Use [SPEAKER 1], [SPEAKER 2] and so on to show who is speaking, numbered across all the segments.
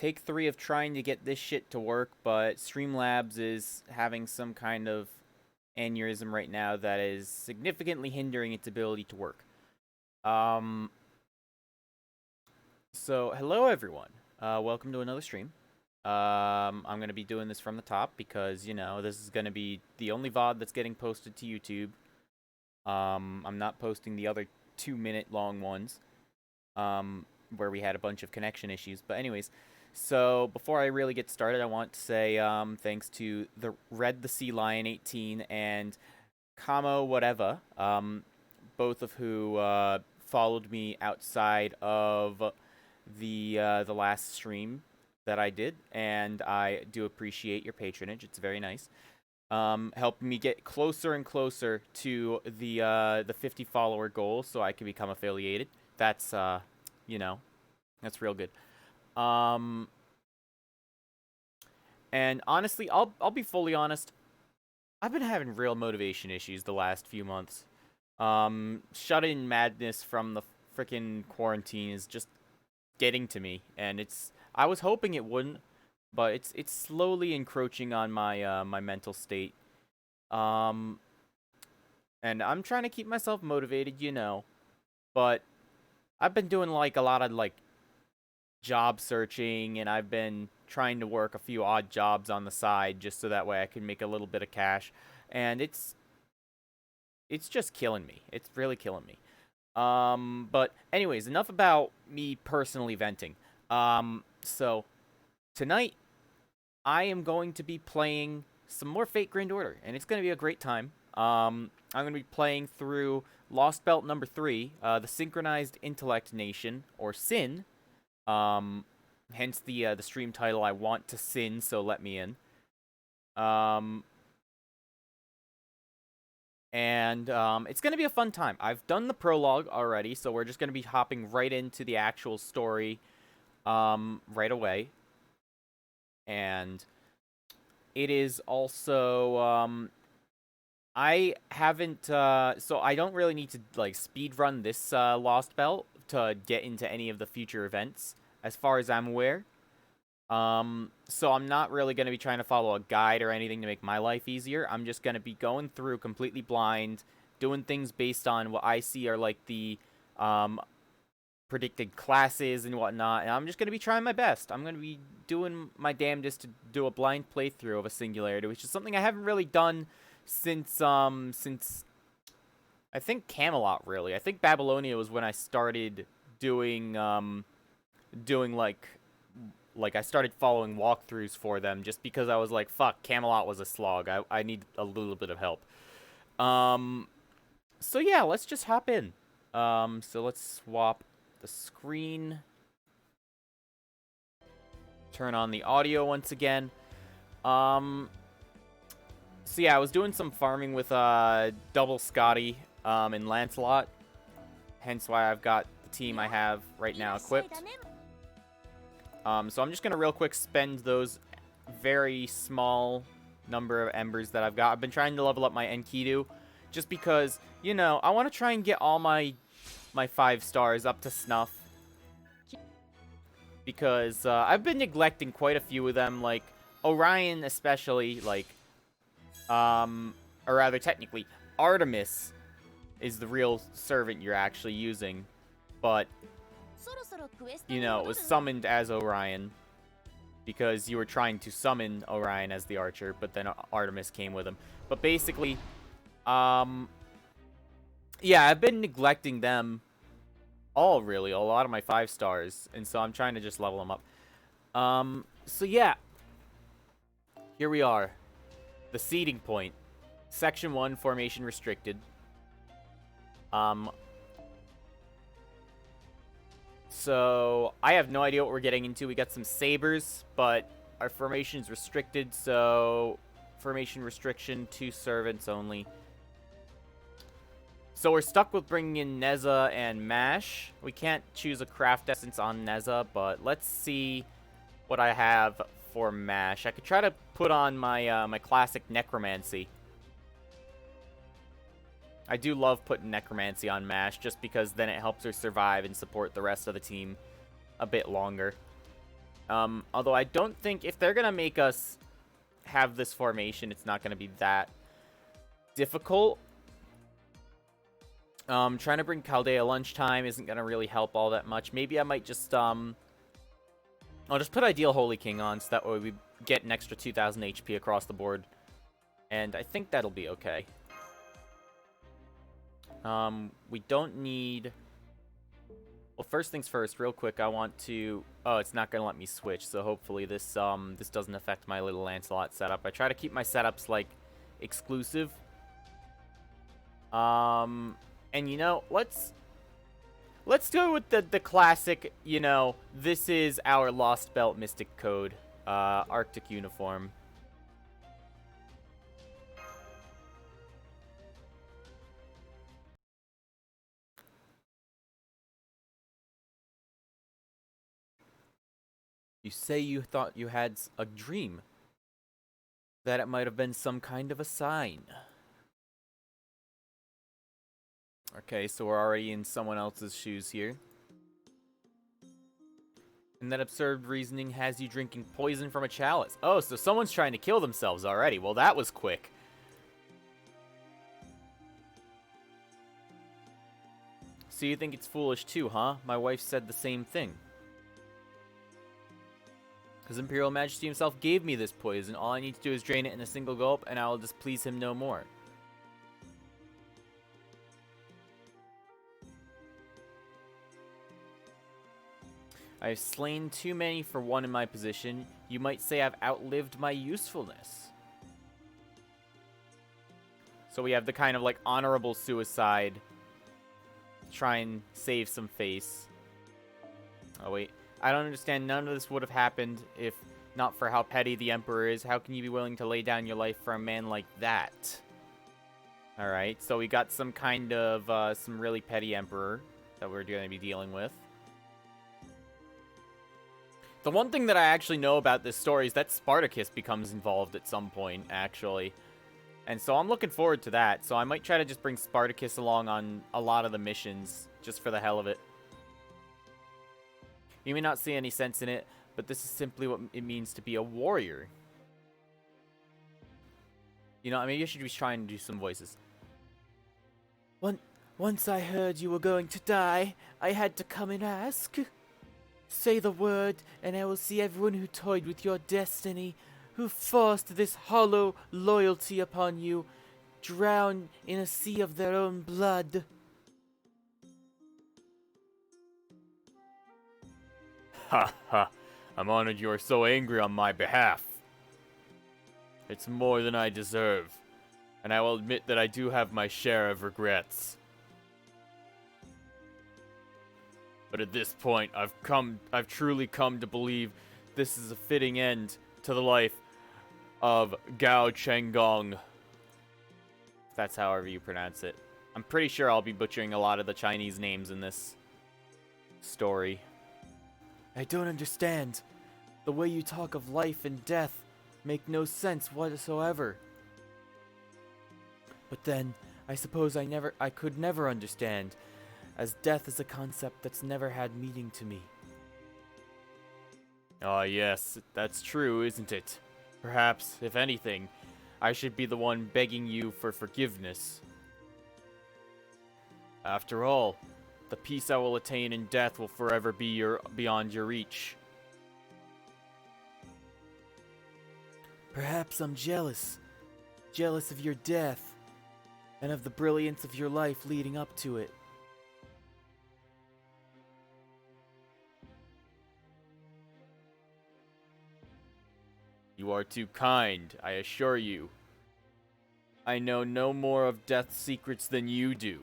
[SPEAKER 1] take 3 of trying to get this shit to work, but Streamlabs is having some kind of aneurysm right now that is significantly hindering its ability to work. So hello everyone. Welcome to another stream. I'm going to be doing this from the top because, you know, this is going to be the only VOD that's getting posted to YouTube. I'm not posting the other 2-minute long ones, where we had a bunch of connection issues. But anyways, so before I really get started, I want to say thanks to the Red the Sea Lion 18 and Kamo whatever, both of who followed me outside of the last stream that I did, and I do appreciate your patronage. It's very nice. Helping me get closer and closer to the 50 follower goal, so I can become affiliated. That's you know, that's real good. And honestly, I'll be fully honest. I've been having real motivation issues the last few months. Shut-in madness from the freaking quarantine is just getting to me, and I was hoping it wouldn't, but it's slowly encroaching on my my mental state. And I'm trying to keep myself motivated, you know, but I've been doing like a lot of like job searching, and I've been trying to work a few odd jobs on the side just so that way I can make a little bit of cash, and it's just killing me. It's really killing me. But anyways, enough about me personally venting. So tonight I am going to be playing some more Fate Grand Order, and it's going to be a great time. I'm going to be playing through Lostbelt number 3, the Synchronized Intellect Nation, or Sin. Hence the stream title, I Want to Sin, so let me in. It's going to be a fun time. I've done the prologue already, so we're just going to be hopping right into the actual story right away. And it is also, I haven't, so I don't really need to, like, speed run this Lost Belt to get into any of the future events, as far as I'm aware. So I'm not really going to be trying to follow a guide or anything to make my life easier. I'm just going to be going through completely blind, doing things based on what I see are like the predicted classes and whatnot, and I'm just going to be trying my best. I'm going to be doing my damnedest to do a blind playthrough of a Singularity, which is something I haven't really done since I think Camelot, really. I think Babylonia was when I started doing like I started following walkthroughs for them just because I was like, fuck, Camelot was a slog. I need a little bit of help. So yeah, let's just hop in. So let's swap the screen. Turn on the audio once again. So yeah, I was doing some farming with Double Scotty and Lancelot. Hence why I've got the team I have right now equipped. So I'm just going to real quick spend those very small number of embers that I've got. I've been trying to level up my Enkidu just because, you know, I want to try and get all my 5 stars up to snuff. Because I've been neglecting quite a few of them, like Orion especially, like, or rather technically, Artemis is the real servant you're actually using, but you know, it was summoned as Orion because you were trying to summon Orion as the archer, but then Artemis came with him. But basically, yeah, I've been neglecting them all, really, a lot of my 5 stars, and so I'm trying to just level them up. So yeah, here we are, the seeding point, Section 1, Formation Restricted. So, I have no idea what we're getting into. We got some sabers, but our formation is restricted, so formation restriction, 2 servants only. So we're stuck with bringing in Neza and Mash. We can't choose a craft essence on Neza, but let's see what I have for Mash. I could try to put on my my classic Necromancy. I do love putting Necromancy on Mash, just because then it helps her survive and support the rest of the team a bit longer. Although I don't think if they're gonna make us have this formation, it's not gonna be that difficult. Trying to bring Chaldea lunchtime isn't gonna really help all that much. Maybe I might just I'll just put Ideal Holy King on, so that way we get an extra 2,000 HP across the board. And I think that'll be okay. We don't need... Well, first things first, real quick, I want to... Oh, it's not going to let me switch, so hopefully this this doesn't affect my little Lancelot setup. I try to keep my setups, like, exclusive. And, you know, let's go with the classic, you know, this is our Lostbelt Mystic Code, Arctic uniform. You say you thought you had a dream. That it might have been some kind of a sign. Okay, so we're already in someone else's shoes here. And that absurd reasoning has you drinking poison from a chalice. Oh, so someone's trying to kill themselves already. Well, that was quick. So you think it's foolish too, huh? My wife said the same thing. His Imperial Majesty himself gave me this poison. All I need to do is drain it in a single gulp, and I will displease him no more. I have slain too many for one in my position. You might say I've outlived my usefulness. So we have the kind of like honorable suicide. Try and save some face. Oh wait. I don't understand. None of this would have happened if not for how petty the Emperor is. How can you be willing to lay down your life for a man like that? Alright, so we got some kind of, some really petty Emperor that we're going to be dealing with. The one thing that I actually know about this story is that Spartacus becomes involved at some point, actually. And so I'm looking forward to that. So I might try to just bring Spartacus along on a lot of the missions, just for the hell of it. You may not see any sense in it, but this is simply what it means to be a warrior. You know, maybe I should be trying to do some voices. Once I heard you were going to die, I had to come and ask. Say the word, and I will see everyone who toyed with your destiny, who forced this hollow loyalty upon you, drown in a sea of their own blood. Ha ha, I'm honored you are so angry on my behalf. It's more than I deserve, and I will admit that I do have my share of regrets. But at this point, I've truly come to believe this is a fitting end to the life of Gao Chenggong. If that's however you pronounce it. I'm pretty sure I'll be butchering a lot of the Chinese names in this story. I don't understand. The way you talk of life and death make no sense whatsoever. But then, I suppose I could never understand, as death is a concept that's never had meaning to me. Ah, yes, that's true, isn't it? Perhaps, if anything, I should be the one begging you for forgiveness. After all, the peace I will attain in death will forever be beyond your reach. Perhaps I'm jealous. Jealous of your death, and of the brilliance of your life leading up to it. You are too kind, I assure you. I know no more of death's secrets than you do.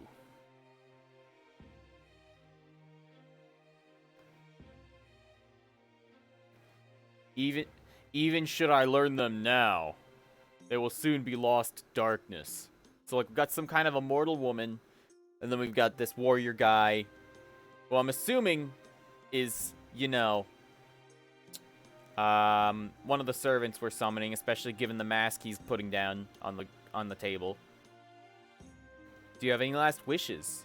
[SPEAKER 1] Even should I learn them now, they will soon be lost to darkness. So, like, we've got some kind of immortal woman, and then we've got this warrior guy, who I'm assuming is, you know, one of the servants we're summoning, especially given the mask he's putting down on the table. Do you have any last wishes?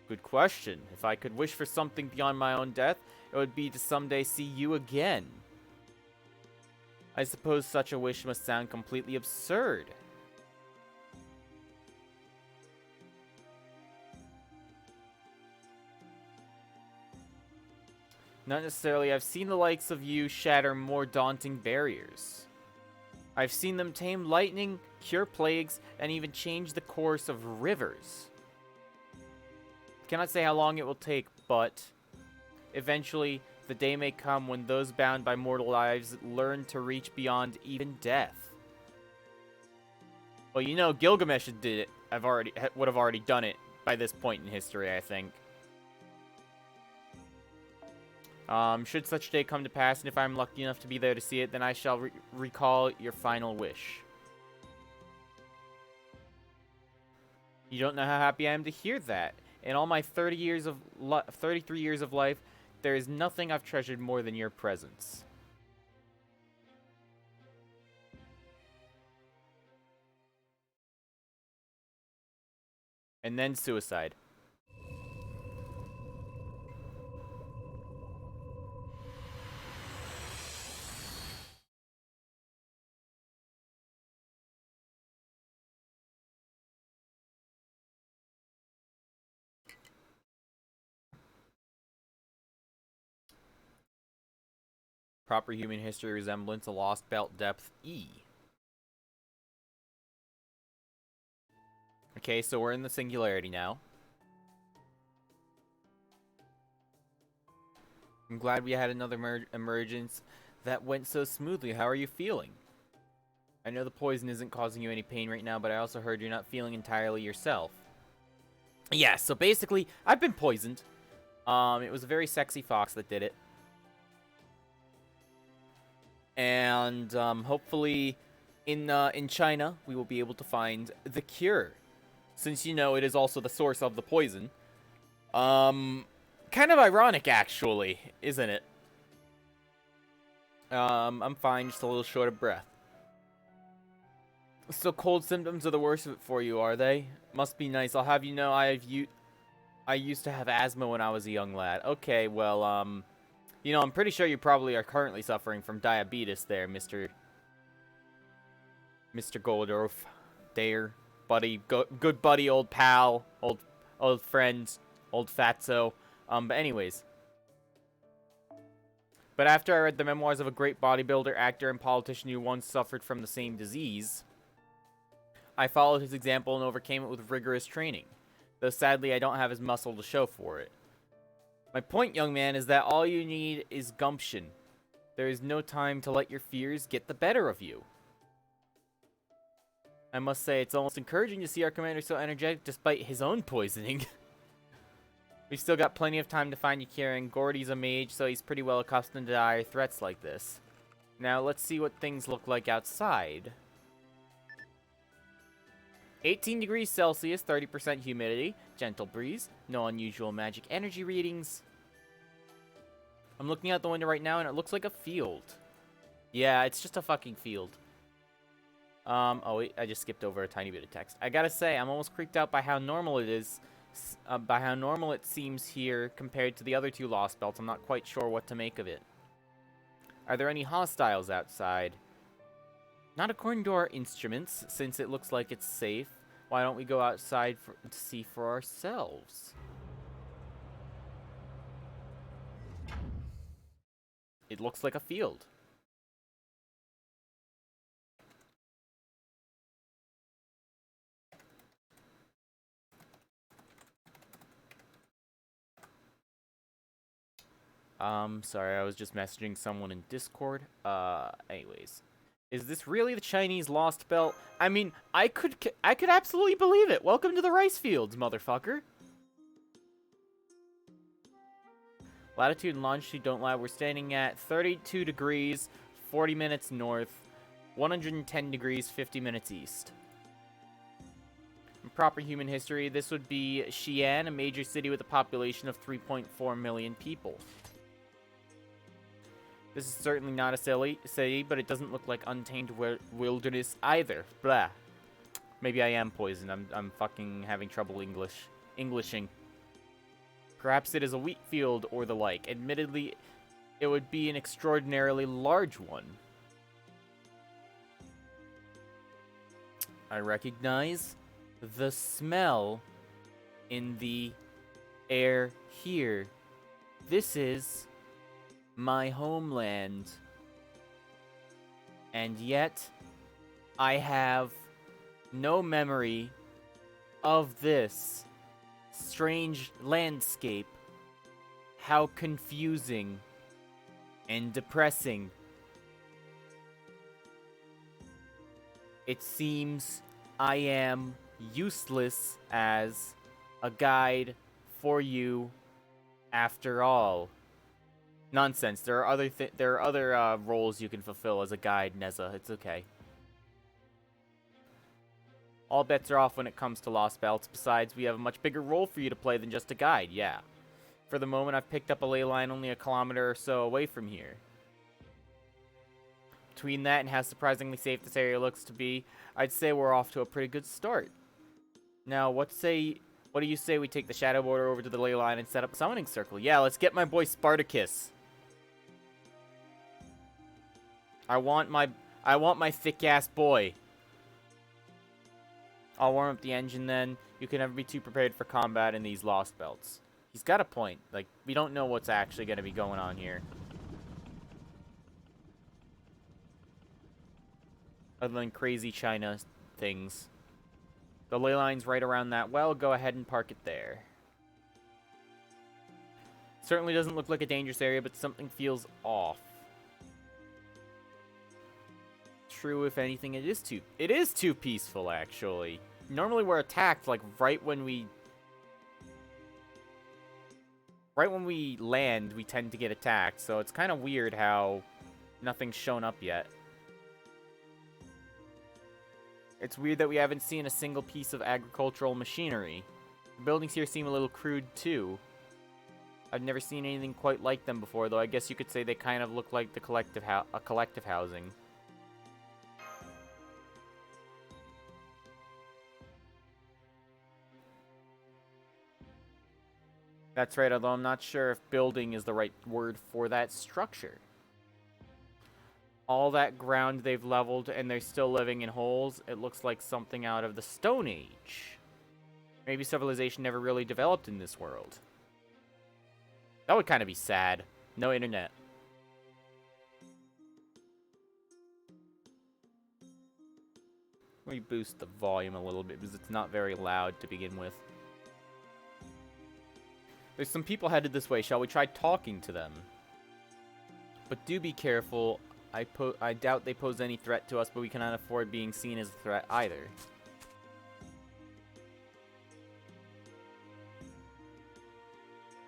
[SPEAKER 1] Good question. If I could wish for something beyond my own death, it would be to someday see you again. I suppose such a wish must sound completely absurd. Not necessarily. I've seen the likes of you shatter more daunting barriers. I've seen them tame lightning, cure plagues, and even change the course of rivers. Cannot say how long it will take, but eventually the day may come when those bound by mortal lives learn to reach beyond even death. Well, you know, Gilgamesh did it. Would have already done it by this point in history, I think. Should such day come to pass, and if I'm lucky enough to be there to see it, then I shall recall your final wish. You don't know how happy I am to hear that. In all my 33 years of life, there is nothing I've treasured more than your presence. And then suicide. Proper human history resemblance, a lost belt depth E. Okay, so we're in the singularity now. I'm glad we had another emergence that went so smoothly. How are you feeling? I know the poison isn't causing you any pain right now, but I also heard you're not feeling entirely yourself. Yeah, so basically, I've been poisoned. It was a very sexy fox that did it. And hopefully in China, we will be able to find the cure. Since, you know, it is also the source of the poison. Kind of ironic, actually, isn't it? I'm fine, just a little short of breath. So cold symptoms are the worst of it for you, are they? Must be nice. I'll have you know I used to have asthma when I was a young lad. Okay, well, you know, I'm pretty sure you probably are currently suffering from diabetes there, Mr. Goldorf. There, buddy. Good buddy, old pal. Old friend. Old fatso. But anyways. But after I read the memoirs of a great bodybuilder, actor, and politician who once suffered from the same disease, I followed his example and overcame it with rigorous training. Though sadly, I don't have his muscle to show for it. My point, young man, is that all you need is gumption. There is no time to let your fears get the better of you. I must say, it's almost encouraging to see our commander so energetic despite his own poisoning. We've still got plenty of time to find you cure, and Gordy's a mage, so he's pretty well accustomed to dire threats like this. Now, let's see what things look like outside. 18 degrees Celsius, 30% humidity, gentle breeze, no unusual magic energy readings. I'm looking out the window right now, and it looks like a field. Yeah, it's just a fucking field. Oh wait, I just skipped over a tiny bit of text. I gotta say, I'm almost creeped out by how normal it is, by how normal it seems here compared to the other two Lost Belts. I'm not quite sure what to make of it. Are there any hostiles outside? Not according to our instruments, since it looks like it's safe. Why don't we go outside to see for ourselves? It looks like a field. Sorry, I was just messaging someone in Discord. Anyways. Is this really the Chinese Lost Belt? I mean, I could absolutely believe it. Welcome to the rice fields, motherfucker. Latitude and longitude don't lie. We're standing at 32 degrees, 40 minutes north, 110 degrees, 50 minutes east. In proper human history, this would be Xi'an, a major city with a population of 3.4 million people. This is certainly not a city, but it doesn't look like untamed wilderness either. Blah. Maybe I am poisoned. I'm fucking having trouble Englishing. Perhaps it is a wheat field or the like. Admittedly, it would be an extraordinarily large one. I recognize the smell in the air here. This is my homeland. And yet, I have no memory of this strange landscape. How confusing and depressing. It seems I am useless as a guide for you after all. Nonsense. There are other roles you can fulfill as a guide, Neza. It's okay. All bets are off when it comes to Lostbelt. Besides, we have a much bigger role for you to play than just a guide, yeah. For the moment, I've picked up a ley line only a kilometer or so away from here. Between that and how surprisingly safe this area looks to be, I'd say we're off to a pretty good start. Now, what do you say we take the Shadow Border over to the ley line and set up a summoning circle? Yeah, let's get my boy Spartacus. I want my thick-ass boy. I'll warm up the engine then. You can never be too prepared for combat in these Lostbelts. He's got a point. Like, we don't know what's actually going to be going on here. Other than crazy China things. The ley line's right around that well. Go ahead and park it there. Certainly doesn't look like a dangerous area, but something feels off. True, if anything, it is too peaceful, actually. Normally we're attacked, like, right when we land, we tend to get attacked, so it's kind of weird how nothing's shown up yet. It's weird that we haven't seen a single piece of agricultural machinery. The buildings here seem a little crude, too. I've never seen anything quite like them before, though I guess you could say they kind of look like the collective housing. That's right, although I'm not sure if building is the right word for that structure. All that ground they've leveled and they're still living in holes, it looks like something out of the Stone Age. Maybe civilization never really developed in this world. That would kind of be sad. No internet. Let me boost the volume a little bit because it's not very loud to begin with. There's some people headed this way. Shall we try talking to them? But do be careful. I doubt they pose any threat to us, but we cannot afford being seen as a threat either.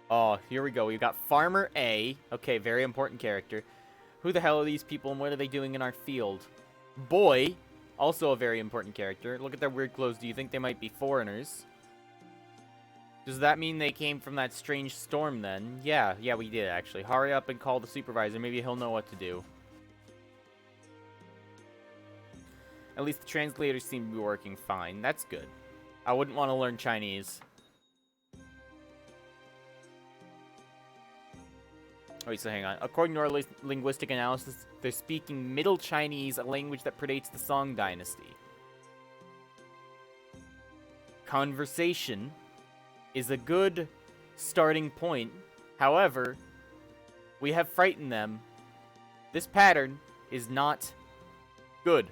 [SPEAKER 1] Oh, here we go. We've got Farmer A. Okay, very important character. Who the hell are these people and what are they doing in our field? Boy, also a very important character. Look at their weird clothes. Do you think they might be foreigners? Does that mean they came from that strange storm then? Yeah, we did actually. Hurry up and call the supervisor. Maybe he'll know what to do. At least the translators seem to be working fine. That's good. I wouldn't want to learn Chinese. Wait, so hang on. According to our linguistic analysis, they're speaking Middle Chinese, a language that predates the Song Dynasty. Conversation is a good starting point. However, we have frightened them. This pattern is not good.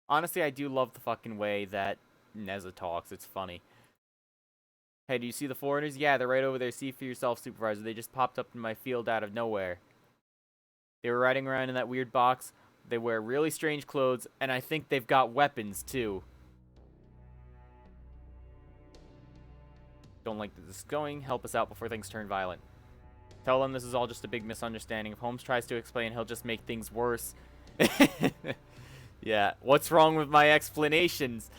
[SPEAKER 1] Honestly, I do love the fucking way that Neza talks. It's funny. Hey, do you see the foreigners? Yeah, they're right over there. See for yourself, supervisor. They just popped up in my field out of nowhere. They were riding around in that weird box. They wear really strange clothes, and I think they've got weapons, too. Don't like that this is going. Help us out before things turn violent. Tell them this is all just a big misunderstanding. If Holmes tries to explain, he'll just make things worse. Yeah, what's wrong with my explanations?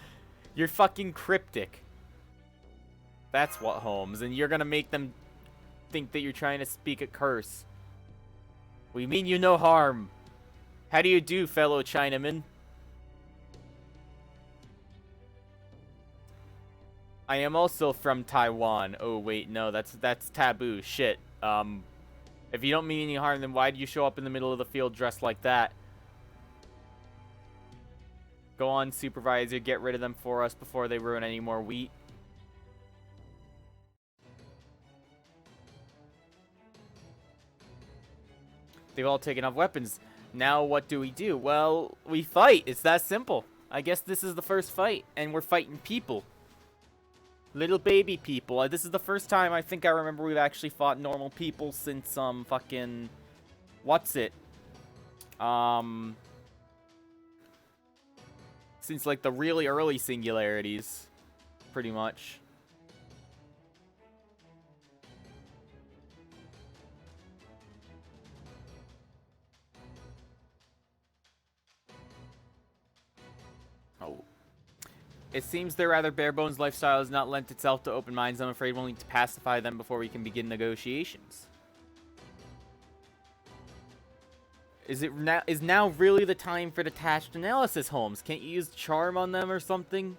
[SPEAKER 1] You're fucking cryptic. That's what, Holmes. And you're gonna make them think that you're trying to speak a curse. We mean you no harm. How do you do, fellow Chinaman? I am also from Taiwan. Oh wait, no, that's taboo. Shit. If you don't mean any harm, then why do you show up in the middle of the field dressed like that? Go on, supervisor, get rid of them for us before they ruin any more wheat. They've all taken off weapons. Now what do we do? Well, we fight. It's that simple. I guess this is the first fight, and we're fighting people. Little baby people. This is the first time I think I remember we've actually fought normal people since, fucking... What's it? Since, like, the really early singularities. Pretty much. Oh. It seems their rather bare-bones lifestyle has not lent itself to open minds. I'm afraid we'll need to pacify them before we can begin negotiations. Is now really the time for detached analysis, Holmes? Can't you use charm on them or something?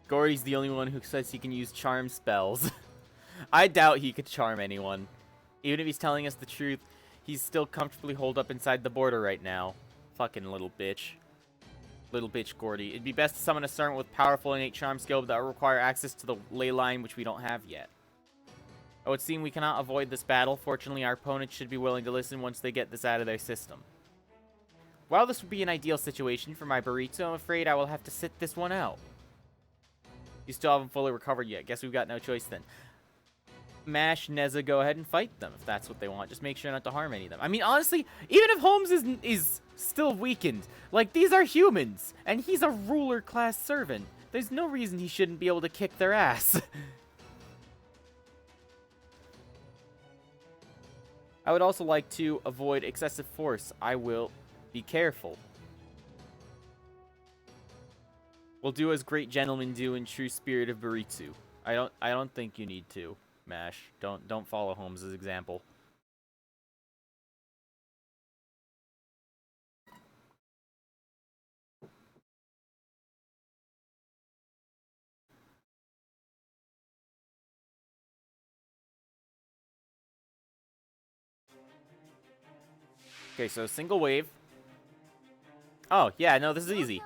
[SPEAKER 1] Gordy's the only one who says he can use charm spells. I doubt he could charm anyone. Even if he's telling us the truth, he's still comfortably holed up inside the border right now. Fucking little bitch. Little bitch Gordy. It'd be best to summon a servant with powerful innate charm skill that will require access to the ley line, which we don't have yet. It would seem we cannot avoid this battle. Fortunately, our opponents should be willing to listen once they get this out of their system. While this would be an ideal situation for my burrito, I'm afraid I will have to sit this one out. You still haven't fully recovered yet. Guess we've got no choice then. Mash, Neza, go ahead and fight them if that's what they want. Just make sure not to harm any of them. I mean, honestly, even if Holmes is still weakened, like, these are humans, and he's a ruler-class servant. There's no reason he shouldn't be able to kick their ass. I would also like to avoid excessive force. I will be careful. We'll do as great gentlemen do in true spirit of Baritsu. I don't think you need to, Mash. Don't follow Holmes' example. Okay, so single wave. Oh, yeah, no, this is easy.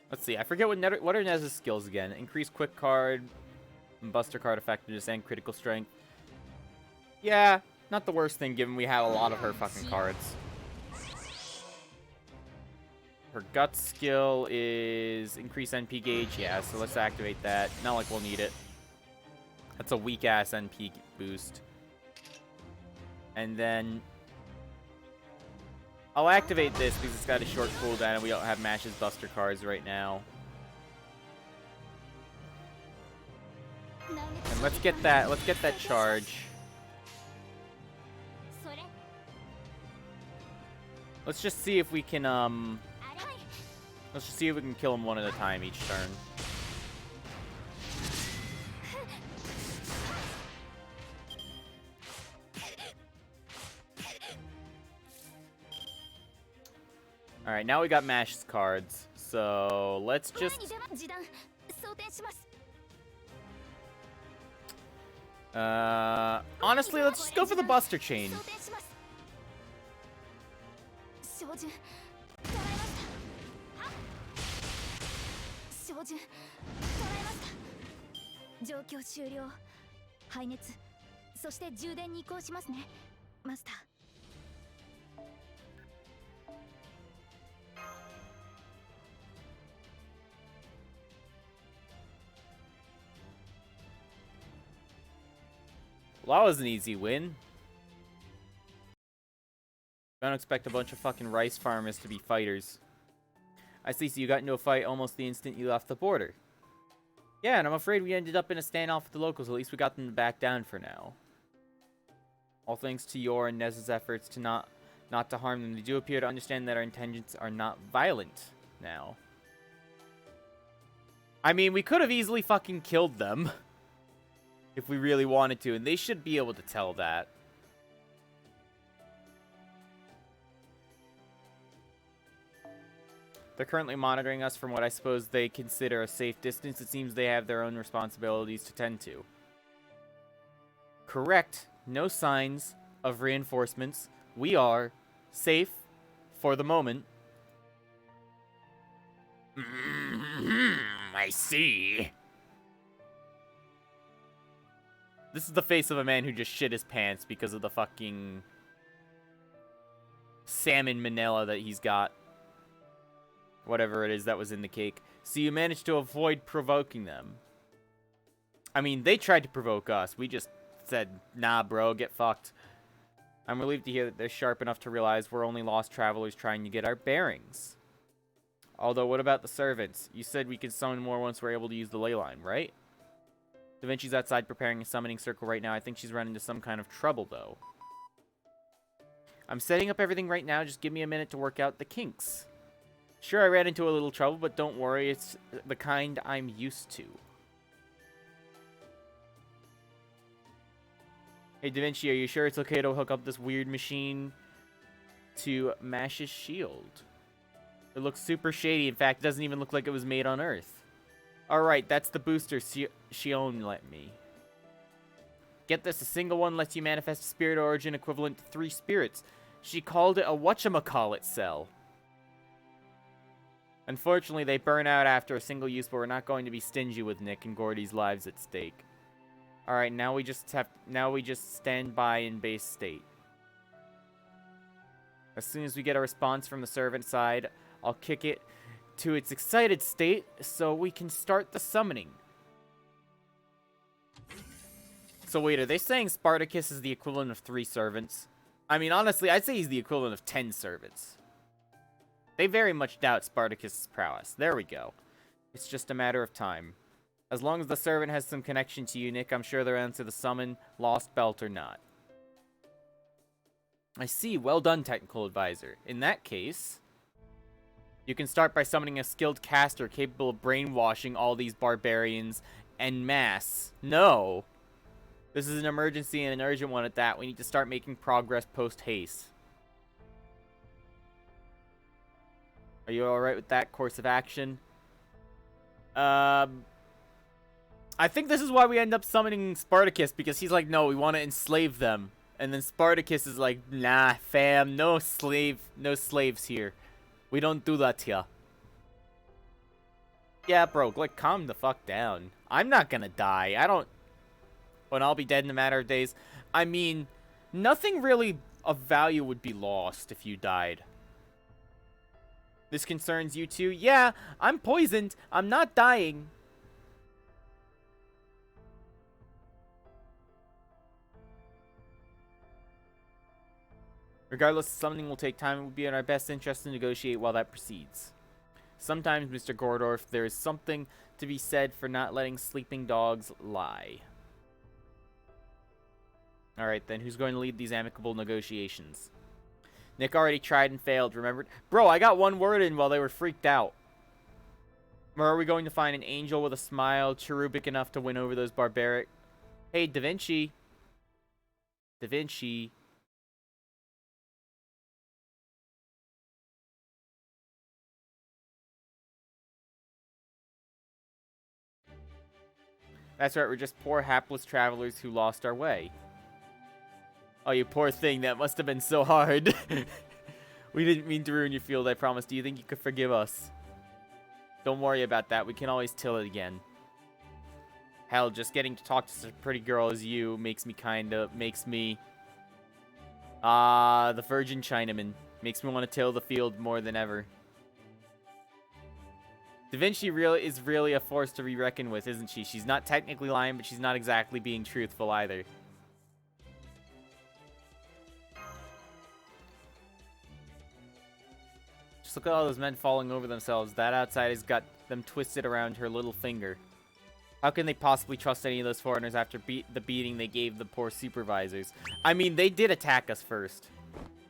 [SPEAKER 1] Let's see, I forget what are Nez's skills again. Increase quick card, buster card effectiveness, and critical strength. Yeah, not the worst thing given we have a lot of her fucking cards. Her guts skill is increase NP gauge, yeah, so let's activate that. Not like we'll need it. That's a weak-ass NP boost. And then I'll activate this because it's got a short cooldown and we don't have Mash's Buster cards right now. And let's get that charge. Let's just see if we can let's just see if we can kill him one at a time each turn. Alright, now we got Mash's cards, so let's just... honestly, let's just go for the Buster Chain. Well, that was an easy win. Don't expect a bunch of fucking rice farmers to be fighters. I see, so you got into a fight almost the instant you left the border. Yeah, and I'm afraid we ended up in a standoff with the locals. At least we got them to back down for now. All thanks to your and Nez's efforts to not to harm them. They do appear to understand that our intentions are not violent now. I mean, we could have easily fucking killed them. If we really wanted to, and they should be able to tell that. They're currently monitoring us from what I suppose they consider a safe distance. It seems they have their own responsibilities to tend to. Correct. No signs of reinforcements. We are safe for the moment. I see. This is the face of a man who just shit his pants because of the fucking salmon manila that he's got. Whatever it is that was in the cake. So you managed to avoid provoking them. I mean, they tried to provoke us. We just said, nah, bro, get fucked. I'm relieved to hear that they're sharp enough to realize we're only lost travelers trying to get our bearings. Although, what about the servants? You said we could summon more once we're able to use the ley line, right? Da Vinci's outside preparing a summoning circle right now. I think she's run into some kind of trouble, though. I'm setting up everything right now. Just give me a minute to work out the kinks. Sure, I ran into a little trouble, but don't worry. It's the kind I'm used to. Hey, Da Vinci, are you sure it's okay to hook up this weird machine to Mash's shield? It looks super shady. In fact, it doesn't even look like it was made on Earth. Alright, that's the booster Shion let me. Get this, a single one lets you manifest a spirit origin equivalent to 3 spirits. She called it a whatchamacallit cell. Unfortunately, they burn out after a single use, but we're not going to be stingy with Nick and Gordy's lives at stake. Alright, now we just stand by in base state. As soon as we get a response from the servant side, I'll kick it to its excited state so we can start the summoning. So wait, are they saying Spartacus is the equivalent of 3 servants? I mean, honestly, I'd say he's the equivalent of 10 servants. They very much doubt Spartacus' prowess. There we go. It's just a matter of time. As long as the servant has some connection to you, Nick, I'm sure they'll answer the summon, Lostbelt or not. I see. Well done, technical advisor. In that case, you can start by summoning a skilled caster capable of brainwashing all these barbarians en masse. No! This is an emergency and an urgent one at that. We need to start making progress post-haste. Are you alright with that course of action? I think this is why we end up summoning Spartacus, because he's like, no, we want to enslave them. And then Spartacus is like, nah, fam, no slaves here. We don't do that here. Yeah, bro, like, calm the fuck down. I'm not gonna die. When I'll be dead in a matter of days. I mean, nothing really of value would be lost if you died. This concerns you too? Yeah, I'm poisoned. I'm not dying. Regardless, summoning will take time. It would be in our best interest to negotiate while that proceeds. Sometimes, Mr. Gordorf, there is something to be said for not letting sleeping dogs lie. Alright then, who's going to lead these amicable negotiations? Nick already tried and failed, remember? Bro, I got one word in while they were freaked out. Or are we going to find an angel with a smile, cherubic enough to win over those barbaric... Hey, Da Vinci. Da Vinci. That's right, we're just poor, hapless travelers who lost our way. Oh, you poor thing, that must have been so hard. We didn't mean to ruin your field, I promise. Do you think you could forgive us? Don't worry about that, we can always till it again. Hell, just getting to talk to such a pretty girl as you makes me the virgin Chinaman. Makes me want to till the field more than ever. Da Vinci is really a force to be reckoned with, isn't she? She's not technically lying, but she's not exactly being truthful either. Just look at all those men falling over themselves. That outside has got them twisted around her little finger. How can they possibly trust any of those foreigners after the beating they gave the poor supervisors? I mean, they did attack us first.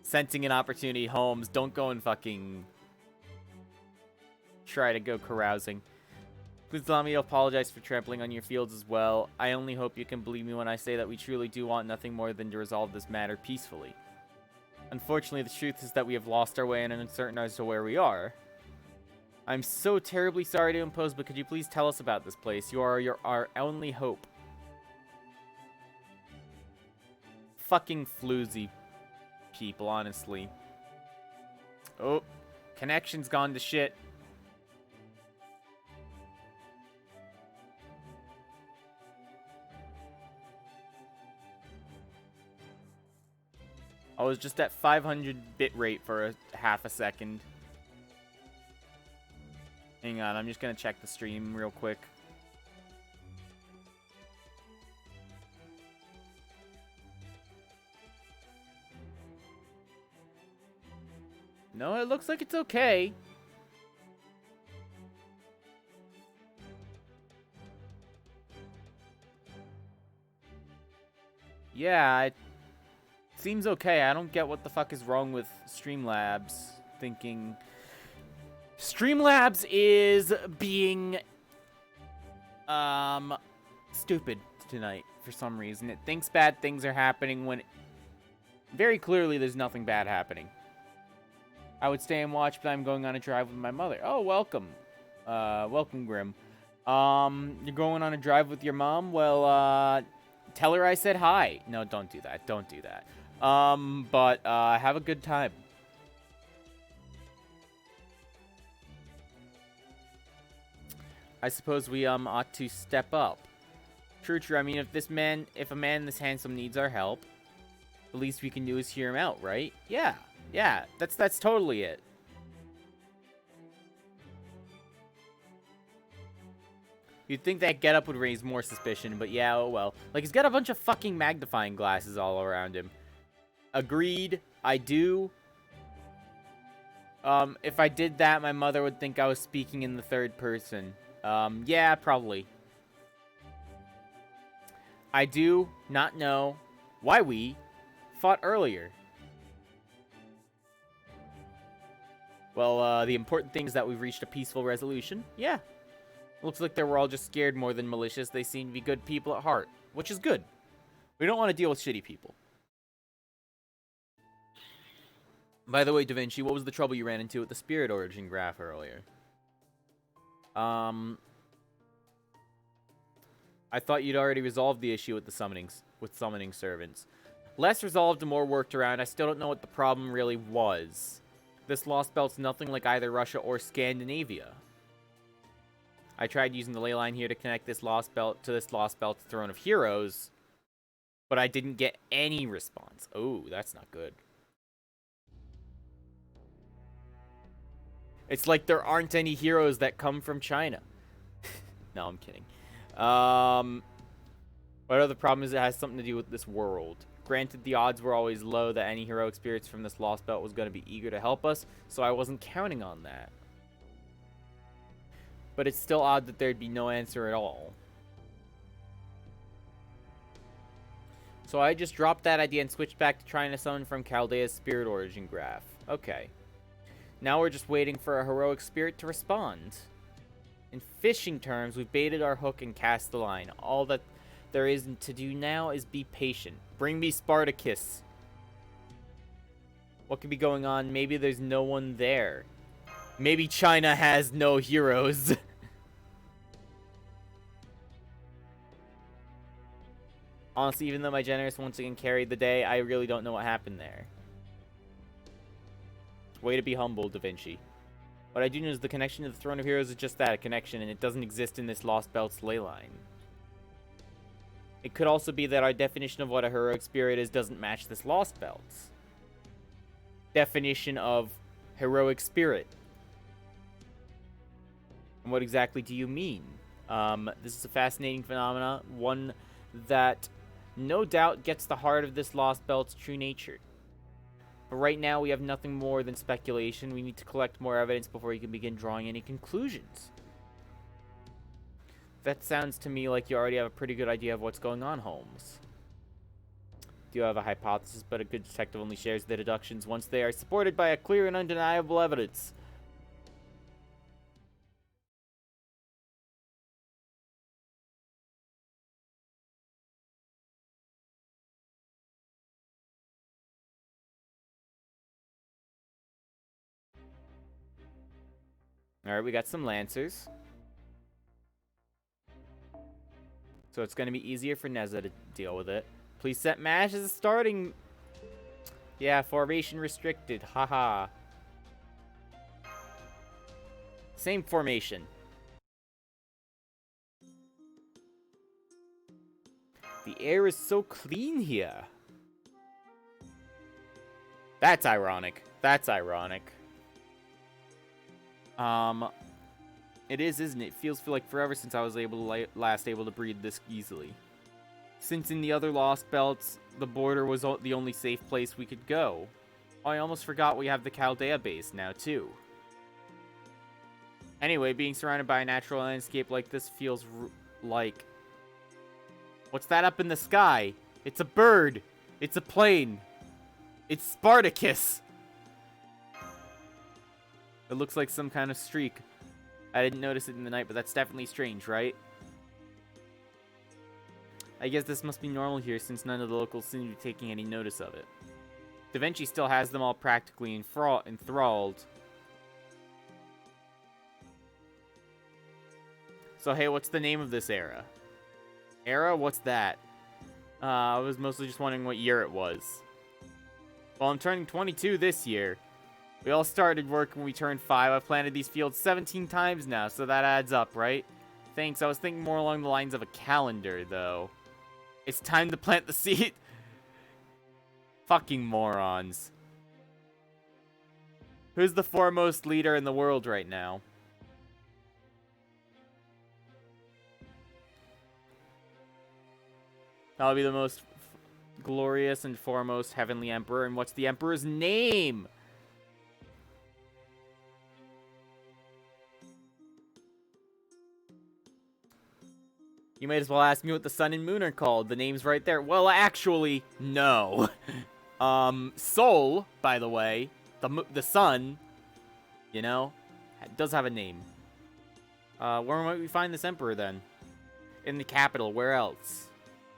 [SPEAKER 1] Sensing an opportunity, Holmes, don't go and fucking... try to go carousing. Please allow me to apologize for trampling on your fields as well. I only hope you can believe me when I say that we truly do want nothing more than to resolve this matter peacefully. Unfortunately, the truth is that we have lost our way and are uncertain as to where we are. I'm so terribly sorry to impose, but could you please tell us about this place? You are our only hope. Fucking floozy people, honestly. Oh, connection's gone to shit. I was just at 500 bit rate for a half a second. Hang on, I'm just gonna check the stream real quick. No, it looks like it's okay. Yeah, it seems okay. I don't get what the fuck is wrong with Streamlabs. Thinking Streamlabs is being stupid tonight for some reason. It thinks bad things are happening when very clearly there's nothing bad happening. I would stay and watch, but I'm going on a drive with my mother. Oh, welcome. Welcome, Grim. You're going on a drive with your mom? Well, tell her I said hi. No, don't do that. Don't do that. But have a good time. I suppose we, ought to step up. True, true. I mean, if a man this handsome needs our help, the least we can do is hear him out, right? Yeah. Yeah, that's totally it. You'd think that getup would raise more suspicion, but yeah, oh well. Like, he's got a bunch of fucking magnifying glasses all around him. Agreed, I do. If I did that, my mother would think I was speaking in the third person. Yeah, probably. I do not know why we fought earlier. Well, the important thing is that we've reached a peaceful resolution. Yeah. Looks like they were all just scared more than malicious. They seem to be good people at heart, which is good. We don't want to deal with shitty people. By the way, Da Vinci, what was the trouble you ran into with the spirit origin graph earlier? I thought you'd already resolved the issue with the summoning servants. Less resolved and more worked around. I still don't know what the problem really was. This Lost Belt's nothing like either Russia or Scandinavia. I tried using the ley line here to connect this Lost Belt to this Lost Belt's Throne of Heroes, but I didn't get any response. Oh, that's not good. It's like there aren't any heroes that come from China. No, I'm kidding. What other problem is it has something to do with this world? Granted, the odds were always low that any heroic spirits from this Lost Belt was going to be eager to help us, so I wasn't counting on that. But it's still odd that there'd be no answer at all. So I just dropped that idea and switched back to trying to summon from Chaldea's spirit origin graph. Okay. Now we're just waiting for a heroic spirit to respond. In fishing terms, we've baited our hook and cast the line. All that there is to do now is be patient. Bring me Spartacus. What could be going on? Maybe there's no one there. Maybe China has no heroes. Honestly, even though my generous once again carried the day, I really don't know what happened there. Way to be humble, Da Vinci. What I do know is the connection to the Throne of Heroes is just that, a connection, and it doesn't exist in this Lost Belt's ley line. It could also be that our definition of what a heroic spirit is doesn't match this Lost Belt's definition of heroic spirit. And what exactly do you mean? This is a fascinating phenomena, one that no doubt gets the heart of this Lost Belt's true nature. But right now, we have nothing more than speculation. We need to collect more evidence before you can begin drawing any conclusions. That sounds to me like you already have a pretty good idea of what's going on, Holmes. Do you have a hypothesis, but a good detective only shares the deductions once they are supported by a clear and undeniable evidence. Alright, we got some Lancers. So it's going to be easier for Neza to deal with it. Please set MASH as a starting... Yeah, formation restricted. Haha. Same formation. The air is so clean here. That's ironic. That's ironic. It is, isn't it? It feels like forever since I was last able to breathe this easily. Since in the other Lost Belts, the border was the only safe place we could go. Oh, I almost forgot we have the Chaldea base now, too. Anyway, being surrounded by a natural landscape like this feels like... What's that up in the sky? It's a bird. It's a plane. It's Spartacus. It looks like some kind of streak. I didn't notice it in the night, but that's definitely strange, right? I guess this must be normal here since none of the locals seem to be taking any notice of it. Da Vinci still has them all practically enthralled. So hey, what's the name of this era? Era? What's that? I was mostly just wondering what year it was. Well, I'm turning 22 this year. We all started work when we turned 5. I've planted these fields 17 times now, so that adds up, right? Thanks. I was thinking more along the lines of a calendar, though. It's time to plant the seed. Fucking morons. Who's the foremost leader in the world right now? That'll be the most glorious and foremost heavenly emperor. And what's the emperor's name? You might as well ask me what the sun and moon are called. The name's right there. Well, actually, no. Sol, by the way, the sun, you know, does have a name. Where might we find this emperor, then? In the capital. Where else?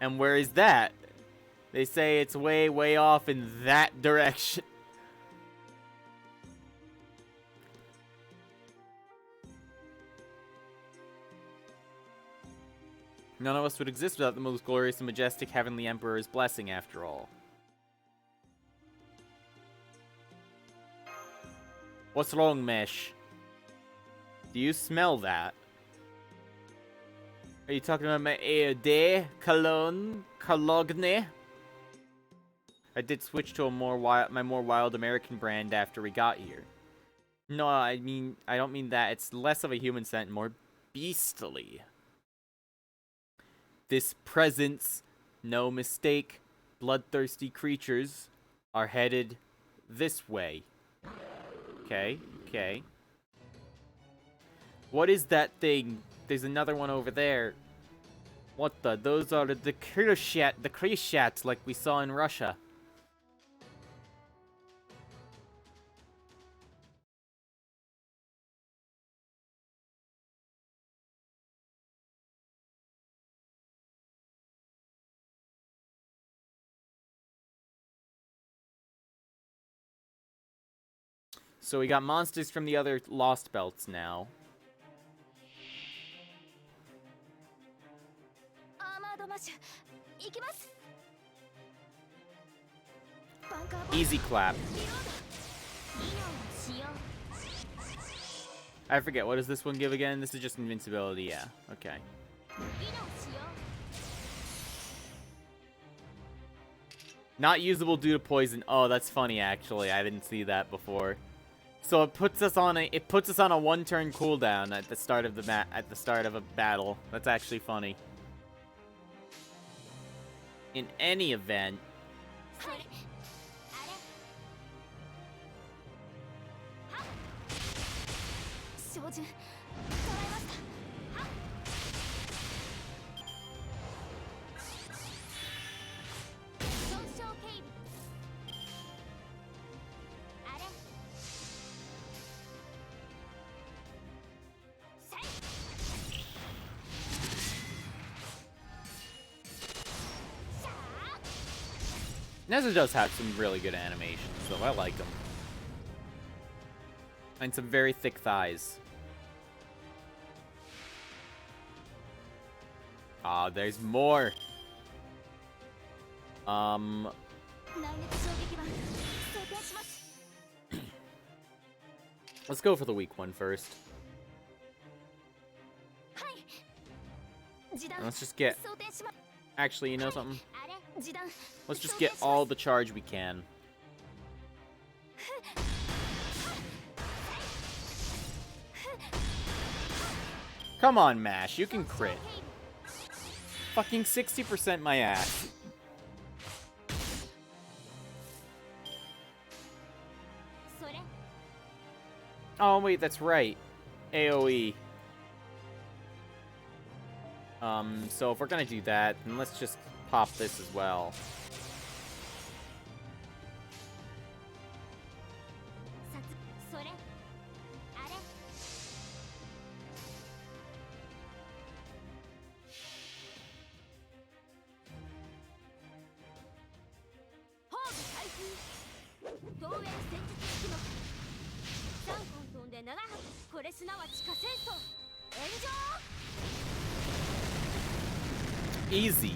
[SPEAKER 1] And where is that? They say it's way, way off in that direction. None of us would exist without the most glorious and majestic heavenly emperor's blessing, after all. What's wrong, Mesh? Do you smell that? Are you talking about my Eau Cologne? Cologne? I did switch to my more wild American brand after we got here. No, I don't mean that. It's less of a human scent, more beastly. This presence, no mistake, bloodthirsty creatures are headed this way. Okay, okay. What is that thing? There's another one over there. What the? Those are the Krishats like we saw in Russia. So we got monsters from the other Lost Belts now. Easy clap. I forget, what does this one give again? This is just invincibility, yeah. Okay. Not usable due to poison. Oh, that's funny actually. I didn't see that before. So it puts us on a 1-turn cooldown at the start of a battle. That's actually funny. In any event, Neza does have some really good animations, so I like them. And some very thick thighs. Ah, there's more. Let's go for the weak one first. And let's just get... Actually, you know something? Let's just get all the charge we can. Come on, Mash. You can crit. Fucking 60% my ass. Oh, wait, that's right. AoE. So if we're gonna do that, then let's just pop this as well. Easy.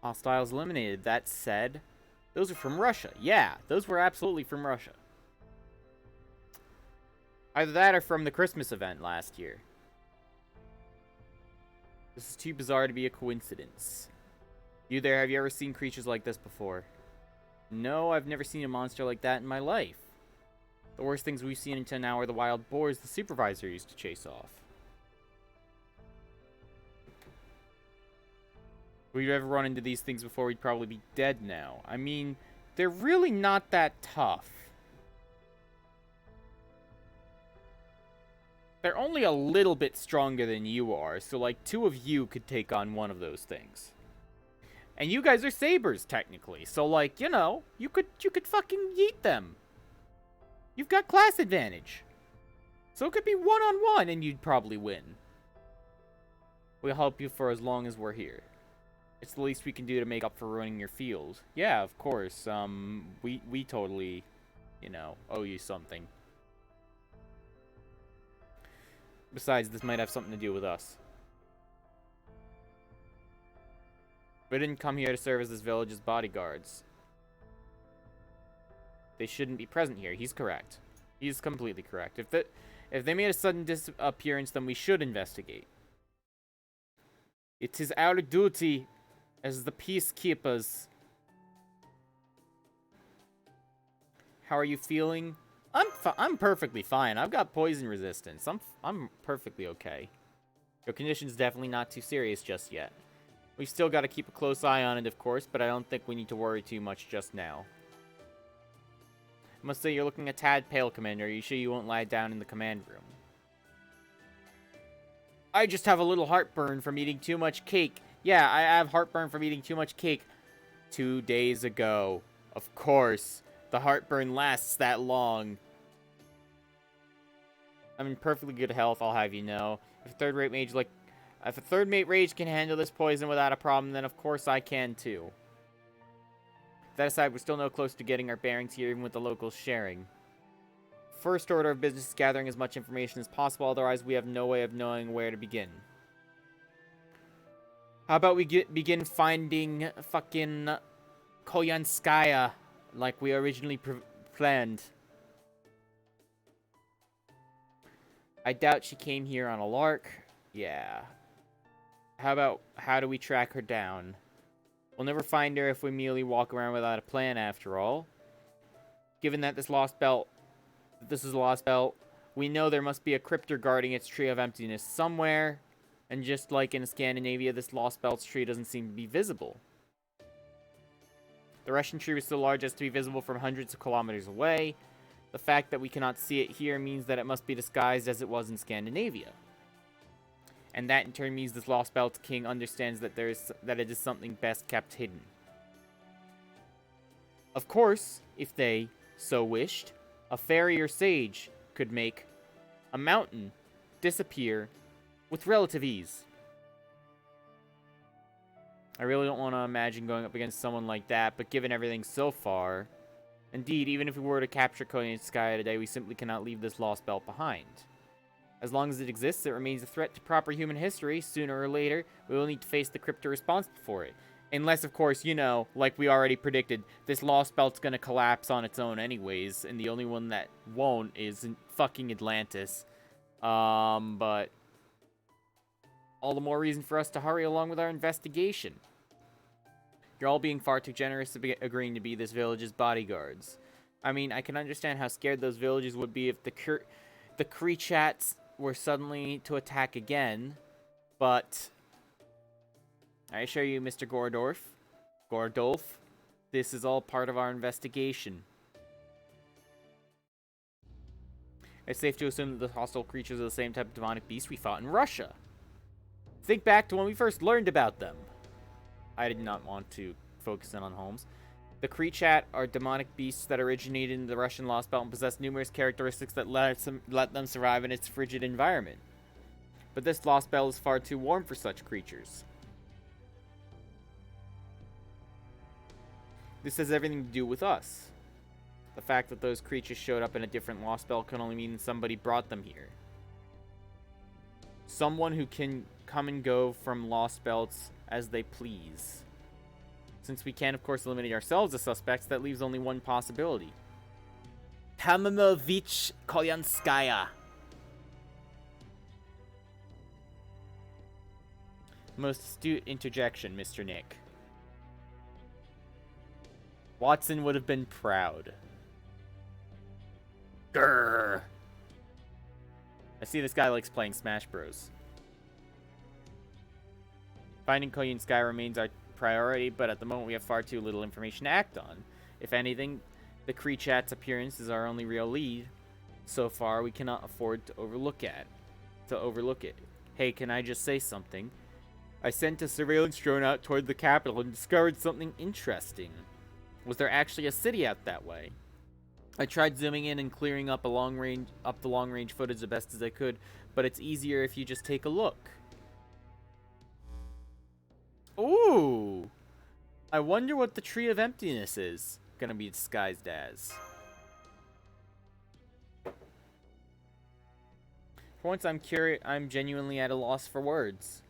[SPEAKER 1] Hostiles eliminated. That said, those are from Russia. Yeah, those were absolutely from Russia. Either that or from the Christmas event last year. This is too bizarre to be a coincidence. You there, have you ever seen creatures like this before? No, I've never seen a monster like that in my life. The worst things we've seen until now are the wild boars the supervisor used to chase off. If we'd ever run into these things before, we'd probably be dead now. I mean, they're really not that tough. They're only a little bit stronger than you are, so like 2 of you could take on one of those things. And you guys are sabers, technically, so like, you know, you could fucking yeet them. You've got class advantage. So it could be one-on-one and you'd probably win. We'll help you for as long as we're here. It's the least we can do to make up for ruining your field. Yeah, of course. We totally, you know, owe you something. Besides, this might have something to do with us. We didn't come here to serve as this village's bodyguards. They shouldn't be present here. He's correct. He's completely correct. If they made a sudden disappearance, then we should investigate. It is our duty as the peacekeepers. How are you feeling? I'm perfectly fine. I've got poison resistance. I'm perfectly okay. Your condition's definitely not too serious just yet. We've still got to keep a close eye on it, of course, but I don't think we need to worry too much just now. I must say you're looking a tad pale, Commander. Are you sure you won't lie down in the command room? I just have a little heartburn from eating too much cake. Yeah, I have heartburn from eating too much cake 2 days ago. Of course. The heartburn lasts that long. I'm in perfectly good health, I'll have you know. If a third mate rage can handle this poison without a problem, then of course I can too. That aside, we're still no close to getting our bearings here, even with the locals sharing. First order of business is gathering as much information as possible, otherwise we have no way of knowing where to begin. How about we begin finding fucking Koyanskaya like we originally planned? I doubt she came here on a lark. Yeah. How do we track her down? We'll never find her if we merely walk around without a plan, after all. Given that this is Lostbelt, we know there must be a cryptor guarding its Tree of Emptiness somewhere, and just like in Scandinavia, this Lostbelt's tree doesn't seem to be visible. The Russian tree was so large as to be visible from hundreds of kilometers away. The fact that we cannot see it here means that it must be disguised as it was in Scandinavia. And that in turn means this Lost Belt king understands that it is something best kept hidden. Of course, if they so wished, a fairy or sage could make a mountain disappear with relative ease. I really don't want to imagine going up against someone like that, but given everything so far, indeed, even if we were to capture Koyanskaya today, we simply cannot leave this Lost Belt behind. As long as it exists, it remains a threat to proper human history. Sooner or later, we will need to face the crypto responsible for it. Unless, of course, you know, like we already predicted, this Lost Belt's gonna collapse on its own anyways, and the only one that won't is fucking Atlantis. But all the more reason for us to hurry along with our investigation. You're all being far too generous to be agreeing to be this village's bodyguards. I mean, I can understand how scared those villagers would be if the Kreechats were suddenly to attack again, but I assure you, Mr. Gordolf, this is all part of our investigation. It's safe to assume that the hostile creatures are the same type of demonic beast we fought in Russia. Think back to when we first learned about them. I did not want to focus in on Holmes. The Kreechat are demonic beasts that originated in the Russian Lost Belt and possess numerous characteristics that let them survive in its frigid environment. But this Lost Belt is far too warm for such creatures. This has everything to do with us. The fact that those creatures showed up in a different Lost Belt can only mean somebody brought them here. Someone who can come and go from Lost Belts as they please. Since we can, of course, eliminate ourselves as suspects, that leaves only one possibility. Tamumovich Koyanskaya. Most astute interjection, Mr. Nick. Watson would have been proud. Grrr. I see this guy likes playing Smash Bros. Finding Koyanskaya remains our priority, but at the moment we have far too little information to act on. If anything, the Kreechat's appearance is our only real lead. So far, we cannot afford to overlook it. Hey, can I just say something? I sent a surveillance drone out toward the capital and discovered something interesting. Was there actually a city out that way? I tried zooming in and clearing up the long range footage the best as I could, but it's easier if you just take a look. Ooh! I wonder what the Tree of Emptiness is gonna be disguised as. For once, I'm genuinely at a loss for words.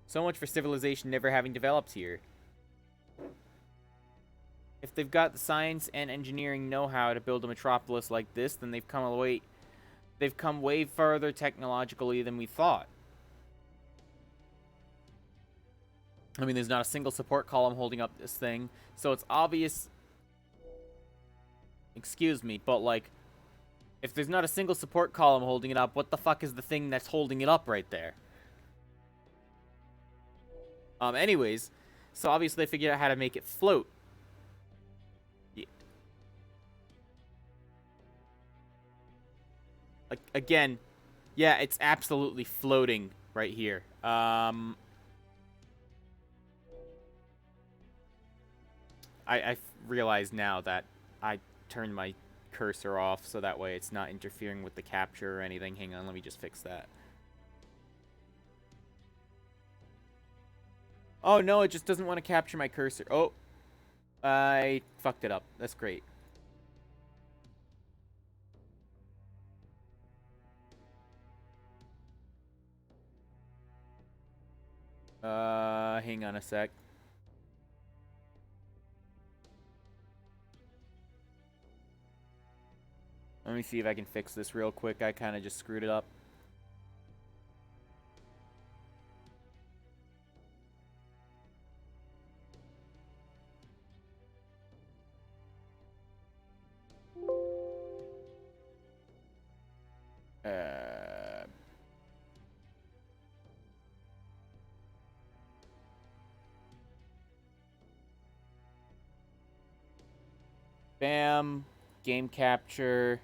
[SPEAKER 1] So much for civilization never having developed here. If they've got the science and engineering know-how to build a metropolis like this, then they've come way further technologically than we thought. I mean, there's not a single support column holding up this thing, so it's obvious. Excuse me, but like, if there's not a single support column holding it up, what the fuck is the thing that's holding it up right there? Anyways, so obviously they figured out how to make it float. Yeah. Again, yeah, it's absolutely floating right here. I realize now that I turned my cursor off so that way it's not interfering with the capture or anything. Hang on, let me just fix that. Oh, no, it just doesn't want to capture my cursor. Oh, I fucked it up. That's great. Hang on a sec. Let me see if I can fix this real quick. I kind of just screwed it up. Bam. Game capture.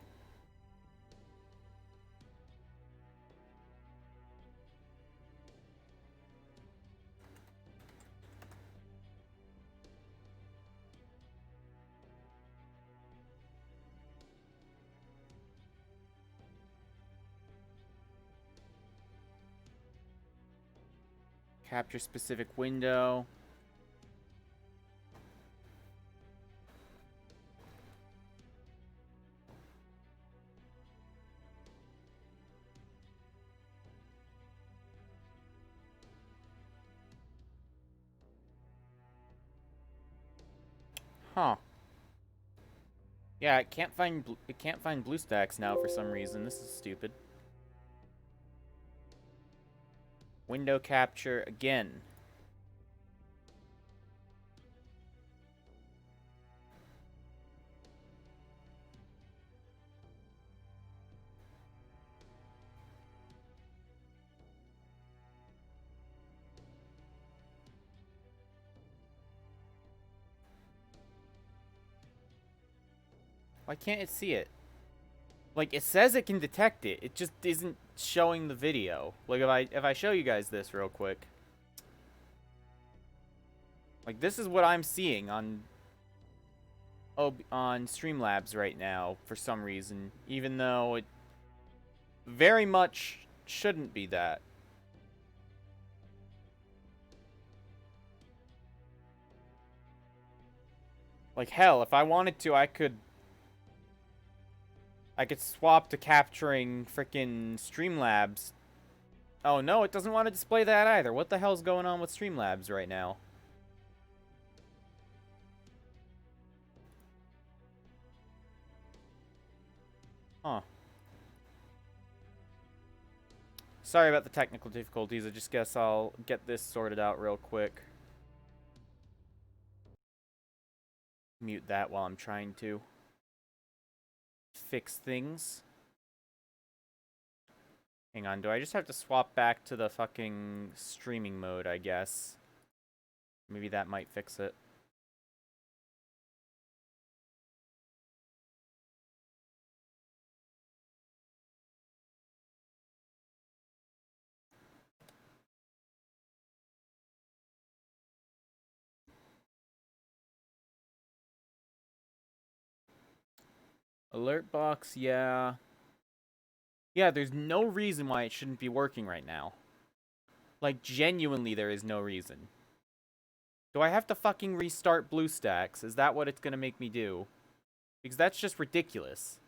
[SPEAKER 1] Capture specific window. Huh. Yeah, it can't find BlueStacks now for some reason. This is stupid. Window capture again. Why can't it see it? Like, it says it can detect it. It just isn't showing the video. Like, if I show you guys this real quick. Like, this is what I'm seeing on Streamlabs right now for some reason, even though it very much shouldn't be that. Like, hell, if I wanted to, I could swap to capturing frickin' Streamlabs. Oh no, it doesn't want to display that either. What the hell's going on with Streamlabs right now? Huh. Sorry about the technical difficulties. I just guess I'll get this sorted out real quick. Mute that while I'm trying to fix things. Hang on, do I just have to swap back to the fucking streaming mode, I guess? Maybe that might fix it. Alert box, yeah. Yeah, there's no reason why it shouldn't be working right now. Like, genuinely, there is no reason. Do I have to fucking restart BlueStacks? Is that what it's gonna make me do? Because that's just ridiculous.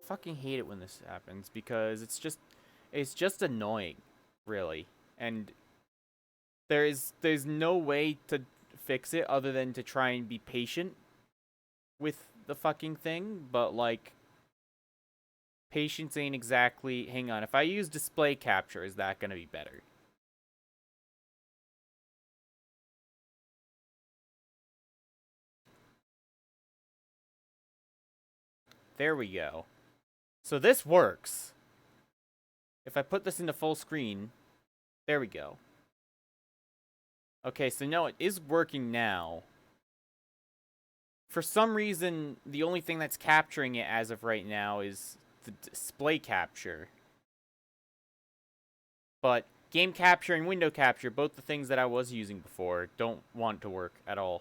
[SPEAKER 1] Fucking hate it when this happens because it's just annoying, really. And there's no way to fix it other than to try and be patient with the fucking thing, but like patience ain't exactly. Hang on, if I use display capture, is that gonna be better? There we go. So this works. If I put this into full screen, there we go. Okay, so no, it is working now. For some reason, the only thing that's capturing it as of right now is the display capture. But game capture and window capture, both the things that I was using before, don't want to work at all.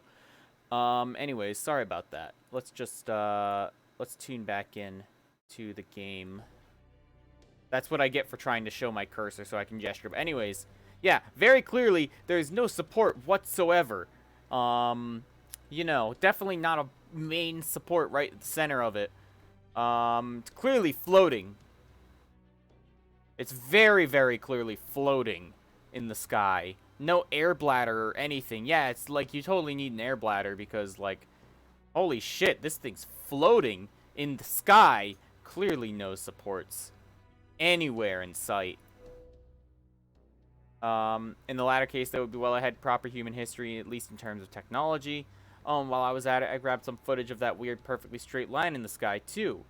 [SPEAKER 1] Anyways, sorry about that. Let's just, let's tune back in to the game. That's what I get for trying to show my cursor so I can gesture. But anyways, yeah, very clearly, there's no support whatsoever. You know, definitely not a main support right at the center of it. It's clearly floating. It's very, very clearly floating in the sky. No air bladder or anything. Yeah, it's like you totally need an air bladder because, like, holy shit, this thing's floating in the sky. Clearly no supports anywhere in sight. In the latter case, that would be well ahead proper human history, at least in terms of technology. While I was at it, I grabbed some footage of that weird, perfectly straight line in the sky, too.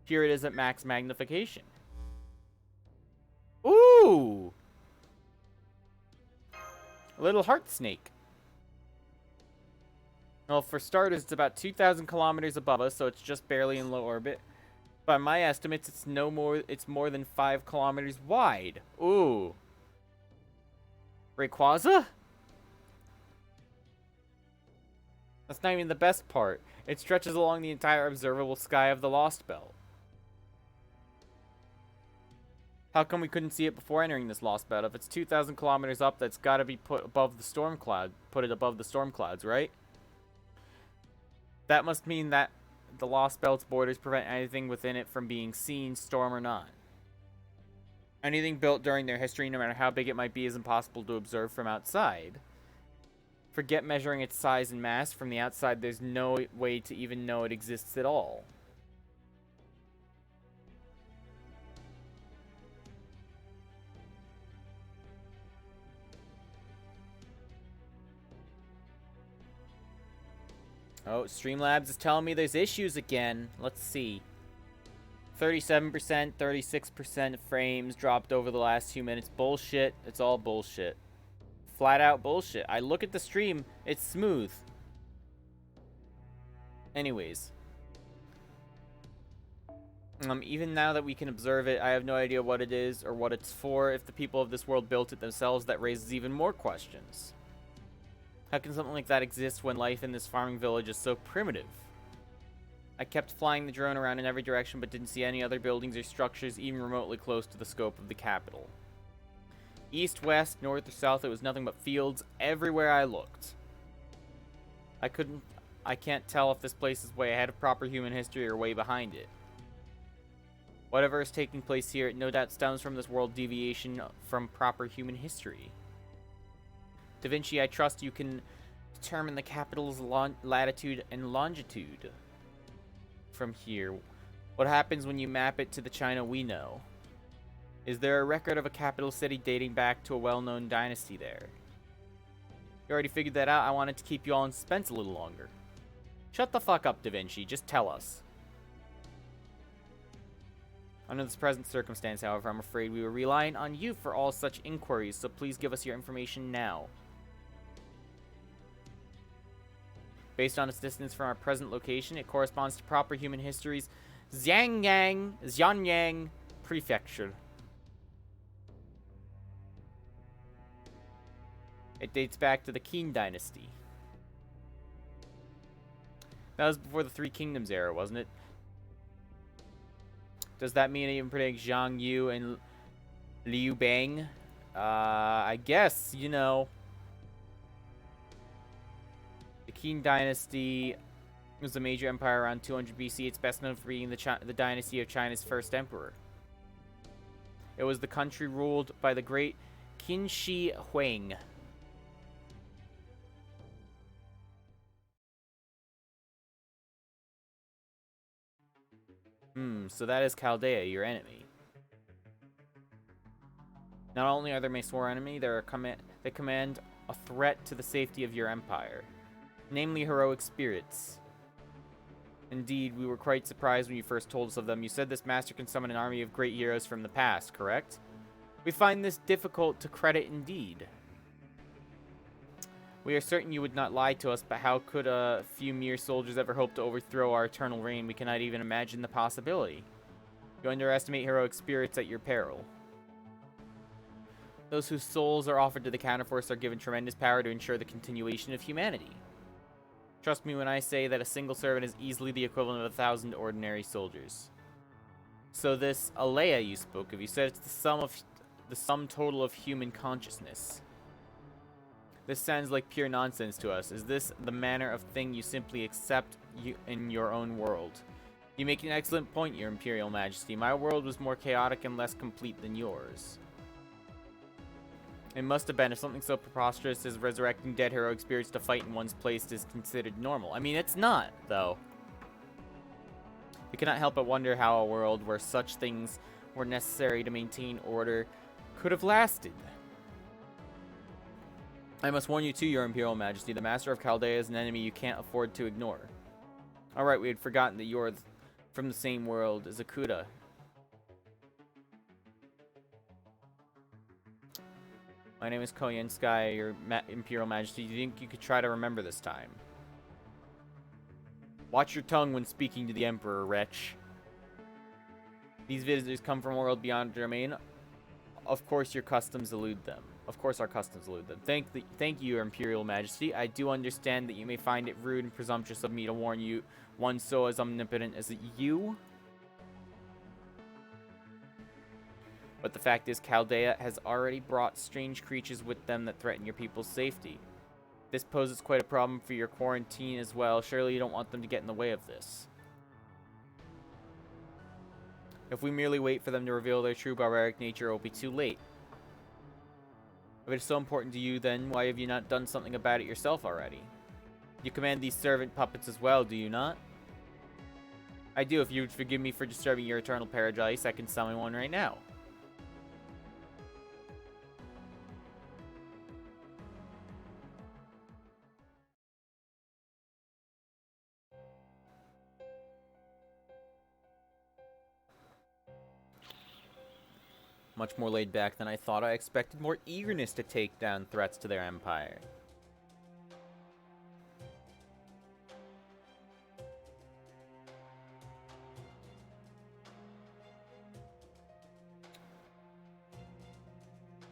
[SPEAKER 1] Here it is at max magnification. Ooh! A little heart snake. Well, for starters, it's about 2,000 kilometers above us, so it's just barely in low orbit. By my estimates, it's more than 5 kilometers wide. Ooh. Rayquaza? That's not even the best part. It stretches along the entire observable sky of the Lost Belt. How come we couldn't see it before entering this Lost Belt? If it's 2,000 kilometers up, that's gotta be put above the storm cloud. Put it above the storm clouds, right? That must mean that the Lost Belt's borders prevent anything within it from being seen, storm or not. Anything built during their history, no matter how big it might be, is impossible to observe from outside. Forget measuring its size and mass. From the outside, there's no way to even know it exists at all. Oh, Streamlabs is telling me there's issues again. Let's see. 37%, 36% frames dropped over the last 2 minutes. Bullshit. It's all bullshit. Flat out bullshit. I look at the stream, it's smooth. Anyways. Even now that we can observe it, I have no idea what it is or what it's for. If the people of this world built it themselves, that raises even more questions. How can something like that exist when life in this farming village is so primitive? I kept flying the drone around in every direction, but didn't see any other buildings or structures even remotely close to the scope of the capital. East, west, north, or south, it was nothing but fields everywhere I looked. I can't tell if this place is way ahead of proper human history or way behind it. Whatever is taking place here, it no doubt stems from this world deviation from proper human history. Da Vinci, I trust you can determine the capital's latitude and longitude from here. What happens when you map it to the China we know? Is there a record of a capital city dating back to a well-known dynasty there? You already figured that out. I wanted to keep you all in suspense a little longer. Shut the fuck up, Da Vinci. Just tell us. Under this present circumstance, however, I'm afraid we were relying on you for all such inquiries, so please give us your information now. Based on its distance from our present location, it corresponds to proper human history's Xianyang Prefecture. It dates back to the Qin Dynasty. That was before the Three Kingdoms era, wasn't it? Does that mean it even predicts Zhang Yu and Liu Bang? I guess, you know. The Qin Dynasty was a major empire around 200 BC. It's best known for being the dynasty of China's first emperor. It was the country ruled by the great Qin Shi Huang. So that is Chaldea, your enemy. Not only are they my sworn enemy, they command a threat to the safety of your empire. Namely, heroic spirits. Indeed, we were quite surprised when you first told us of them. You said this master can summon an army of great heroes from the past, correct? We find this difficult to credit indeed. We are certain you would not lie to us, but how could a few mere soldiers ever hope to overthrow our eternal reign? We cannot even imagine the possibility. You underestimate heroic spirits at your peril. Those whose souls are offered to the counterforce are given tremendous power to ensure the continuation of humanity. Trust me when I say that a single servant is easily the equivalent of 1,000 ordinary soldiers. So this Alea you spoke of, you said it's the sum total of human consciousness. This sounds like pure nonsense to us. Is this the manner of thing you simply accept in your own world? You make an excellent point, Your Imperial Majesty. My world was more chaotic and less complete than yours. It must have been if something so preposterous as resurrecting dead heroic spirits to fight in one's place is considered normal. I mean, it's not, though. We cannot help but wonder how a world where such things were necessary to maintain order could have lasted. I must warn you too, Your Imperial Majesty. The Master of Chaldea is an enemy you can't afford to ignore. Alright, we had forgotten that you're from the same world as Akuda. My name is Koyen Sky, Your Imperial Majesty. Do you think you could try to remember this time? Watch your tongue when speaking to the Emperor, wretch. These visitors come from a world beyond our domain. Of course your customs elude them. Of course our customs elude them. Thank you, Your Imperial Majesty. I do understand that you may find it rude and presumptuous of me to warn you, one so as omnipotent as you. But the fact is, Chaldea has already brought strange creatures with them that threaten your people's safety. This poses quite a problem for your quarantine as well. Surely you don't want them to get in the way of this. If we merely wait for them to reveal their true barbaric nature, it will be too late. If it is so important to you, then why have you not done something about it yourself already? You command these servant puppets as well, do you not? I do. If you would forgive me for disturbing your eternal paradise, I can summon one right now. Much more laid back than I thought. I expected more eagerness to take down threats to their empire.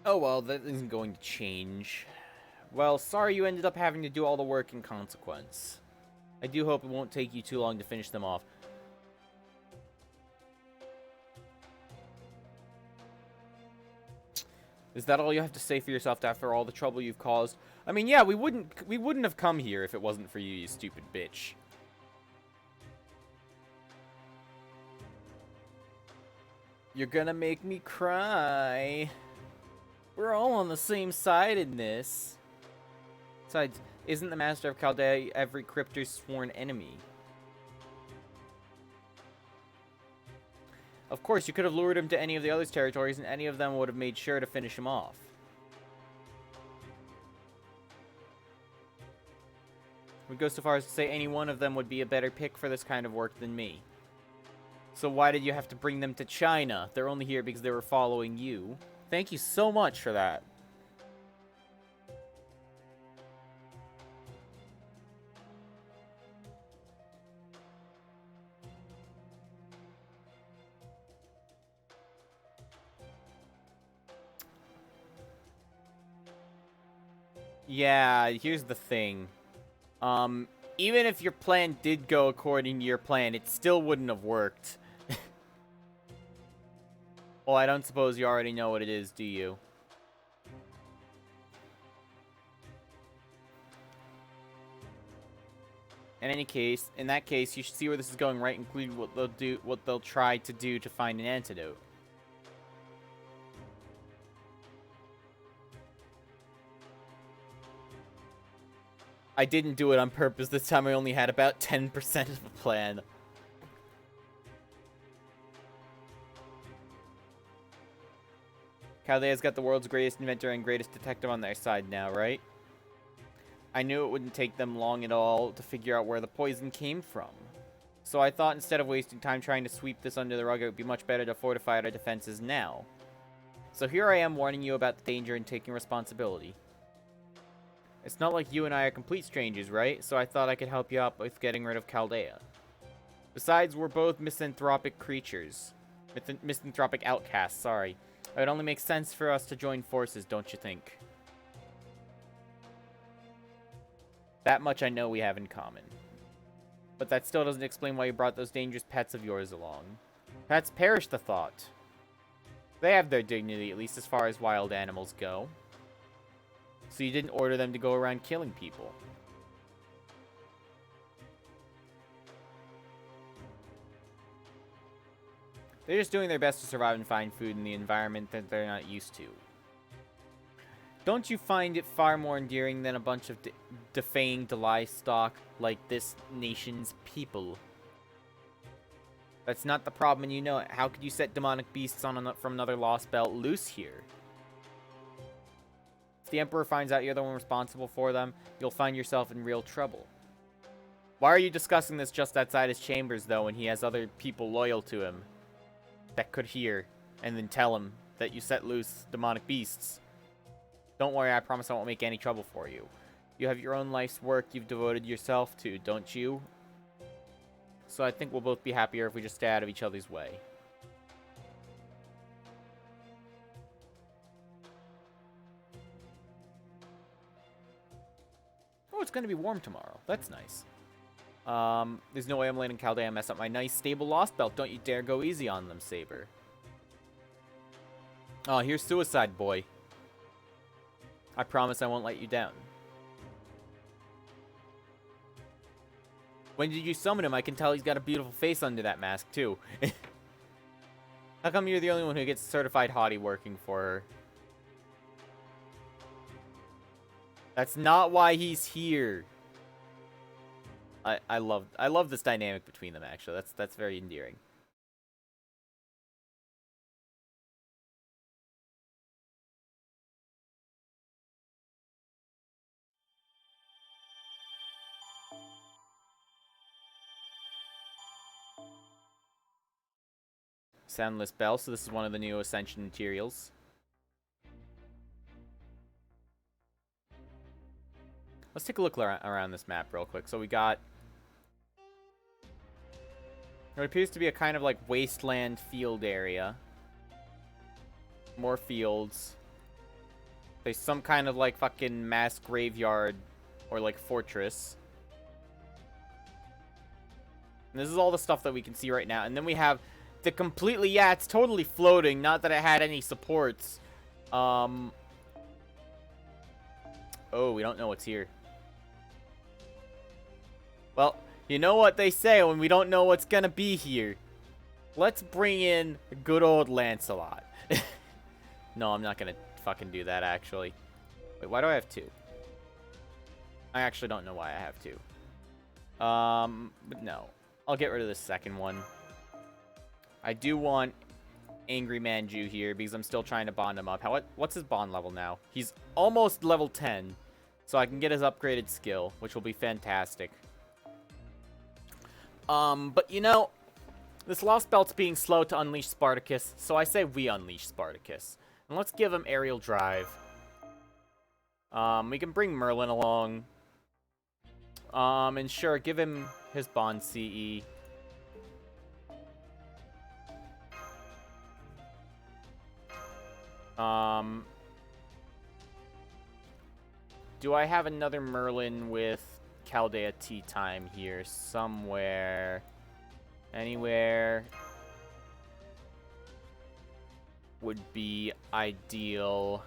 [SPEAKER 1] Oh well, that isn't going to change. Well, sorry you ended up having to do all the work in consequence. I do hope it won't take you too long to finish them off. Is that all you have to say for yourself after all the trouble you've caused? I mean, yeah, we wouldn't have come here if it wasn't for you, you stupid bitch. You're gonna make me cry. We're all on the same side in this. Besides, isn't the Master of Chaldea every crypter's sworn enemy? Of course, you could have lured him to any of the other's territories, and any of them would have made sure to finish him off. Would go so far as to say any one of them would be a better pick for this kind of work than me. So why did you have to bring them to China? They're only here because they were following you. Thank you so much for that. Yeah, here's the thing. Even if your plan did go according to your plan, it still wouldn't have worked. Well, I don't suppose you already know what it is, do you? In that case, you should see where this is going, right? Including what they'll try to do to find an antidote. I didn't do it on purpose. This time I only had about 10% of the plan. Chaldea's got the world's greatest inventor and greatest detective on their side now, right? I knew it wouldn't take them long at all to figure out where the poison came from. So I thought instead of wasting time trying to sweep this under the rug, it would be much better to fortify our defenses now. So here I am warning you about the danger and taking responsibility. It's not like you and I are complete strangers, right? So I thought I could help you out with getting rid of Chaldea. Besides, we're both misanthropic creatures. Misanthropic outcasts, sorry. It would only make sense for us to join forces, don't you think? That much I know we have in common. But that still doesn't explain why you brought those dangerous pets of yours along. Pets perish the thought. They have their dignity, at least as far as wild animals go. So you didn't order them to go around killing people. They're just doing their best to survive and find food in the environment that they're not used to. Don't you find it far more endearing than a bunch of defaying livestock like this nation's people? That's not the problem, and you know it. How could you set demonic beasts from another Lost Belt loose here? If the Emperor finds out you're the one responsible for them, you'll find yourself in real trouble. Why are you discussing this just outside his chambers, though, when he has other people loyal to him that could hear and then tell him that you set loose demonic beasts? Don't worry, I promise I won't make any trouble for you. You have your own life's work you've devoted yourself to, don't you? So I think we'll both be happier if we just stay out of each other's way. Oh, it's going to be warm tomorrow. That's nice. There's no way I'm letting Chaldea mess up my nice, stable Lostbelt. Don't you dare go easy on them, Saber. Oh, here's Suicide Boy. I promise I won't let you down. When did you summon him? I can tell he's got a beautiful face under that mask, too. How come you're the only one who gets certified hottie working for her? That's not why he's here. I love this dynamic between them, actually. That's very endearing. Soundless Bell, so this is one of the new Ascension materials. Let's take a look around this map real quick. So we got... It appears to be a kind of like wasteland field area. More fields. There's some kind of like fucking mass graveyard or like fortress. And this is all the stuff that we can see right now. And then we have the completely, yeah, it's totally floating. Not that it had any supports. Oh, we don't know what's here. Well, you know what they say when we don't know what's gonna be here. Let's bring in good old Lancelot. No, I'm not gonna fucking do that, actually. Wait, why do I have two? I actually don't know why I have two. But no. I'll get rid of the second one. I do want Angry Manju here because I'm still trying to bond him up. What's his bond level now? He's almost level 10. So I can get his upgraded skill, which will be fantastic. But you know, this Lostbelt's being slow to unleash Spartacus, so I say we unleash Spartacus. And let's give him aerial drive. We can bring Merlin along. And sure, give him his Bond CE. Do I have another Merlin with Chaldea Tea Time here somewhere? Anywhere would be ideal.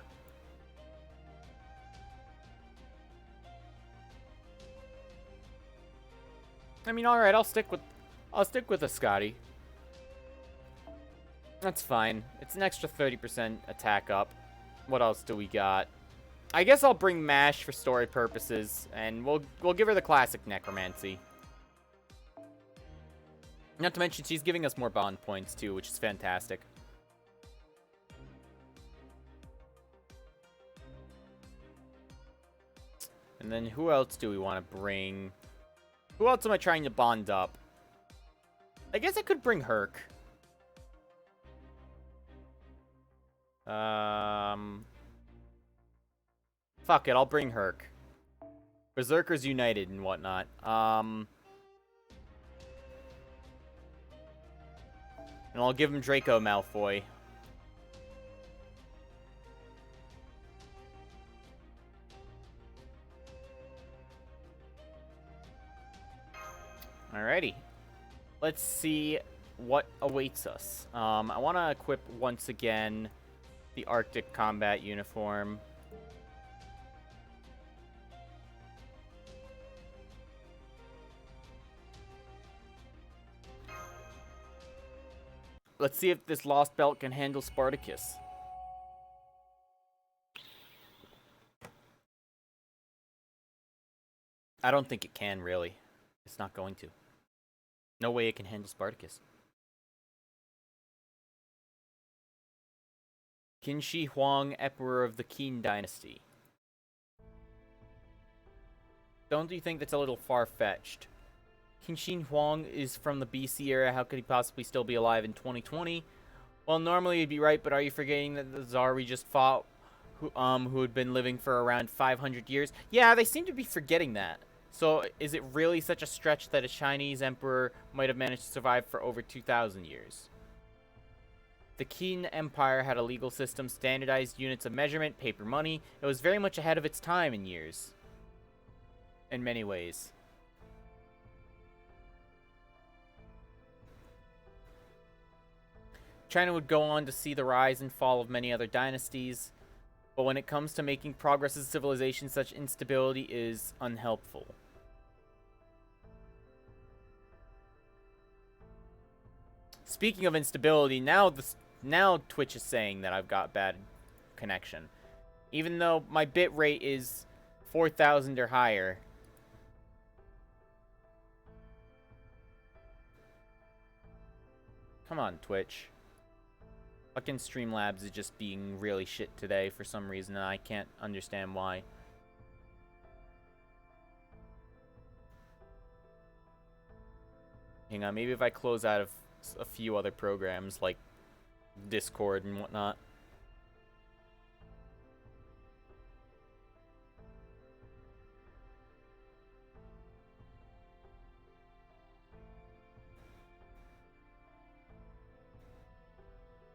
[SPEAKER 1] I mean, all right, I'll stick with a Scotty. That's fine. It's an extra 30% attack up. What else do we got? I guess I'll bring Mash for story purposes, and we'll give her the classic Necromancy. Not to mention, she's giving us more bond points, too, which is fantastic. And then who else do we want to bring? Who else am I trying to bond up? I guess I could bring Herc. Fuck it, I'll bring Herc. Berserkers United and whatnot. And I'll give him Draco Malfoy. Alrighty. Let's see what awaits us. I want to equip once again the Arctic Combat Uniform. Let's see if this Lostbelt can handle Spartacus. I don't think it can, really. It's not going to. No way it can handle Spartacus. Qin Shi Huang, Emperor of the Qin Dynasty. Don't you think that's a little far-fetched? Qin Shi Huang is from the BC era. How could he possibly still be alive in 2020? Well, normally you'd be right, but are you forgetting that the Tsar we just fought, who had been living for around 500 years? Yeah, they seem to be forgetting that. So, is it really such a stretch that a Chinese emperor might have managed to survive for over 2,000 years? The Qin Empire had a legal system, standardized units of measurement, paper money. It was very much ahead of its time in years. In many ways. China would go on to see the rise and fall of many other dynasties, but when it comes to making progress as a civilization, such instability is unhelpful. Speaking of instability, now Twitch is saying that I've got bad connection. Even though my bit rate is 4,000 or higher. Come on, Twitch. Fucking Streamlabs is just being really shit today for some reason, and I can't understand why. Hang on, maybe if I close out of a few other programs like Discord and whatnot.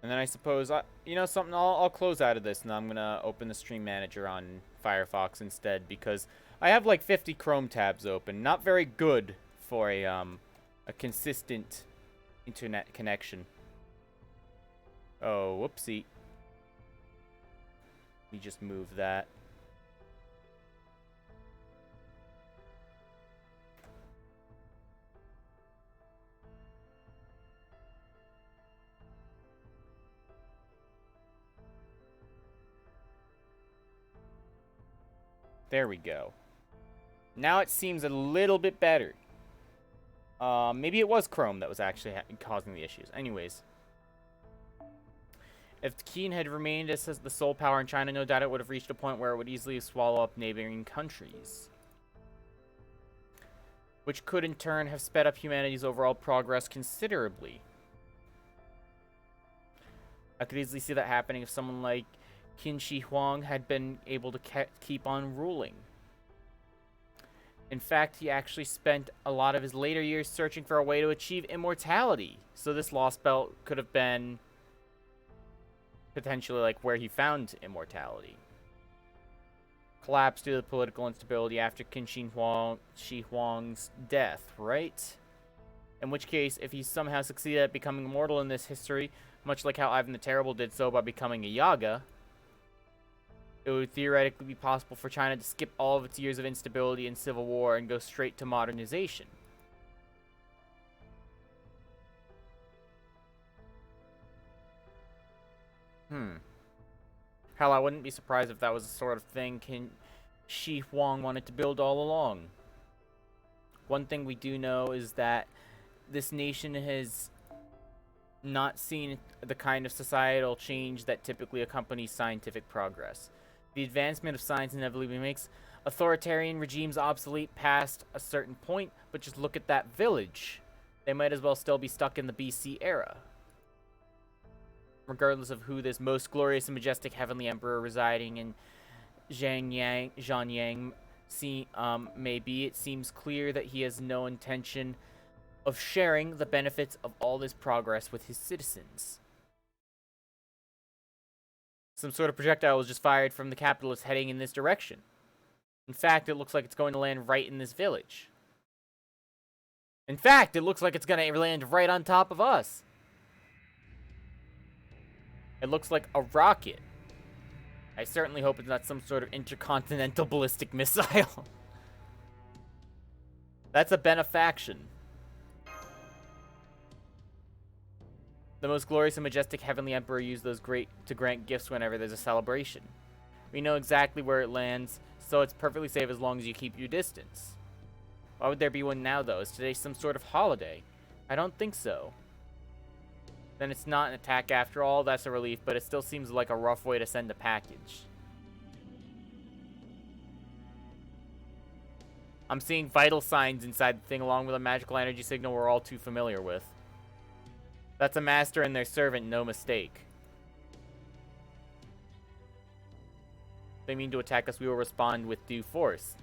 [SPEAKER 1] And then I suppose, you know something, I'll close out of this and I'm going to open the Stream Manager on Firefox instead because I have like 50 Chrome tabs open. Not very good for a consistent internet connection. Oh, whoopsie. Let me just move that. There we go. Now it seems a little bit better. Maybe it was Chrome that was actually causing the issues. Anyways. If the Qin had remained as the sole power in China, no doubt it would have reached a point where it would easily swallow up neighboring countries. Which could in turn have sped up humanity's overall progress considerably. I could easily see that happening if someone like Qin Shi Huang had been able to keep on ruling. In fact, he actually spent a lot of his later years searching for a way to achieve immortality. So this Lost Belt could have been potentially like where he found immortality. Collapsed due to the political instability after Qin Shi Huang's death, right? In which case, if he somehow succeeded at becoming immortal in this history, much like how Ivan the Terrible did so by becoming a Yaga, it would theoretically be possible for China to skip all of its years of instability and civil war and go straight to modernization. Hell, I wouldn't be surprised if that was the sort of thing Qin Shi Huang wanted to build all along. One thing we do know is that this nation has not seen the kind of societal change that typically accompanies scientific progress. The advancement of science inevitably makes authoritarian regimes obsolete past a certain point, but just look at that village. They might as well still be stuck in the BC era. Regardless of who this most glorious and majestic heavenly emperor residing in Zhanyang may be, it seems clear that he has no intention of sharing the benefits of all this progress with his citizens. Some sort of projectile was just fired from the capitalist heading in this direction. In fact, it looks like it's going to land right in this village. In fact, it looks like it's going to land right on top of us. It looks like a rocket. I certainly hope it's not some sort of intercontinental ballistic missile. That's a benefaction. The most glorious and majestic heavenly emperor used those to grant gifts whenever there's a celebration. We know exactly where it lands, so it's perfectly safe as long as you keep your distance. Why would there be one now, though? Is today some sort of holiday? I don't think so. Then it's not an attack after all. That's a relief, but it still seems like a rough way to send a package. I'm seeing vital signs inside the thing along with a magical energy signal we're all too familiar with. That's a master and their servant, no mistake. If they mean to attack us, we will respond with due force.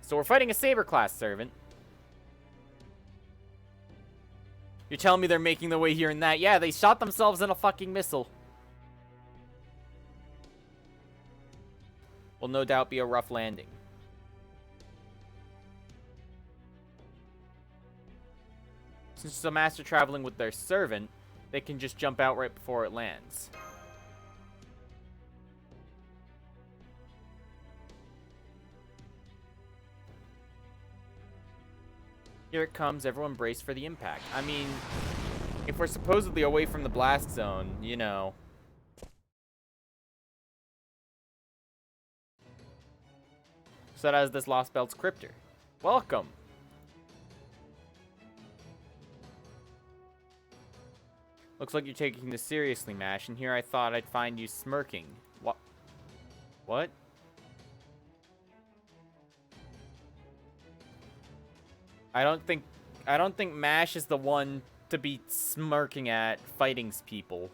[SPEAKER 1] So we're fighting a Saber class servant. You're telling me they're making their way here in that? Yeah, they shot themselves in a fucking missile. Will no doubt be a rough landing. Since it's a master traveling with their servant, they can just jump out right before it lands. Here it comes, everyone brace for the impact. I mean, if we're supposedly away from the blast zone, you know. So that is this Lostbelt's cryptor. Welcome. Looks like you're taking this seriously, Mash, and here I thought I'd find you smirking. What? What? I don't think Mash is the one to be smirking at fighting people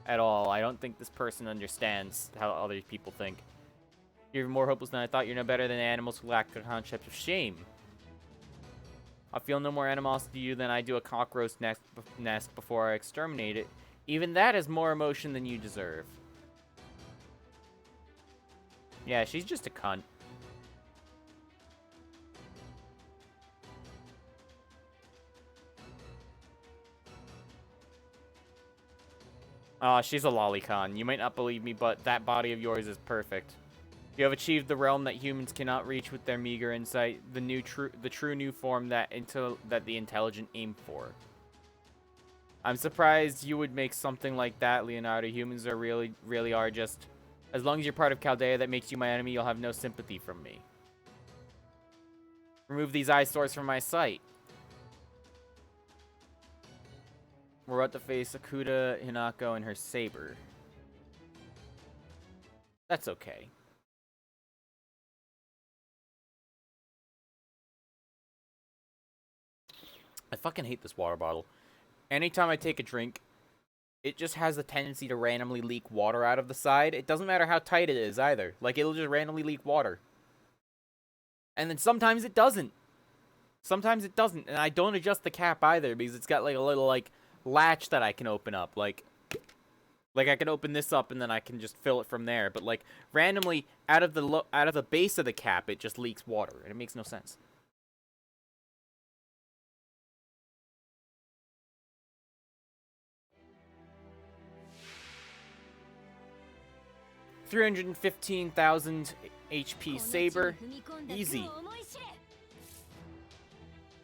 [SPEAKER 1] at all. I don't think this person understands how other people think. You're even more hopeless than I thought. You're no better than animals who lack the concept of shame. I feel no more animosity to you than I do a cockroach nest before I exterminate it. Even that is more emotion than you deserve. Yeah, she's just a cunt. She's a lolicon. You might not believe me, but that body of yours is perfect. You have achieved the realm that humans cannot reach with their meager insight, the true new form that the intelligent aim for. I'm surprised you would make something like that, Leonardo. Humans are really are just... As long as you're part of Chaldea that makes you my enemy, you'll have no sympathy from me. Remove these eyesores from my sight. We're about to face Akuta Hinako and her saber. That's okay. I fucking hate this water bottle. Anytime I take a drink, it just has a tendency to randomly leak water out of the side. It doesn't matter how tight it is either. Like, it'll just randomly leak water. And then sometimes it doesn't. Sometimes it doesn't. And I don't adjust the cap either because it's got like a little like latch that I can open up. Like I can open this up and then I can just fill it from there. But like randomly out of the base of the cap, it just leaks water. And it makes no sense. $315,000 HP saber. Easy.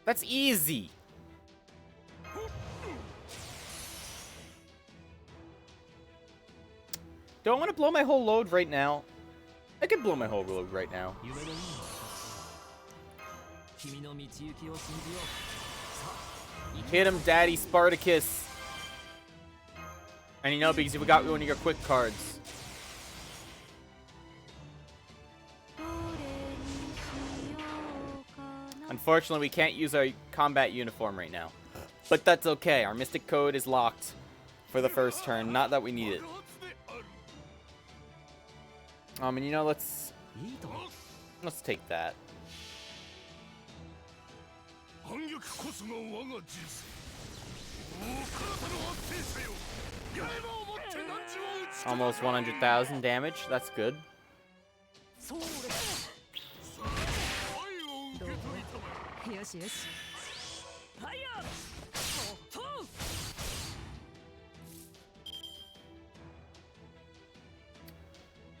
[SPEAKER 1] That's easy. Do I want to blow my whole load right now? I could blow my whole load right now. Hit him, Daddy Spartacus. And you know, because we got one of your quick cards. Unfortunately, we can't use our combat uniform right now. But that's okay. Our Mystic Code is locked for the first turn. Not that we need it. And you know, let's take that. Almost 100,000 damage. That's good.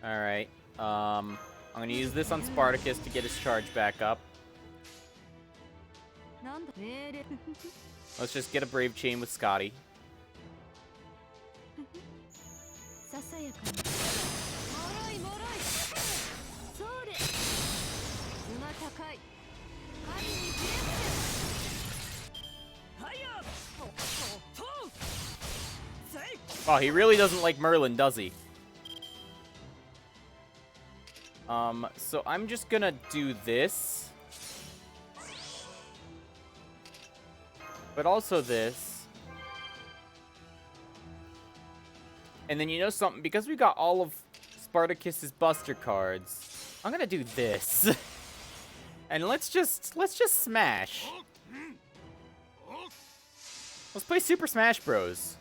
[SPEAKER 1] Alright. I'm gonna use this on Spartacus to get his charge back up. Let's just get a Brave Chain with Scotty. Oh, he really doesn't like Merlin, does he? So I'm just gonna do this. But also this. And then you know something? Because we got all of Spartacus's Buster cards, I'm gonna do this. And let's just smash. Let's play Super Smash Bros.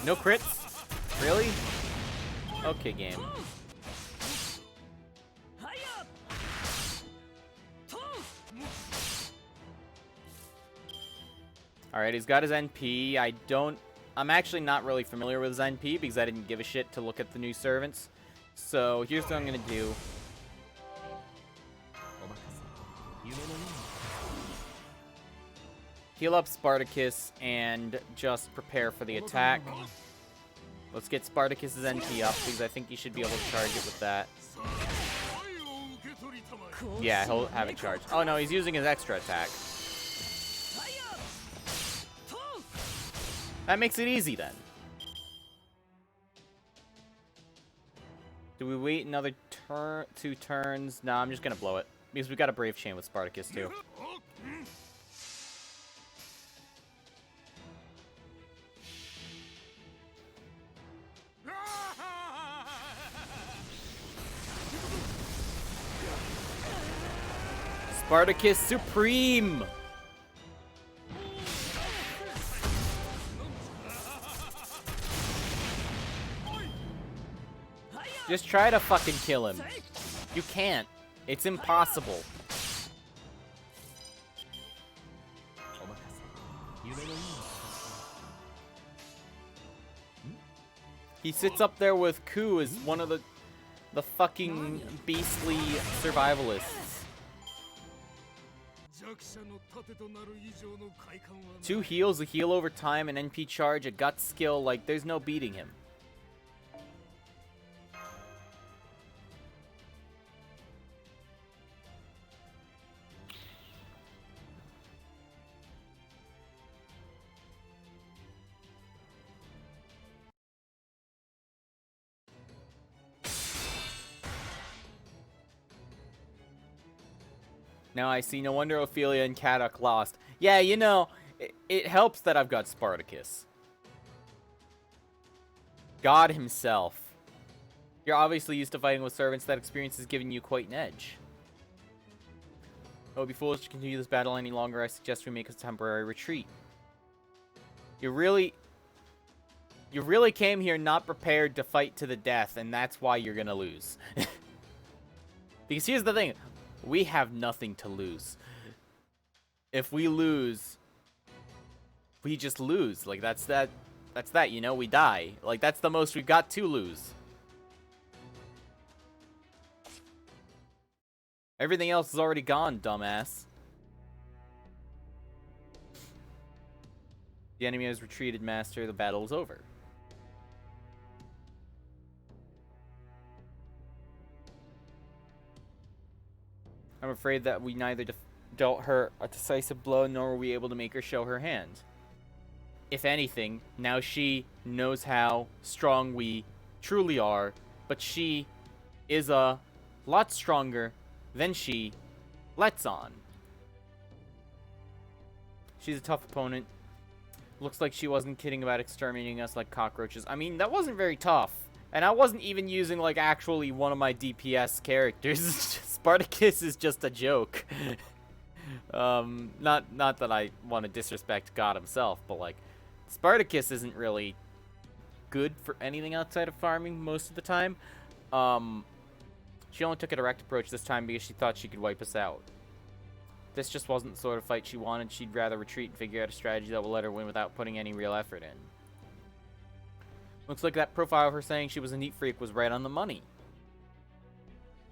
[SPEAKER 1] No crits? Really? Okay, game. Alright, he's got his NP. I'm actually not really familiar with his NP because I didn't give a shit to look at the new servants. So here's what I'm gonna do. Heal up Spartacus and just prepare for the attack. Let's get Spartacus's NP up because I think he should be able to charge it with that. Yeah, he'll have it charged. Oh no, he's using his extra attack. That makes it easy then. Do we wait another two turns? No, I'm just gonna blow it. Because we got a Brave Chain with Spartacus too. Spartacus Supreme! Just try to fucking kill him. You can't. It's impossible. He sits up there with Ku as one of the fucking beastly survivalists. 2 heals, a heal over time, an NP charge, a gut skill, like there's no beating him. Now I see. No wonder Ophelia and Kadok lost. Yeah, you know, it helps that I've got Spartacus. God himself. You're obviously used to fighting with servants. That experience has given you quite an edge. It would be foolish to continue this battle any longer. I suggest we make a temporary retreat. You really came here not prepared to fight to the death, and that's why you're gonna lose. Because here's the thing. We have nothing to lose. If we lose, we just lose. Like, that's that, you know? We die. Like, that's the most we've got to lose. Everything else is already gone, dumbass. The enemy has retreated, Master. The battle is over. I'm afraid that we neither dealt her a decisive blow, nor were we able to make her show her hand. If anything, now she knows how strong we truly are, but she is a lot stronger than she lets on. She's a tough opponent. Looks like she wasn't kidding about exterminating us like cockroaches. I mean, that wasn't very tough. And I wasn't even using, like, actually one of my DPS characters. Spartacus is just a joke. Not that I want to disrespect God himself, but, like, Spartacus isn't really good for anything outside of farming most of the time. She only took a direct approach this time because she thought she could wipe us out. This just wasn't the sort of fight she wanted. She'd rather retreat and figure out a strategy that will let her win without putting any real effort in. Looks like that profile of her saying she was a neat freak was right on the money.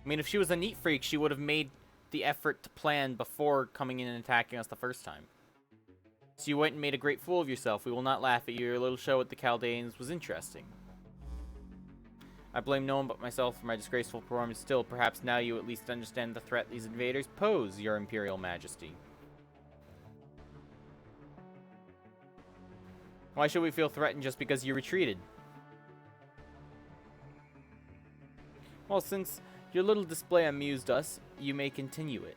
[SPEAKER 1] I mean, if she was a neat freak, she would have made the effort to plan before coming in and attacking us the first time. So you went and made a great fool of yourself. We will not laugh at you. Your little show with the Chaldeans was interesting. I blame no one but myself for my disgraceful performance. Still, perhaps now you at least understand the threat these invaders pose, Your Imperial Majesty. Why should we feel threatened just because you retreated? Well, since your little display amused us, you may continue it.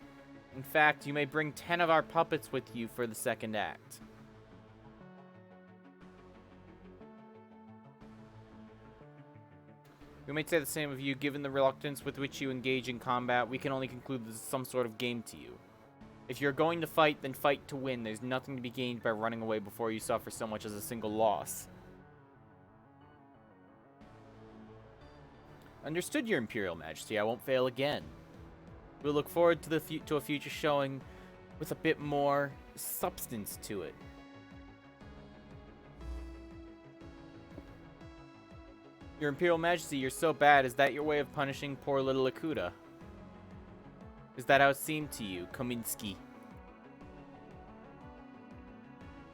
[SPEAKER 1] In fact, you may bring 10 of our puppets with you for the second act. We might say the same of you. Given the reluctance with which you engage in combat, we can only conclude this is some sort of game to you. If you're going to fight, then fight to win. There's nothing to be gained by running away before you suffer so much as a single loss. Understood, Your Imperial Majesty. I won't fail again. We'll look forward to a future showing with a bit more substance to it. Your Imperial Majesty, you're so bad. Is that your way of punishing poor little Akuda? Is that how it seemed to you, Kominsky?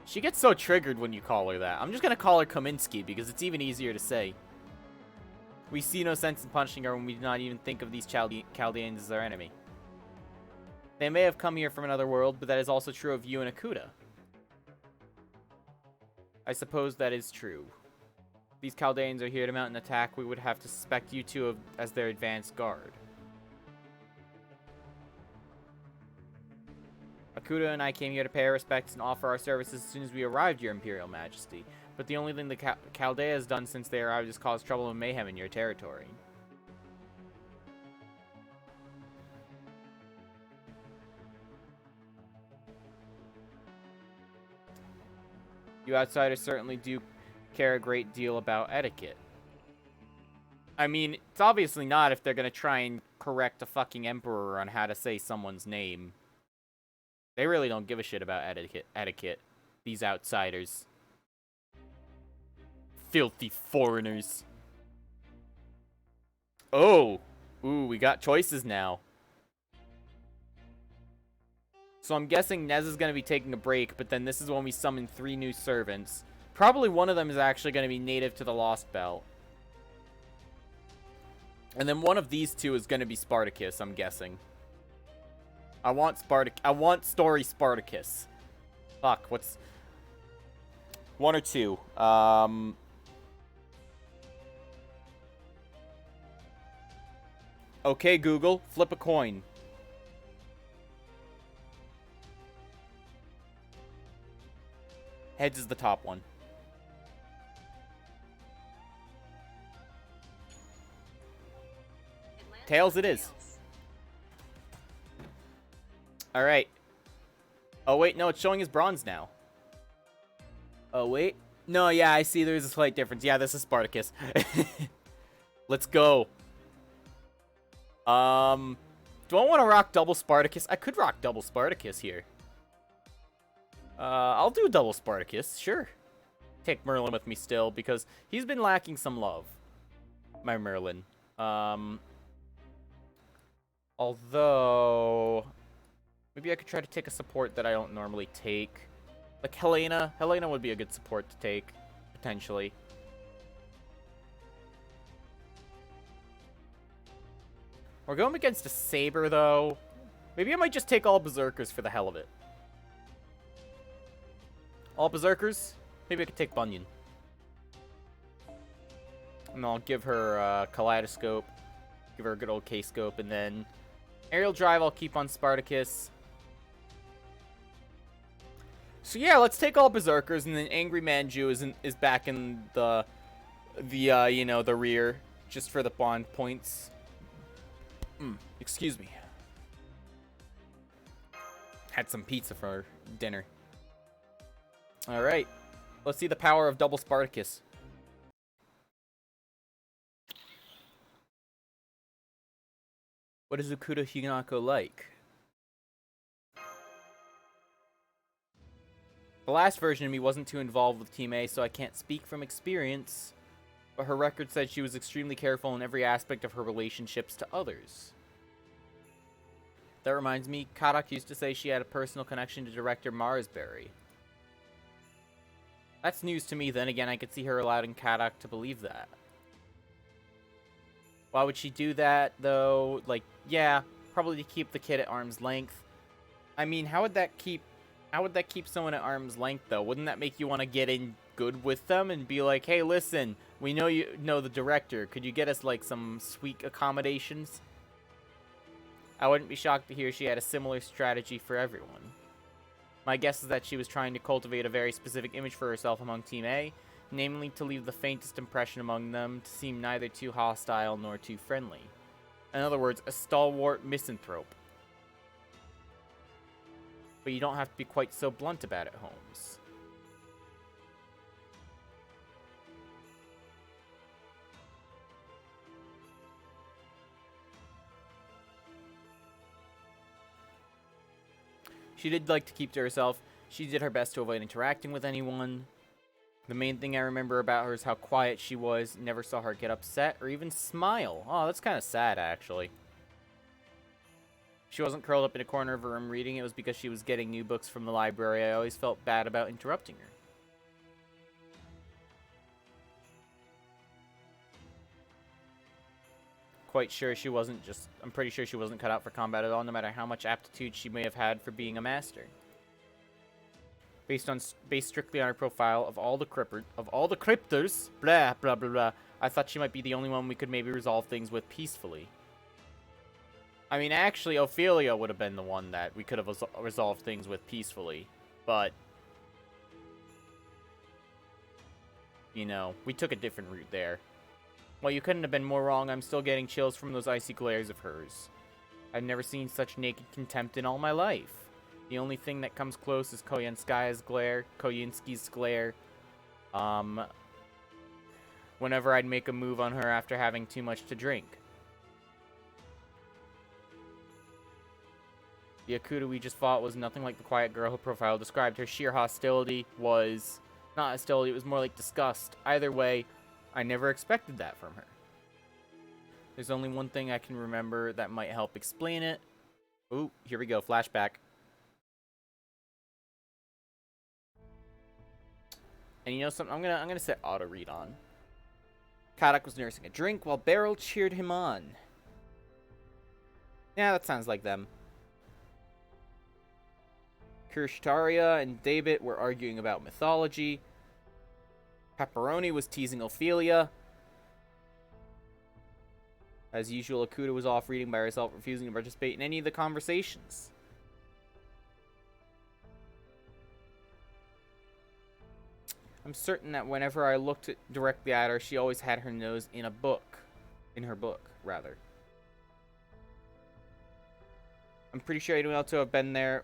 [SPEAKER 1] She gets so triggered when you call her that. I'm just gonna call her Kominsky because it's even easier to say. We see no sense in punishing her when we do not even think of these Chaldeans as our enemy. They may have come here from another world, but that is also true of you and Akuda. I suppose that is true. If these Chaldeans are here to mount an attack, we would have to suspect you two as their advanced guard. Akuda and I came here to pay our respects and offer our services as soon as we arrived, Your Imperial Majesty. But the only thing the Chaldea has done since they arrived is cause trouble and mayhem in your territory. You outsiders certainly do care a great deal about etiquette. I mean, it's obviously not if they're gonna try and correct a fucking emperor on how to say someone's name. They really don't give a shit about etiquette. These outsiders. Filthy foreigners. Oh! Ooh, we got choices now. So I'm guessing Nez is going to be taking a break, but then this is when we summon 3 new servants. Probably one of them is actually going to be native to the Lostbelt. And then one of these 2 is going to be Spartacus, I'm guessing. I want Story Spartacus. Fuck, what's... 1 or 2. Okay, Google, flip a coin. Heads is the top one. Tails it is. Alright. Oh, wait, no, it's showing as bronze now. Oh, wait. No, yeah, I see there's a slight difference. Yeah, this is Spartacus. Let's go. Do I want to rock double Spartacus? I could rock double Spartacus here. I'll do double Spartacus, sure. Take Merlin with me still, because he's been lacking some love. My Merlin. Although... maybe I could try to take a support that I don't normally take. Like Helena. Helena would be a good support to take, potentially. We're going against a Saber, though. Maybe I might just take all Berserkers for the hell of it. All Berserkers? Maybe I could take Bunyan. And I'll give her Kaleidoscope. Give her a good old K-Scope. And then Aerial Drive I'll keep on Spartacus. So yeah, let's take all Berserkers. And then Angry Manju is back in the you know, the rear. Just for the bond points. Excuse me. Had some pizza for dinner. Alright. Let's see the power of double Spartacus. What is Ukuda Hinako like? The last version of me wasn't too involved with Team A, so I can't speak from experience. But her record said she was extremely careful in every aspect of her relationships to others. That reminds me, Karak used to say she had a personal connection to director Marsberry. That's news to me, then again, I could see her allowing Karak to believe that. Why would she do that, though? Like, yeah, probably to keep the kid at arm's length. I mean, how would that keep someone at arm's length, though? Wouldn't that make you want to get in good with them and be like, hey, listen, we know you know the director. Could you get us, like, some sweet accommodations? I wouldn't be shocked to hear she had a similar strategy for everyone. My guess is that she was trying to cultivate a very specific image for herself among Team A, namely to leave the faintest impression among them, to seem neither too hostile nor too friendly. In other words, a stalwart misanthrope. But you don't have to be quite so blunt about it, Holmes. She did like to keep to herself. She did her best to avoid interacting with anyone. The main thing I remember about her is how quiet she was. Never saw her get upset or even smile. Oh, that's kind of sad, actually. She wasn't curled up in a corner of her room reading. It was because she was getting new books from the library. I always felt bad about interrupting her. I'm pretty sure she wasn't cut out for combat at all, no matter how much aptitude she may have had for being a master. Based strictly on her profile of all the cryptors, blah blah blah blah, I thought she might be the only one we could maybe resolve things with peacefully. I mean, actually, Ophelia would have been the one that we could have resolved things with peacefully, but you know, we took a different route there. Well, you couldn't have been more wrong. I'm still getting chills from those icy glares of hers. I've never seen such naked contempt in all my life. The only thing that comes close is Koyinski's glare. Whenever I'd make a move on her after having too much to drink. The Akuta we just fought was nothing like the quiet girl her profile described. Her sheer hostility was not hostility, it was more like disgust. Either way, I never expected that from her. There's only one thing I can remember that might help explain it. Ooh, here we go, flashback. And you know something? I'm gonna set auto read on. Kadak was nursing a drink while Beryl cheered him on. Yeah, that sounds like them. Kirshtaria and David were arguing about mythology. Pepperoni was teasing Ophelia. As usual, Akuta was off reading by herself, refusing to participate in any of the conversations. I'm certain that whenever I looked directly at her, she always had her nose in her book, rather. I'm pretty sure anyone else who had been there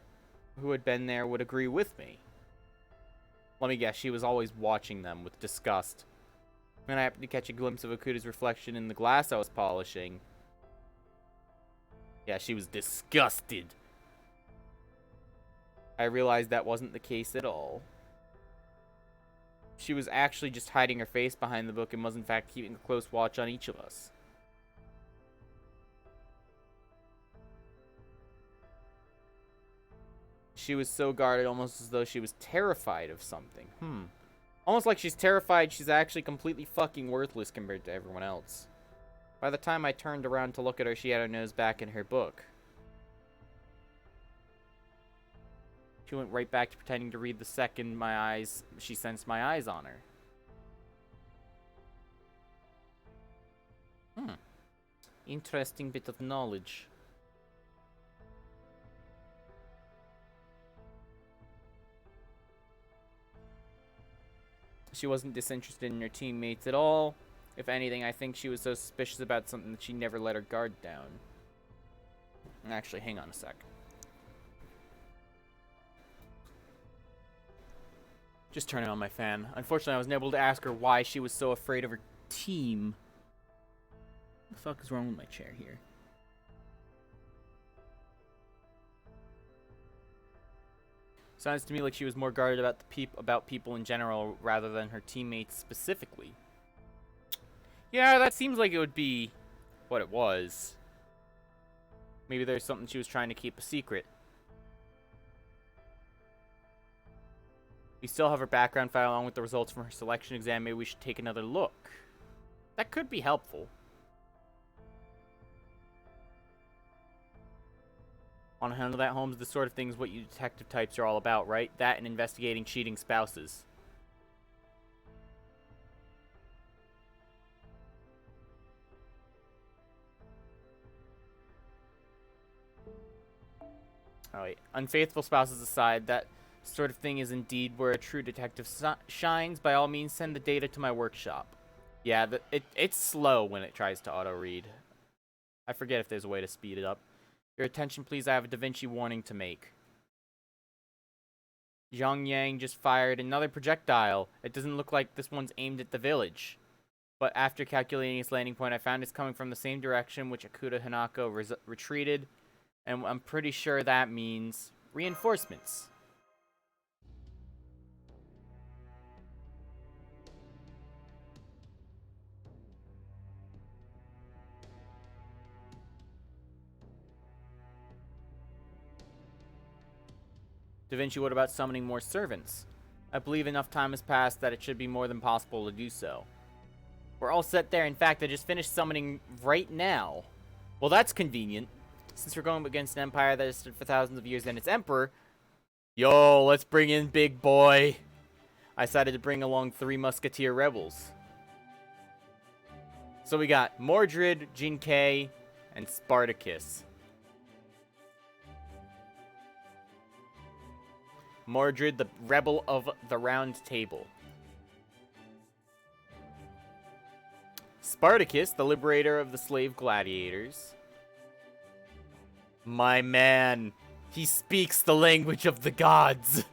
[SPEAKER 1] would agree with me. Let me guess, she was always watching them with disgust. When I happened to catch a glimpse of Akuta's reflection in the glass I was polishing. Yeah, she was disgusted. I realized that wasn't the case at all. She was actually just hiding her face behind the book and was in fact keeping a close watch on each of us. She was so guarded, almost as though she was terrified of something. Almost like she's terrified she's actually completely fucking worthless compared to everyone else. By the time I turned around to look at her, she had her nose back in her book. She went right back to pretending to read the second she sensed my eyes on her. Interesting bit of knowledge. She wasn't disinterested in her teammates at all. If anything, I think she was so suspicious about something that she never let her guard down. Actually, hang on a sec. Just turning on my fan. Unfortunately, I wasn't able to ask her why she was so afraid of her team. What the fuck is wrong with my chair here? Sounds to me like she was more guarded about people in general rather than her teammates specifically. Yeah, that seems like it would be what it was. Maybe there's something she was trying to keep a secret. We still have her background file along with the results from her selection exam. Maybe we should take another look. That could be helpful. Want to handle that, Holmes? This sort of thing is what you detective types are all about, right? That and investigating cheating spouses. Alright, unfaithful spouses aside, Sort of thing is indeed where a true detective shines. By all means, send the data to my workshop. Yeah, it's slow when it tries to auto-read. I forget if there's a way to speed it up. Your attention, please. I have a Da Vinci warning to make. Zhang Yang just fired another projectile. It doesn't look like this one's aimed at the village. But after calculating its landing point, I found it's coming from the same direction which Akuta Hanako retreated. And I'm pretty sure that means reinforcements. Da Vinci, what about summoning more servants? I believe enough time has passed that it should be more than possible to do so. We're all set there. In fact, I just finished summoning right now. Well, that's convenient. Since we're going against an empire that has stood for thousands of years and its emperor... Yo, let's bring in big boy. I decided to bring along 3 musketeer rebels. So we got Mordred, Jinkei, and Spartacus. Mordred, the rebel of the Round Table. Spartacus, the liberator of the slave gladiators. My man, he speaks the language of the gods.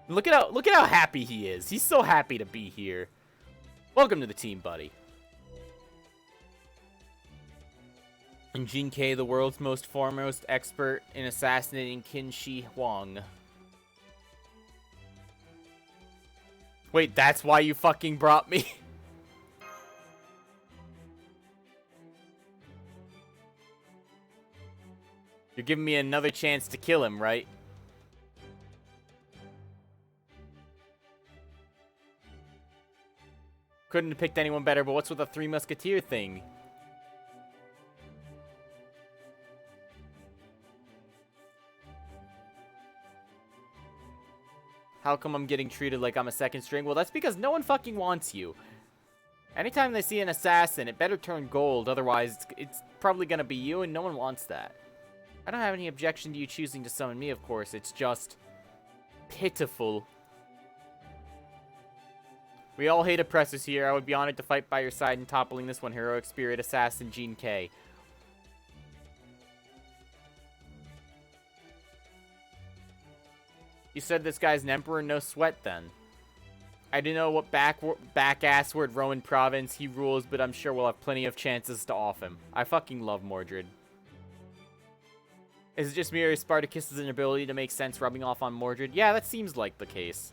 [SPEAKER 1] Look at how happy he is. He's so happy to be here. Welcome to the team, buddy. And Jinkei, the world's most foremost expert in assassinating Qin Shi Huang. Wait, that's why you fucking brought me? You're giving me another chance to kill him, right? Couldn't have picked anyone better, but what's with the 3 musketeer thing? How come I'm getting treated like I'm a second string? Well, that's because no one fucking wants you. Anytime they see an assassin, it better turn gold, otherwise it's probably gonna be you, and no one wants that. I don't have any objection to you choosing to summon me, of course. It's just pitiful. We all hate oppressors here. I would be honored to fight by your side in toppling this one heroic spirit assassin, Jinkei. You said this guy's an emperor, no sweat then. I don't know what back-assward Roman province he rules, but I'm sure we'll have plenty of chances to off him. I fucking love Mordred. Is it just me or Spartacus' inability to make sense rubbing off on Mordred? Yeah, that seems like the case.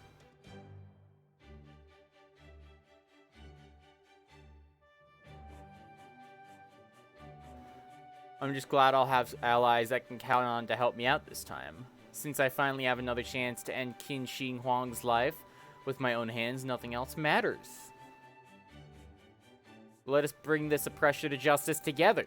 [SPEAKER 1] I'm just glad I'll have allies I can count on to help me out this time. Since I finally have another chance to end Qin Shi Huang's life with my own hands, nothing else matters. Let us bring this oppressor to justice together.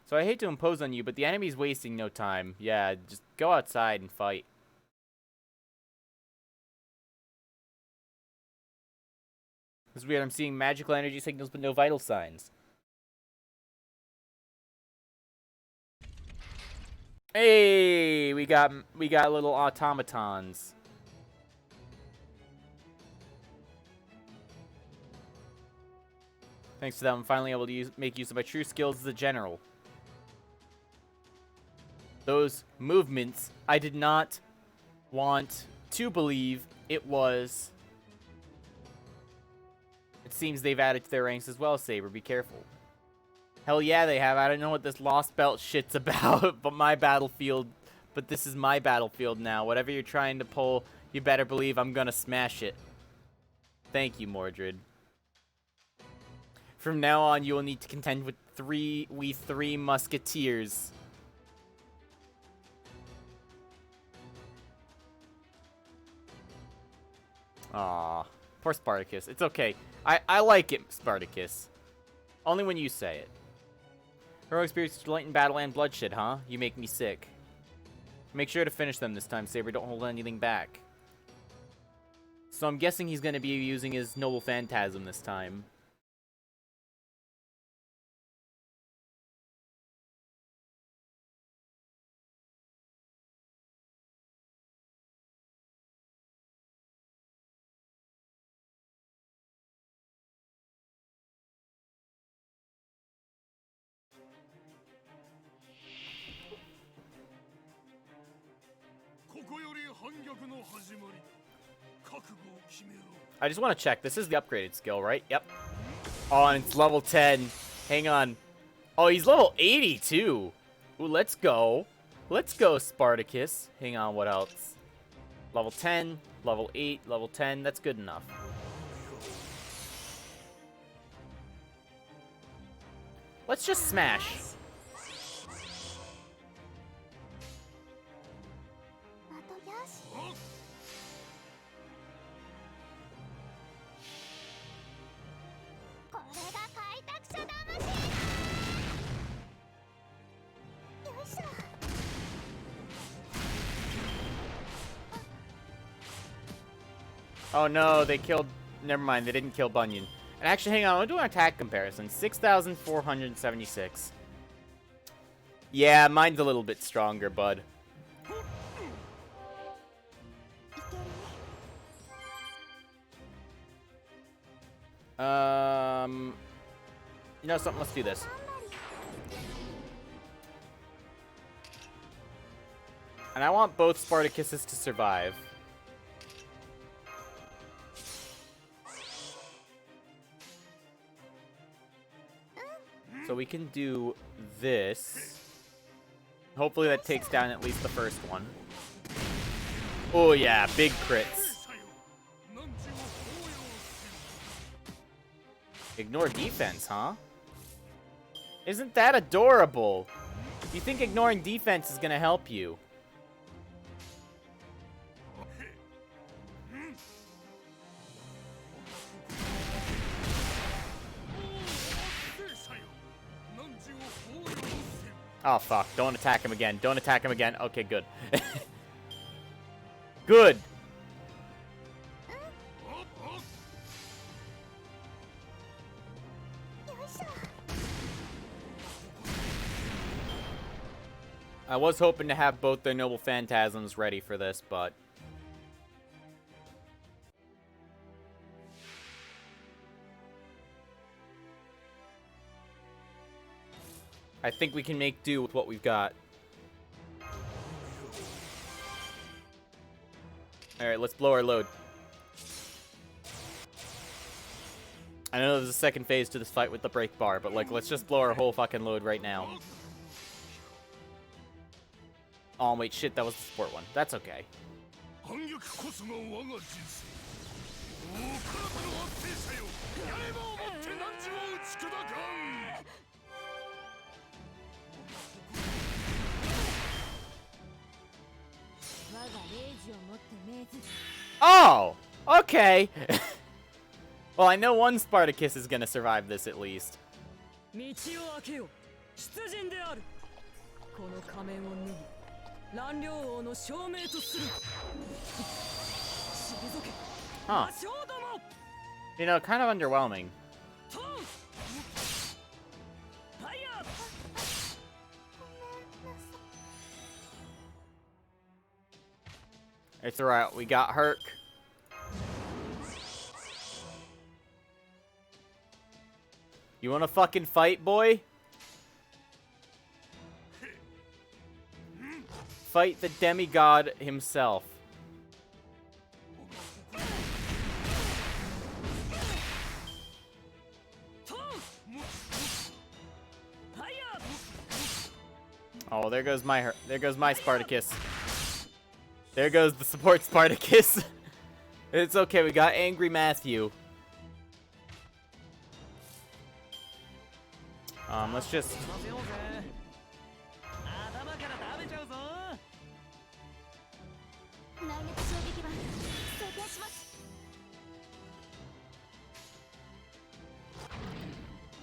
[SPEAKER 1] So I hate to impose on you, but the enemy's wasting no time. Yeah, just go outside and fight. This is weird. I'm seeing magical energy signals, but no vital signs. Hey, we got little automatons. Thanks to them, I'm finally able to make use of my true skills as a general. Those movements, I did not want to believe it was... It seems they've added to their ranks as well, Saber. Be careful. Hell yeah, they have. I don't know what this Lostbelt shit's about, but this is my battlefield now. Whatever you're trying to pull, you better believe I'm gonna smash it. Thank you, Mordred. From now on, you will need to contend with three musketeers. Aw, poor Spartacus. It's okay. I like it, Spartacus. Only when you say it. Heroic spirits delight in battle and bloodshed, huh? You make me sick. Make sure to finish them this time, Saber. Don't hold anything back. So I'm guessing he's going to be using his Noble Phantasm this time. I just want to check. This is the upgraded skill, right? Yep. Oh, and it's level 10. Hang on. Oh, he's level 80, too. Ooh, let's go. Let's go, Spartacus. Hang on, what else? Level 10, level 8, level 10. That's good enough. Let's just smash. Oh no, they killed... Never mind, they didn't kill Bunyan. And actually, hang on, I'm doing an attack comparison. 6,476. Yeah, mine's a little bit stronger, bud. You know something, let's do this. And I want both Spartacuses to survive. So we can do this. Hopefully that takes down at least the first one. Oh yeah, big crits. Ignore defense, huh? Isn't that adorable? You think ignoring defense is gonna help you? Oh, fuck. Don't attack him again. Don't attack him again. Okay, good. Good. I was hoping to have both their Noble Phantasms ready for this, but... I think we can make do with what we've got. Alright, let's blow our load. I know there's a second phase to this fight with the break bar, but like, let's just blow our whole fucking load right now. Oh, wait, shit, that was the support one. That's okay. Oh! Okay! Well, I know one Spartacus is gonna survive this at least. Huh. You know, kind of underwhelming. It's alright, we got Herc. You wanna fucking fight, boy? Fight the demigod himself. Oh, there goes my Spartacus. There goes the support Spartacus. It's okay, we got Angry Matthew. Let's just...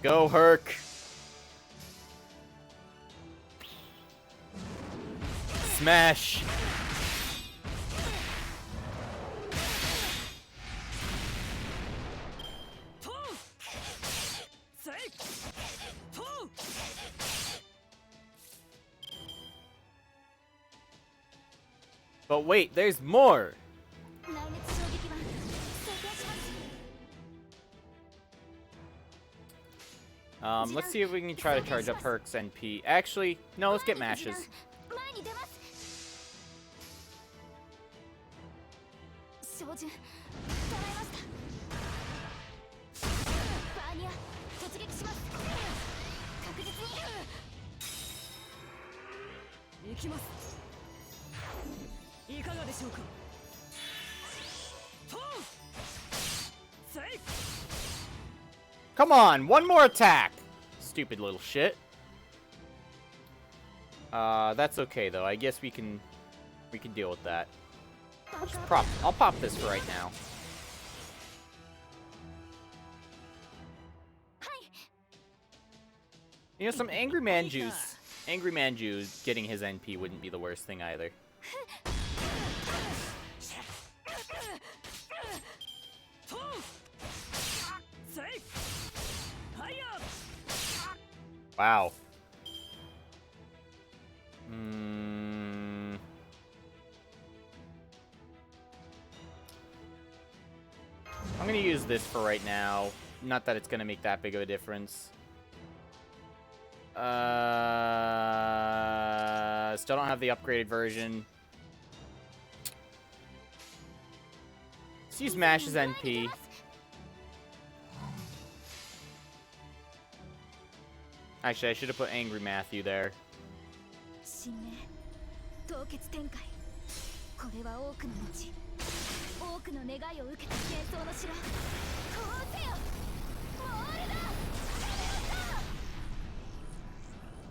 [SPEAKER 1] Go, Herc. Smash. But wait, there's more! Let's see if we can try to charge up Herc's NP. Actually, no, let's get Mash's. Come on, one more attack! Stupid little shit. That's okay though. I guess we can deal with that. I'll pop this for right now. You know, some Angry Man juice. Angry Man juice getting his NP wouldn't be the worst thing either. Wow. I'm gonna use this for right now. Not that it's gonna make that big of a difference. Still don't have the upgraded version. Let's use Mash's NP. Actually, I should have put Angry Matthew there.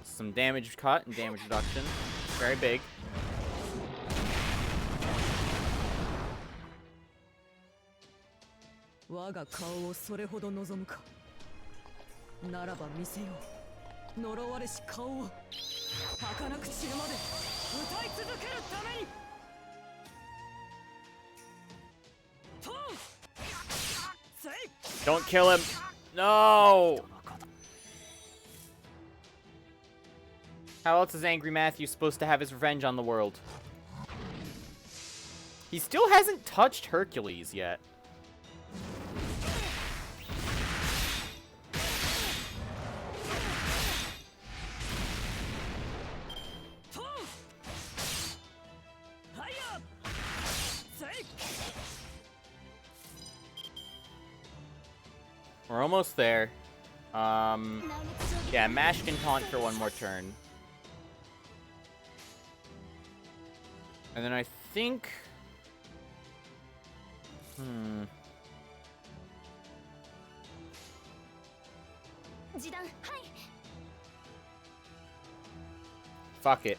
[SPEAKER 1] Some damage cut and damage reduction. Very big. Don't kill him. No! How else is Angry Matthew supposed to have his revenge on the world? He still hasn't touched Hercules yet. We're almost there. Yeah, Mash can taunt for one more turn. And then I think... Fuck it.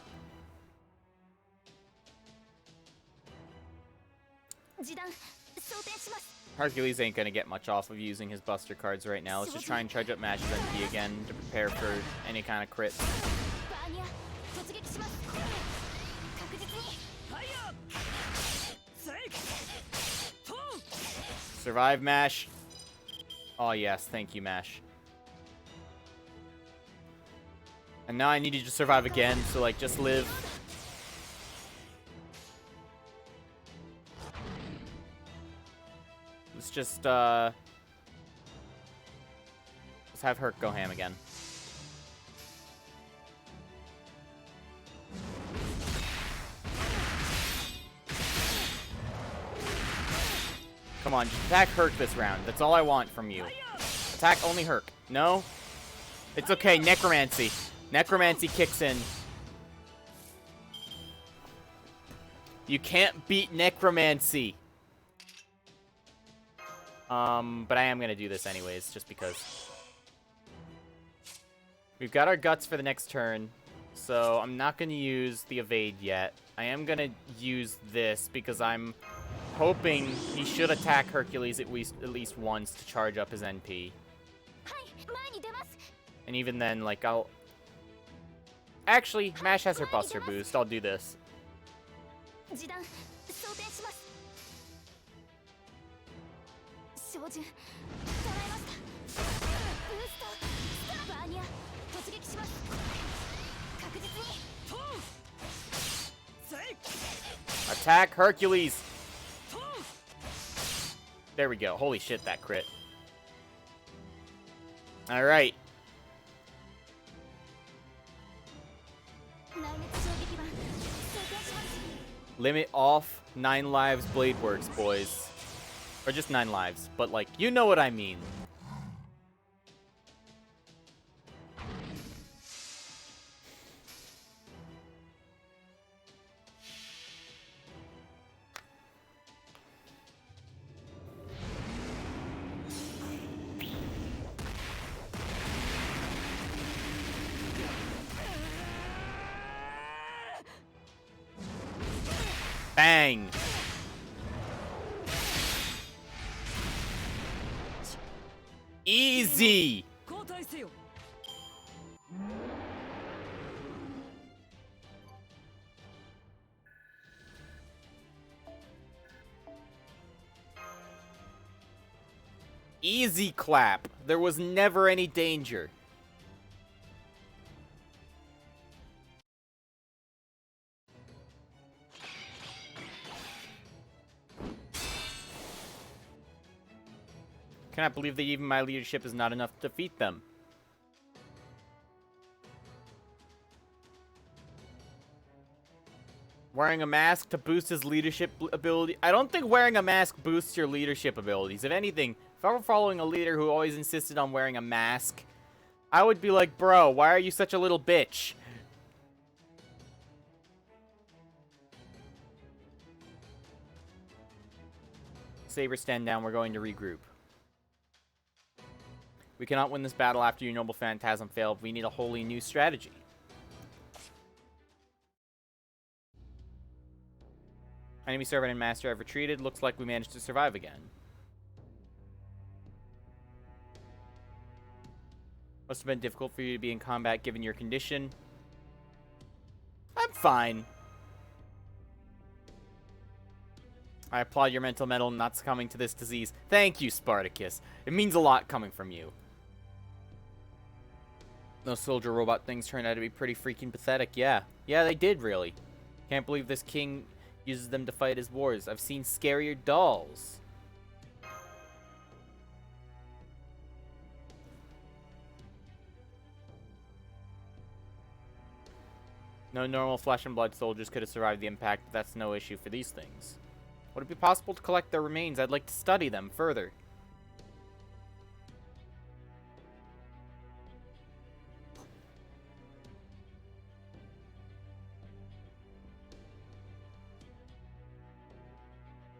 [SPEAKER 1] Hercules ain't gonna get much off of using his Buster cards right now. Let's just try and charge up Mash's MP again to prepare for any kind of crits. Survive, Mash. Oh yes, thank you, Mash. And now I need you to survive again, so like, just live. Let's just, let's have Herc go ham again. Come on, just attack Herc this round. That's all I want from you. Attack only Herc. No? It's okay, Necromancy. Necromancy kicks in. You can't beat Necromancy. But I am gonna do this anyways, just because. We've got our guts for the next turn, so I'm not gonna use the evade yet. I am gonna use this because I'm hoping he should attack Hercules at least once to charge up his NP. And even then, like, I'll... Actually, Mash has her Buster boost. I'll do this. Attack Hercules! There we go. Holy shit, that crit. Alright. Limit off 9 lives blade works, boys. Or just 9 lives. But, like, you know what I mean. Bang! Easy! Easy clap. There was never any danger. Cannot believe that even my leadership is not enough to defeat them. Wearing a mask to boost his leadership ability. I don't think wearing a mask boosts your leadership abilities. If anything, if I were following a leader who always insisted on wearing a mask, I would be like, bro, why are you such a little bitch? Saber, stand down. We're going to regroup. We cannot win this battle after your noble phantasm failed. We need a wholly new strategy. Enemy servant and master have retreated. Looks like we managed to survive again. Must have been difficult for you to be in combat given your condition. I'm fine. I applaud your mental mettle in not succumbing to this disease. Thank you, Spartacus. It means a lot coming from you. Those soldier robot things turned out to be pretty freaking pathetic. Yeah, they did, really. Can't believe this king uses them to fight his wars. I've seen scarier dolls. No normal flesh and blood soldiers could have survived the impact, but that's no issue for these things. Would it be possible to collect their remains? I'd like to study them further.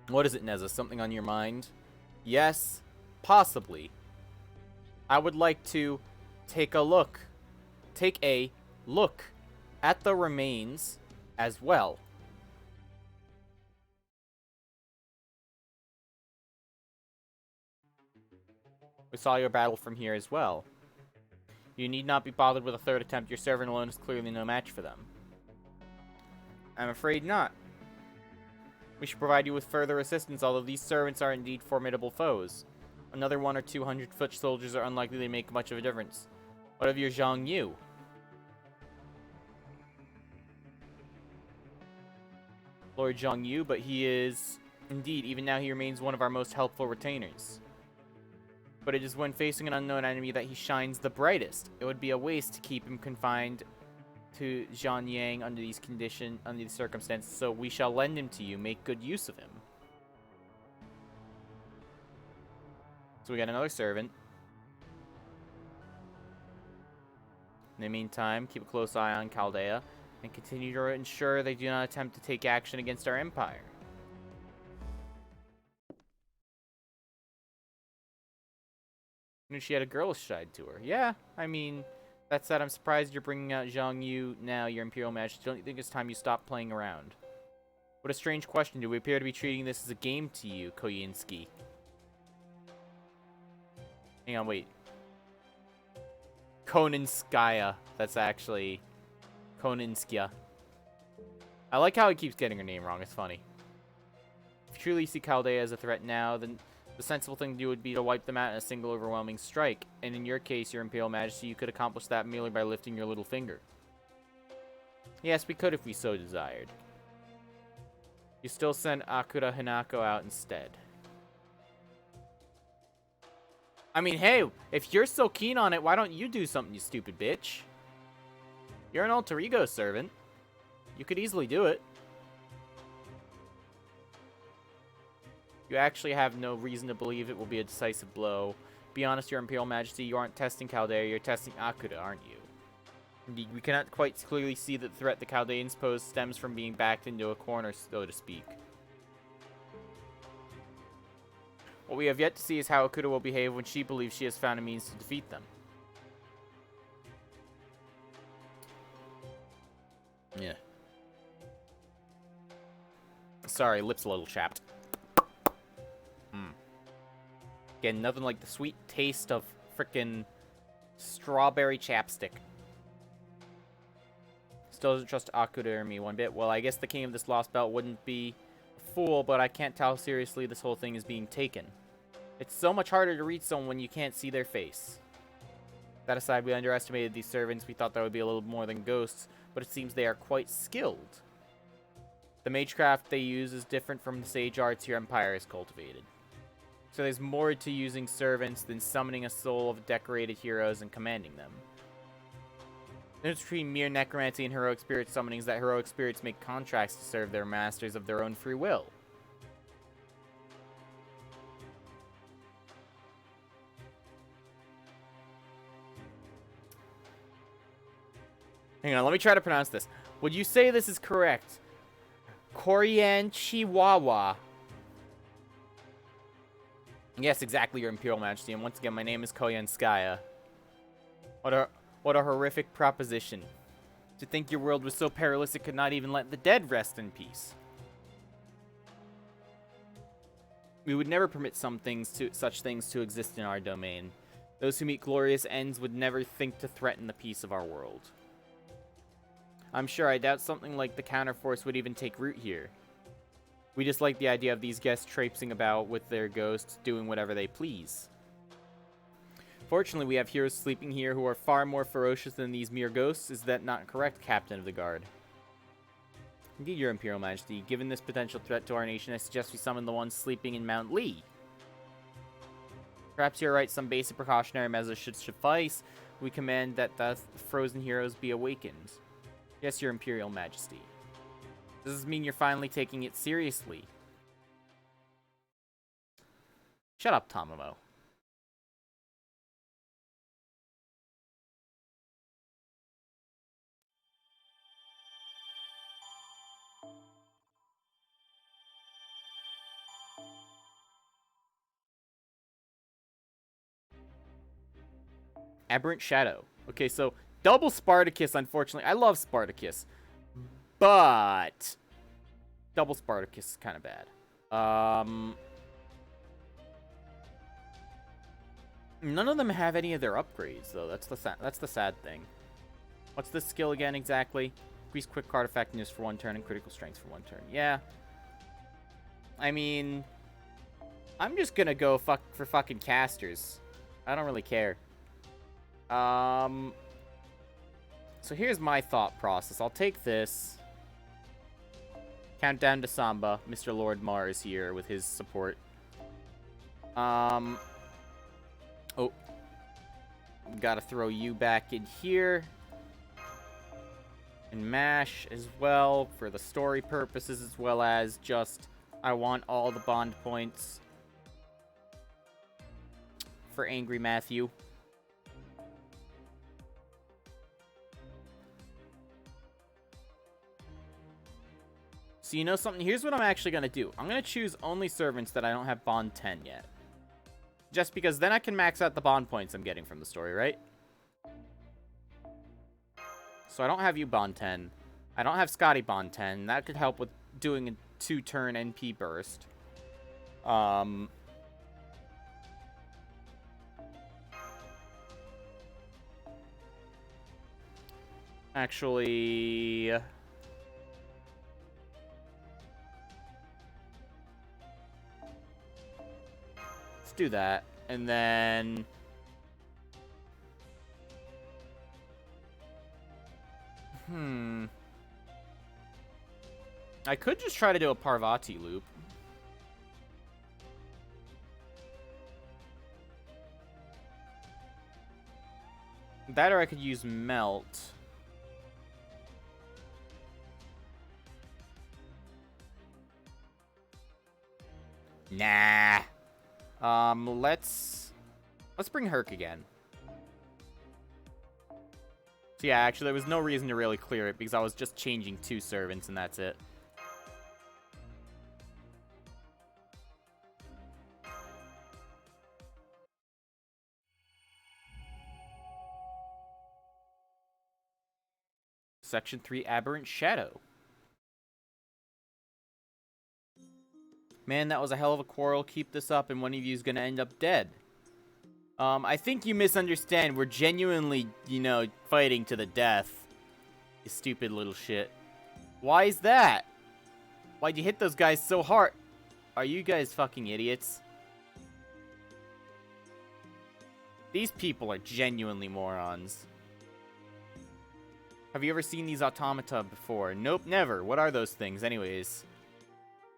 [SPEAKER 1] What is it, Neza? Something on your mind? Yes, possibly. I would like to take a look at the remains as well. We saw your battle from here as well. You need not be bothered with a third attempt. Your servant alone is clearly no match for them. I'm afraid not. We should provide you with further assistance, although these servants are indeed formidable foes. Another 100 or 200 foot soldiers are unlikely to make much of a difference. What of your Zhang Yu? Lord Zhang Yu, but he is... Indeed, even now he remains one of our most helpful retainers. But it is when facing an unknown enemy that he shines the brightest. It would be a waste to keep him confined to Zhanyang under these circumstances, so we shall lend him to you. Make good use of him. So we got another servant. In the meantime, keep a close eye on Chaldea, and continue to ensure they do not attempt to take action against our empire. She had a girlish side to her. Yeah, I mean, that said, I'm surprised you're bringing out Zhang Yu now, your Imperial Majesty. Don't you think it's time you stop playing around? What a strange question. Do we appear to be treating this as a game to you, Koyinski? Hang on, wait. Koninskaya. That's actually Koninskaya. I like how he keeps getting her name wrong. It's funny. If you truly see Chaldea as a threat now, then the sensible thing to do would be to wipe them out in a single overwhelming strike. And in your case, your Imperial Majesty, you could accomplish that merely by lifting your little finger. Yes, we could if we so desired. You still send Akira Hinako out instead. I mean, hey, if you're so keen on it, why don't you do something, you stupid bitch? You're an alter ego servant. You could easily do it. You actually have no reason to believe it will be a decisive blow. Be honest, Your Imperial Majesty, you aren't testing Chaldea, you're testing Akira, aren't you? Indeed, we cannot quite clearly see that the threat the Chaldeans pose stems from being backed into a corner, so to speak. What we have yet to see is how Akuda will behave when she believes she has found a means to defeat them. Yeah. Sorry, lips a little chapped. Again, nothing like the sweet taste of frickin' strawberry chapstick. Still doesn't trust Akuda or me one bit. Well, I guess the king of this lost belt wouldn't be a fool, but I can't tell how seriously this whole thing is being taken. It's so much harder to read someone when you can't see their face. That aside, we underestimated these servants. We thought there would be a little more than ghosts, but it seems they are quite skilled. The magecraft they use is different from the sage arts your empire has cultivated. So there's more to using servants than summoning a soul of decorated heroes and commanding them. The difference between mere necromancy and heroic spirit summoning is that heroic spirits make contracts to serve their masters of their own free will. Hang on, let me try to pronounce this. Would you say this is correct? Korean Chihuahua. Yes, exactly, Your Imperial Majesty. And once again, my name is Koyanskaya. What a horrific proposition. To think your world was so perilous it could not even let the dead rest in peace. We would never permit such things to exist in our domain. Those who meet glorious ends would never think to threaten the peace of our world. I'm sure I doubt something like the counterforce would even take root here. We just like the idea of these guests traipsing about with their ghosts, doing whatever they please. Fortunately, we have heroes sleeping here who are far more ferocious than these mere ghosts. Is that not correct, Captain of the Guard? Indeed, Your Imperial Majesty. Given this potential threat to our nation, I suggest we summon the ones sleeping in Mount Lee. Perhaps you're right, some basic precautionary measures should suffice. We command that the frozen heroes be awakened. Yes, Your Imperial Majesty. Does this mean you're finally taking it seriously? Shut up, Tamamo. Aberrant Shadow. Okay, so double Spartacus, unfortunately. I love Spartacus. But double Spartacus is kind of bad. None of them have any of their upgrades, though. That's the sad thing. What's this skill again exactly? Increase quick card effectiveness for 1 turn and critical strength for 1 turn. Yeah. I mean, I'm just gonna go for fucking casters. I don't really care. So here's my thought process. I'll take this. Countdown to Samba. Mr. Lord Mars here with his support. Oh. Gotta throw you back in here. And mash as well for the story purposes, as well as just I want all the bond points for Angry Matthew. So you know something? Here's what I'm actually going to do. I'm going to choose only servants that I don't have bond 10 yet. Just because then I can max out the bond points I'm getting from the story, right? So I don't have you bond 10. I don't have Scotty bond 10. That could help with doing a 2-turn NP burst. Actually... let's do that. And then... I could just try to do a Parvati loop. That or I could use Melt. Nah. Let's bring Herc again. So yeah, actually, there was no reason to really clear it because I was just changing 2 servants and that's it. Section 3, Aberrant Shadow. Man, that was a hell of a quarrel. Keep this up and one of you is gonna end up dead. I think you misunderstand. We're genuinely, you know, fighting to the death. You stupid little shit. Why is that? Why'd you hit those guys so hard? Are you guys fucking idiots? These people are genuinely morons. Have you ever seen these automata before? Nope, never. What are those things anyways?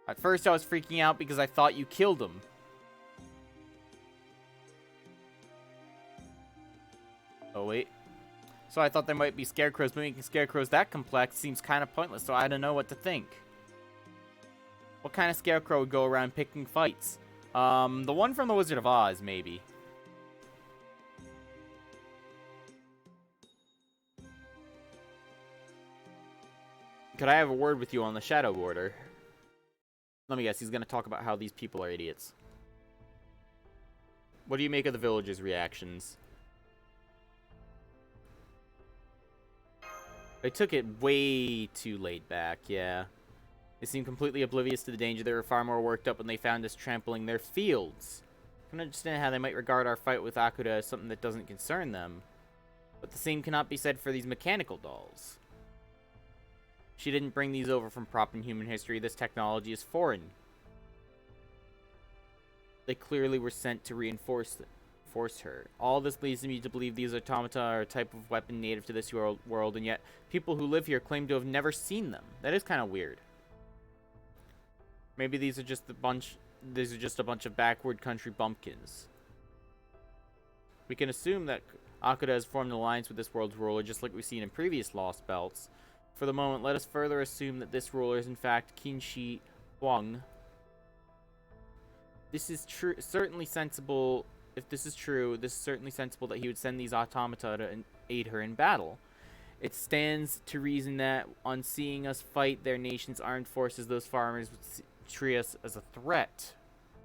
[SPEAKER 1] At first I was freaking out because I thought you killed them. Oh, wait. So I thought there might be scarecrows, but making scarecrows that complex seems kind of pointless, so I don't know what to think. What kind of scarecrow would go around picking fights? The one from The Wizard of Oz, maybe. Could I have a word with you on the Shadow Order? Let me guess, he's gonna talk about how these people are idiots. What do you make of the villagers' reactions? They took it way too laid back, yeah. They seemed completely oblivious to the danger. They were far more worked up when they found us trampling their fields. I can understand how they might regard our fight with Akuda as something that doesn't concern them. But the same cannot be said for these mechanical dolls. She didn't bring these over from proper human history. This technology is foreign. They clearly were sent to reinforce her. All this leads me to believe these automata are a type of weapon native to this world, and yet people who live here claim to have never seen them. That is kind of weird. Maybe these are just a bunch of backward country bumpkins. We can assume that Akuda has formed an alliance with this world's ruler, just like we've seen in previous Lost Belts. For the moment, let us further assume that this ruler is in fact Qinshi Huang. This is certainly sensible. If this is true, this is certainly sensible that he would send these automata to aid her in battle. It stands to reason that on seeing us fight their nation's armed forces, those farmers would treat us as a threat.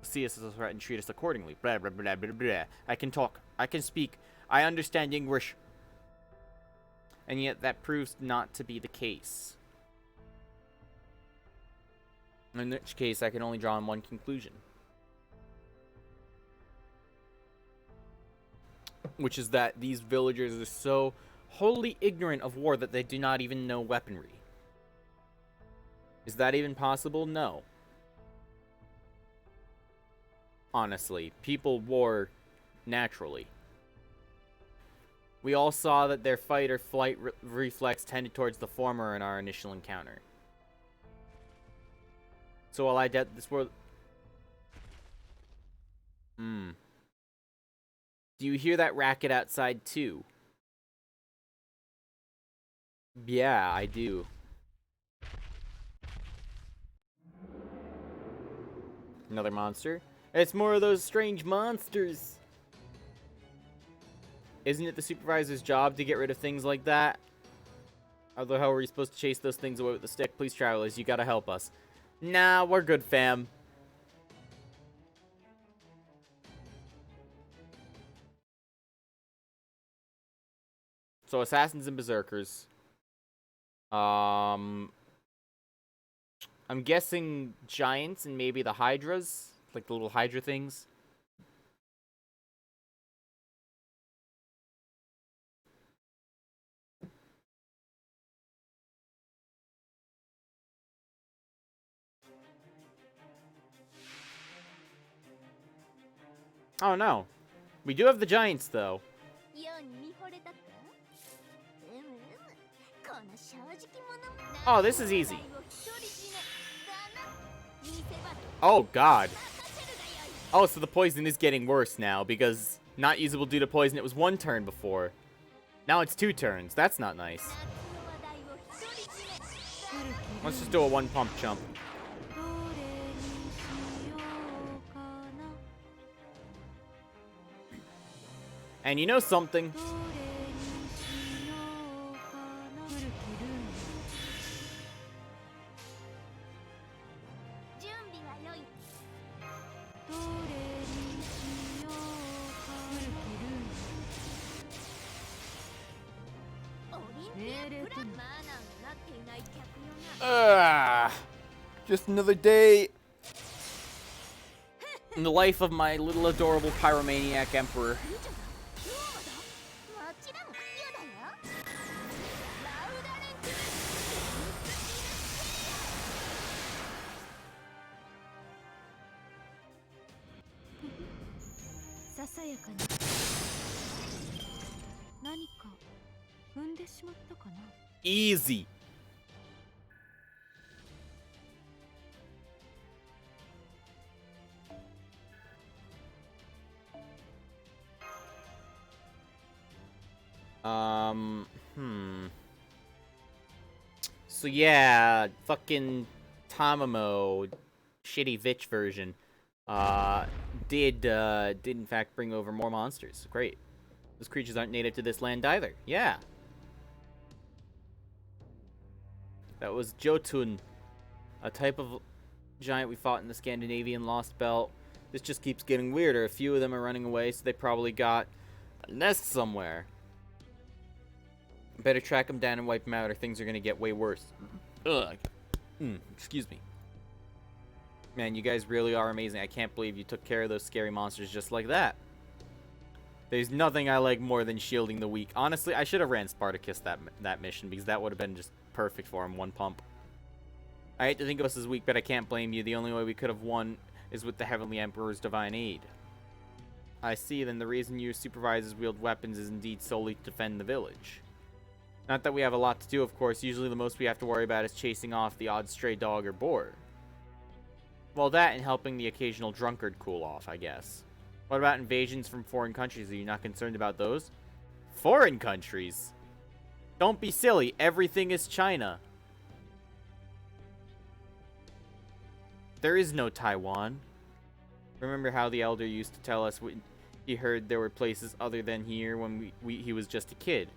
[SPEAKER 1] See us as a threat and treat us accordingly. Blah, blah, blah, blah, blah. I can talk. I can speak. I understand English. And yet that proves not to be the case. In which case, I can only draw on one conclusion. Which is that these villagers are so wholly ignorant of war that they do not even know weaponry. Is that even possible? No. Honestly, people war naturally. We all saw that their fight or flight reflex tended towards the former in our initial encounter. So while I doubt this world... Do you hear that racket outside too? Yeah, I do. Another monster? It's more of those strange monsters. Isn't it the supervisor's job to get rid of things like that? Although how are we supposed to chase those things away with the stick? Please, travelers, you gotta help us. Nah, we're good, fam. So, assassins and berserkers. I'm guessing giants and maybe the hydras. Like the little hydra things. Oh no. We do have the giants though. Oh, this is easy. Oh, God. Oh, so the poison is getting worse now, because not usable due to poison, it was 1 turn before. Now it's 2 turns. That's not nice. Let's just do a 1 pump jump. And you know something? Just another day in the life of my little adorable pyromaniac emperor. Easy. So yeah, fucking Tamamo, shitty Vitch version, did in fact bring over more monsters. Great. Those creatures aren't native to this land either. Yeah. That was Jotun, a type of giant we fought in the Scandinavian Lostbelt. This just keeps getting weirder. A few of them are running away, so they probably got a nest somewhere. Better track them down and wipe them out, or things are gonna get way worse. Ugh. Excuse me. Man, you guys really are amazing. I can't believe you took care of those scary monsters just like that. There's nothing I like more than shielding the weak. Honestly, I should have ran Spartacus that mission, because that would have been just perfect for him. 1 pump. I hate to think of us as weak, but I can't blame you. The only way we could have won is with the Heavenly Emperor's divine aid. I see, then the reason your supervisors wield weapons is indeed solely to defend the village. Not that we have a lot to do, of course. Usually the most we have to worry about is chasing off the odd stray dog or boar. Well, that and helping the occasional drunkard cool off, I guess. What about invasions from foreign countries? Are you not concerned about those? Foreign countries? Don't be silly. Everything is China. There is no Taiwan. Remember how the elder used to tell us he heard there were places other than here when he was just a kid?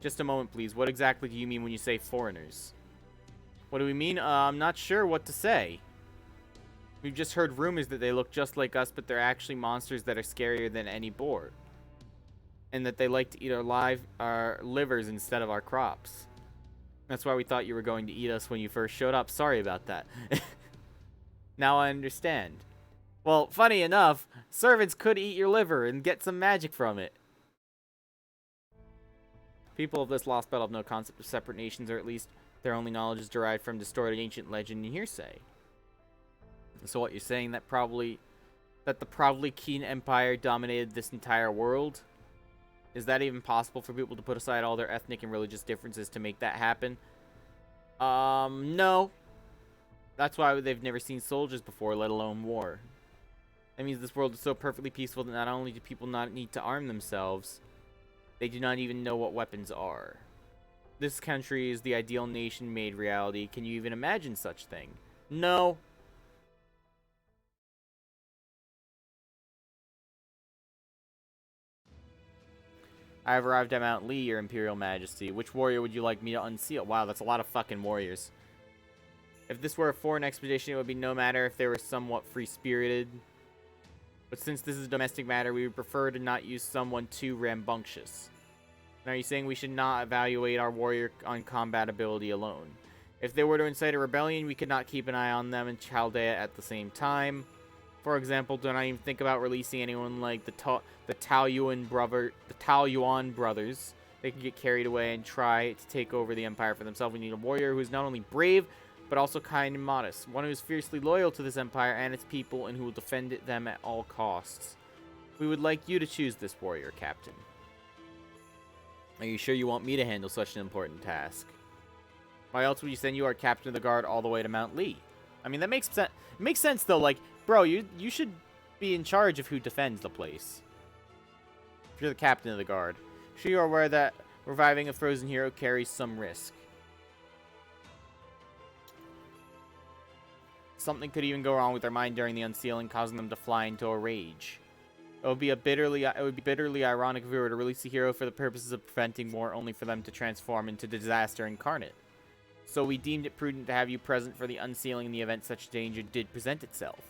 [SPEAKER 1] Just a moment, please. What exactly do you mean when you say foreigners? What do we mean? I'm not sure what to say. We've just heard rumors that they look just like us, but they're actually monsters that are scarier than any boar. And that they like to eat our livers instead of our crops. That's why we thought you were going to eat us when you first showed up. Sorry about that. Now I understand. Well, funny enough, servants could eat your liver and get some magic from it. People of this lost belt have no concept of separate nations, or at least their only knowledge is derived from distorted ancient legend and hearsay. So what you're saying, that the probably Keen Empire dominated this entire world? Is that even possible for people to put aside all their ethnic and religious differences to make that happen? No. That's why they've never seen soldiers before, let alone war. That means this world is so perfectly peaceful that not only do people not need to arm themselves, they do not even know what weapons are. This country is the ideal nation made reality. Can you even imagine such thing? No. I have arrived at Mount Lee, your Imperial Majesty. Which warrior would you like me to unseal? Wow, that's a lot of fucking warriors. If this were a foreign expedition, it would be no matter if they were somewhat free-spirited. But since this is a domestic matter, we would prefer to not use someone too rambunctious. Now, are you saying we should not evaluate our warrior on combat ability alone? If they were to incite a rebellion, we could not keep an eye on them in Chaldea at the same time. For example, do not even think about releasing anyone like the Taoyuan brothers. They can get carried away and try to take over the empire for themselves. We need a warrior who is not only brave, but also kind and modest. One who is fiercely loyal to this empire and its people, and who will defend them at all costs. We would like you to choose this warrior, Captain. Are you sure you want me to handle such an important task? Why else would you send you, our captain of the guard, all the way to Mount Lee? I mean, that makes sense. It makes sense, though. Like, bro, you should be in charge of who defends the place. If you're the captain of the guard. Sure you are aware that reviving a frozen hero carries some risk. Something could even go wrong with their mind during the unsealing, causing them to fly into a rage. It would be bitterly ironic if we were to release a hero for the purposes of preventing war, only for them to transform into disaster incarnate. So we deemed it prudent to have you present for the unsealing in the event such danger did present itself.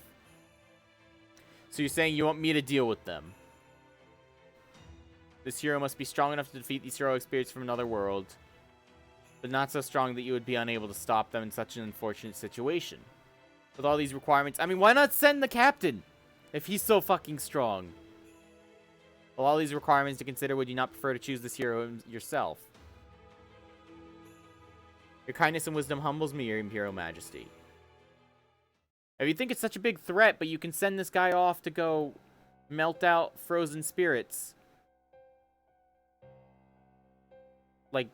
[SPEAKER 1] So you're saying you want me to deal with them? This hero must be strong enough to defeat these heroic spirits from another world, but not so strong that you would be unable to stop them in such an unfortunate situation. With all these requirements, I mean, why not send the captain if he's so fucking strong? With all these requirements to consider, would you not prefer to choose this hero yourself? Your kindness and wisdom humbles me, your Imperial Majesty. If you think it's such a big threat, but you can send this guy off to go melt out frozen spirits. Like,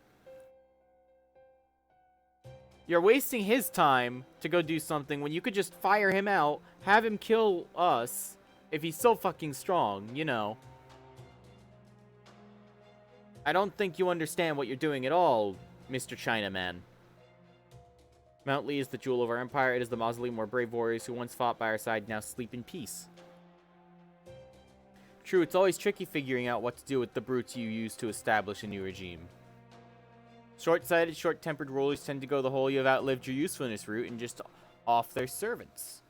[SPEAKER 1] you're wasting his time to go do something when you could just fire him out, have him kill us, if he's so fucking strong, you know. I don't think you understand what you're doing at all, Mr. Chinaman. Mount Lee is the jewel of our empire. It is the mausoleum where brave warriors who once fought by our side now sleep in peace. True, it's always tricky figuring out what to do with the brutes you use to establish a new regime. Short-sighted, short-tempered rulers tend to go the whole "you have outlived your usefulness" route and just off their servants.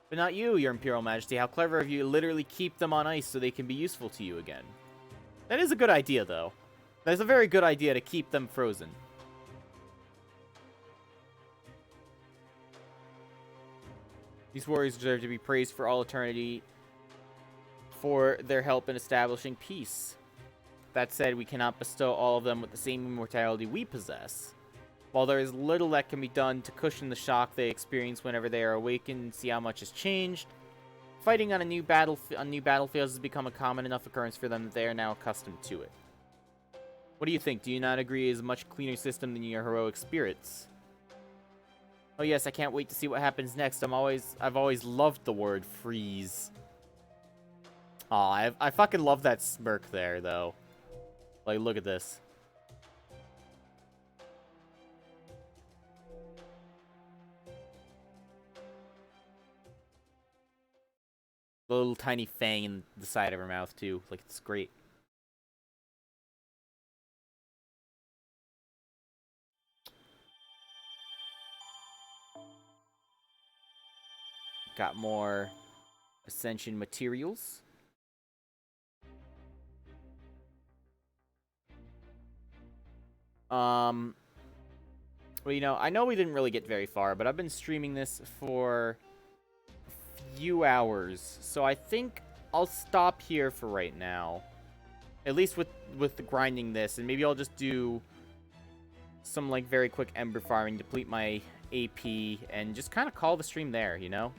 [SPEAKER 1] But not you, your Imperial Majesty. How clever of you to literally keep them on ice so they can be useful to you again. That is a good idea, though. That is a very good idea to keep them frozen. These warriors deserve to be praised for all eternity for their help in establishing peace. That said, we cannot bestow all of them with the same immortality we possess. While there is little that can be done to cushion the shock they experience whenever they are awakened and see how much has changed, fighting on new battlefields has become a common enough occurrence for them that they are now accustomed to it. What do you think? Do you not agree it is a much cleaner system than your heroic spirits? Oh yes, I can't wait to see what happens next. I've always loved the word freeze. Aw, I fucking love that smirk there, though. Like, look at this. The little tiny fang in the side of her mouth, too. Like, it's great. Got more Ascension materials. Well, you know, I know we didn't really get very far, but I've been streaming this for a few hours, so I think I'll stop here for right now. At least with the grinding this, and maybe I'll just do some, like, very quick ember farming, deplete my AP, and just kind of call the stream there, you know?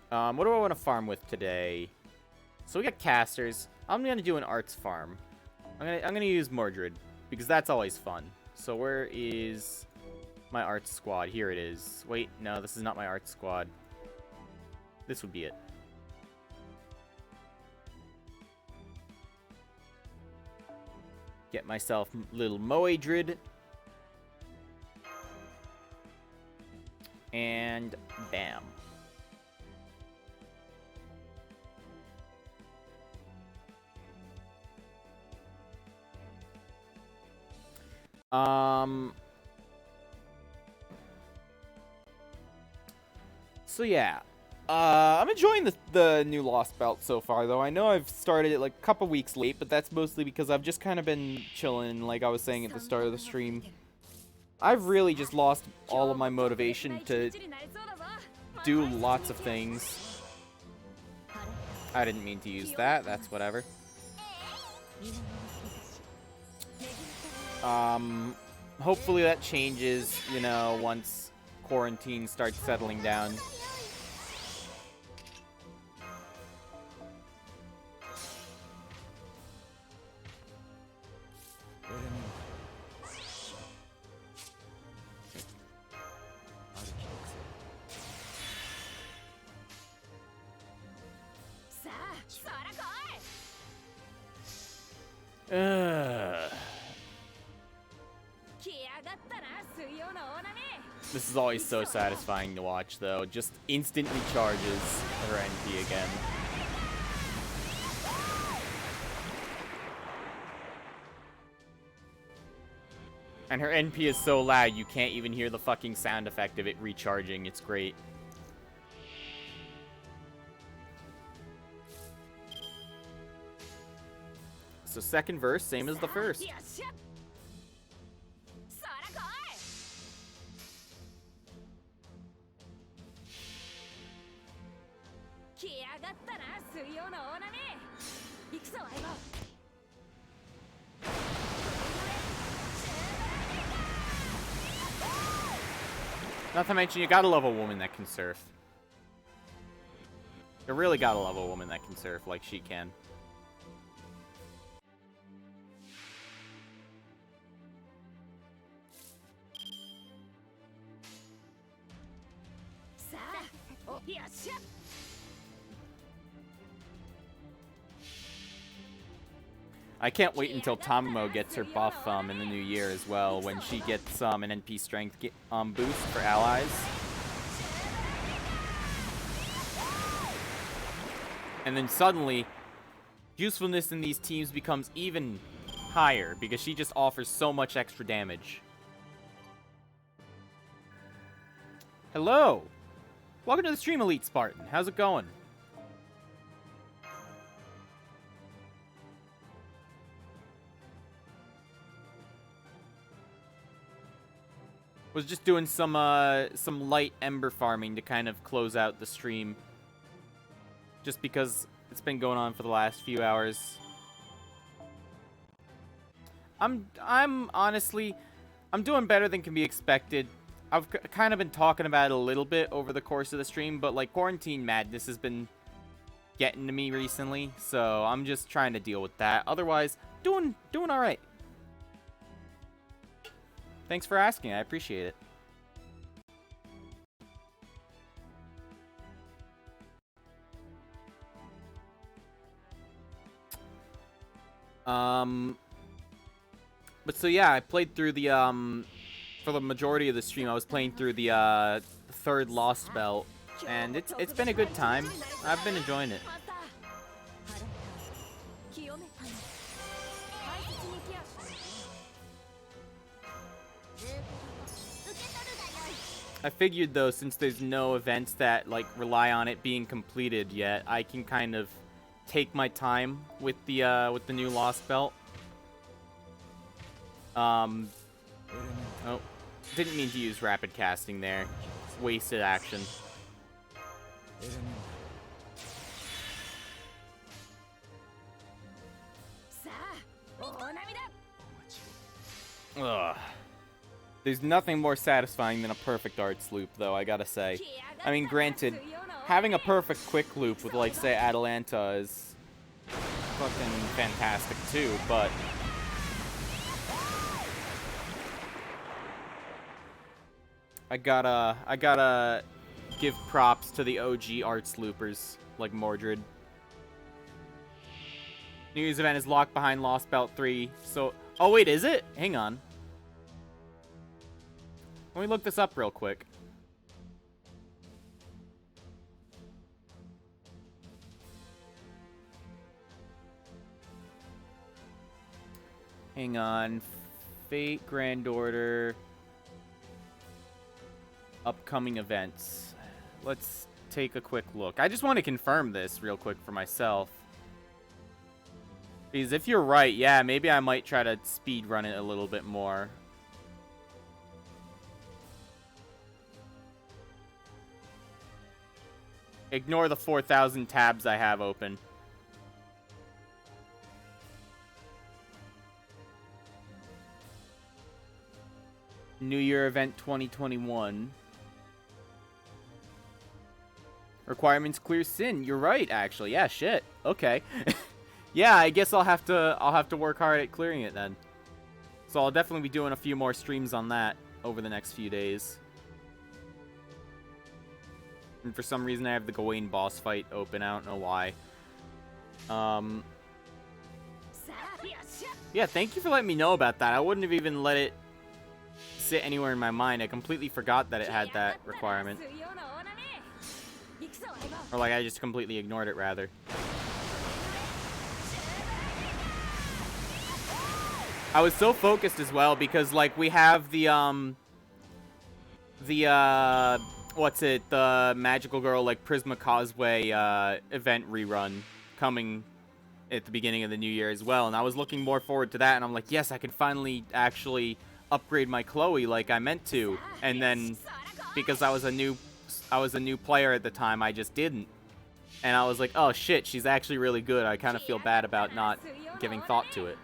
[SPEAKER 1] What do I want to farm with today? So we got casters. I'm gonna do an arts farm. I'm gonna use Mordred, because that's always fun. So where is my arts squad? Here it is. Wait, no, this is not my arts squad. This would be it. Get myself little Moedrid. And bam. So yeah, I'm enjoying the new Lostbelt so far, though. I know I've started it like a couple weeks late, but that's mostly because I've just kind of been chilling, like I was saying at the start of the stream. I've really just lost all of my motivation to do lots of things. I didn't mean to use that, that's whatever. Hopefully that changes, you know, once quarantine starts settling down. Ugh. This is always so satisfying to watch, though. Just instantly charges her NP again. And her NP is so loud, you can't even hear the fucking sound effect of it recharging. It's great. So second verse, same as the first. Not to mention, you gotta love a woman that can surf. You really gotta love a woman that can surf like she can. I can't wait until Tamamo gets her buff in the new year as well, when she gets an NP strength boost for allies. And then suddenly, usefulness in these teams becomes even higher, because she just offers so much extra damage. Hello! Welcome to the stream, Elite Spartan. How's it going? Was just doing some light ember farming to kind of close out the stream. Just because it's been going on for the last few hours. I'm honestly, I'm doing better than can be expected. I've kind of been talking about it a little bit over the course of the stream, but like quarantine madness has been getting to me recently, so I'm just trying to deal with that. Otherwise, doing all right. Thanks for asking. I appreciate it. But so yeah, I played through the for the majority of the stream, I was playing through the third Lostbelt, and it's been a good time. I've been enjoying it. I figured though, since there's no events that like rely on it being completed yet, I can kind of take my time with the new Lostbelt. Oh, didn't mean to use rapid casting there. Wasted action. Ugh. There's nothing more satisfying than a perfect arts loop, though, I gotta say. I mean, granted, having a perfect quick loop with, like, say, Atalanta is fucking fantastic, too, but I gotta give props to the OG arts loopers, like Mordred. New Year's event is locked behind Lostbelt 3, so... Oh, wait, is it? Hang on. Let me look this up real quick. Hang on. Fate, Grand Order... Upcoming events. Let's take a quick look. I just want to confirm this real quick for myself. Because if you're right, yeah, maybe I might try to speed run it a little bit more. Ignore the 4,000 tabs I have open. New Year event 2021. Requirements clear sin. You're right, actually. Yeah, shit. Okay. Yeah, I guess I'll have to work hard at clearing it then. So I'll definitely be doing a few more streams on that over the next few days. And for some reason I have the Gawain boss fight open. I don't know why. Yeah, thank you for letting me know about that. I wouldn't have even let it sit anywhere in my mind. I completely forgot that it had that requirement. Or like I just completely ignored it rather. I was so focused as well because like we have the what's it, the Magical Girl like Prisma Causeway event rerun coming at the beginning of the new year as well, and I was looking more forward to that, and I'm like, yes, I can finally actually upgrade my Chloe like I meant to. And then because I was a new player at the time, I just didn't. And I was like, oh shit, she's actually really good. I kind of feel bad about not giving thought to it.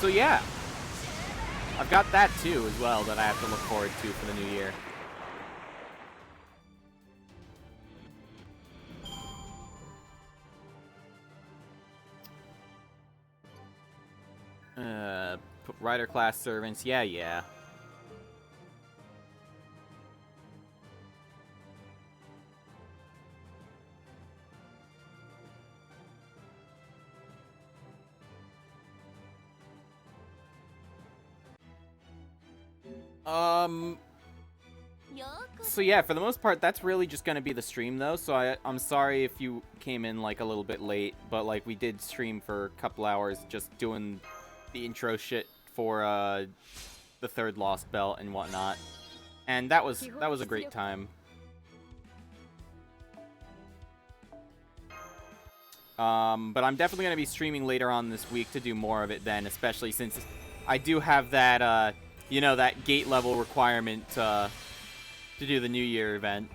[SPEAKER 1] So yeah, I've got that too as well that I have to look forward to for the new year. Rider class servants, yeah. So yeah, for the most part, that's really just gonna be the stream though, so I'm sorry if you came in like a little bit late, but like we did stream for a couple hours just doing the intro shit for the third Lost Belt and whatnot. And that was a great time. But I'm definitely gonna be streaming later on this week to do more of it then, especially since I do have that you know, that gate level requirement to do the New Year event.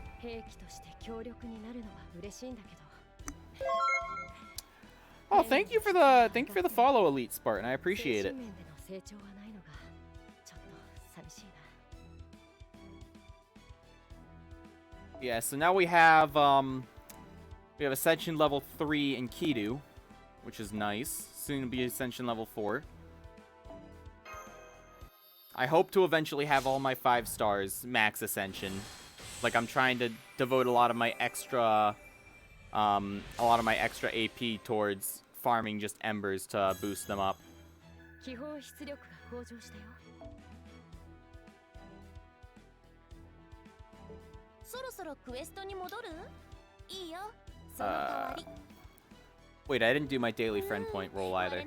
[SPEAKER 1] Oh, thank you for the follow, Elite Spartan. I appreciate it. Yeah, so now we have Ascension level 3 in Kidu, which is nice. Soon to be Ascension level 4. I hope to eventually have all my 5 stars max Ascension. Like, I'm trying to devote a lot of my extra AP towards farming just embers to boost them up. Wait, I didn't do my daily friend point roll either.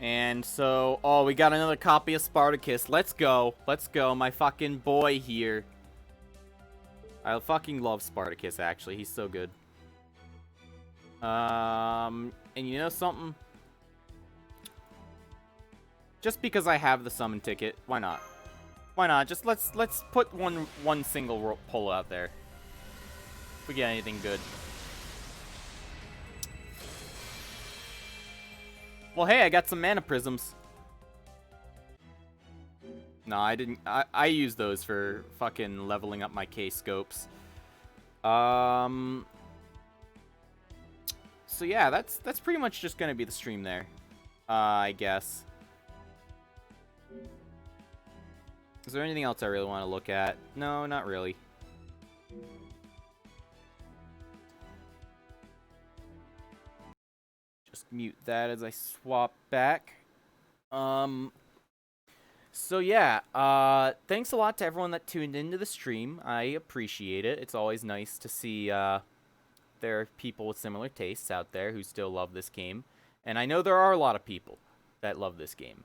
[SPEAKER 1] And so, oh, we got another copy of Spartacus. Let's go. Let's go. My fucking boy here. I fucking love Spartacus, actually. He's so good. And you know something? Just because I have the summon ticket, why not? Why not? Just let's put one single pull out there. If we get anything good. Well, hey, I got some mana prisms. No, I didn't. I use those for fucking leveling up my K scopes. So yeah, that's pretty much just gonna be the stream there. I guess. Is there anything else I really want to look at? No, not really. Mute that as I swap back. So yeah, thanks a lot to everyone that tuned into the stream. I appreciate it. It's always nice to see there are people with similar tastes out there who still love this game. And I know there are a lot of people that love this game.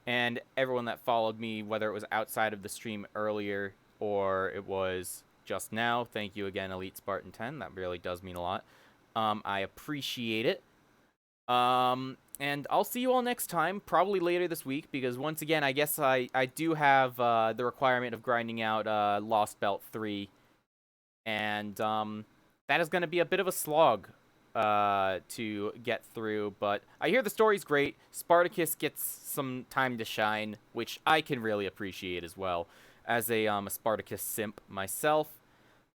[SPEAKER 1] And everyone that followed me, whether it was outside of the stream earlier or it was just now, thank you again, Elite Spartan 10. That really does mean a lot. I appreciate it. And I'll see you all next time, probably later this week, because once again, I guess I do have the requirement of grinding out Lost Belt 3. And that is going to be a bit of a slog to get through, but I hear the story's great. Spartacus gets some time to shine, which I can really appreciate as well, as a Spartacus simp myself.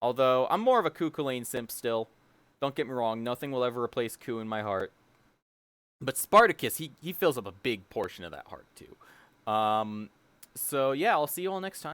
[SPEAKER 1] Although, I'm more of a Cuchulainn simp still. Don't get me wrong, nothing will ever replace Ku in my heart. But Spartacus, he fills up a big portion of that heart, too. So, yeah, I'll see you all next time.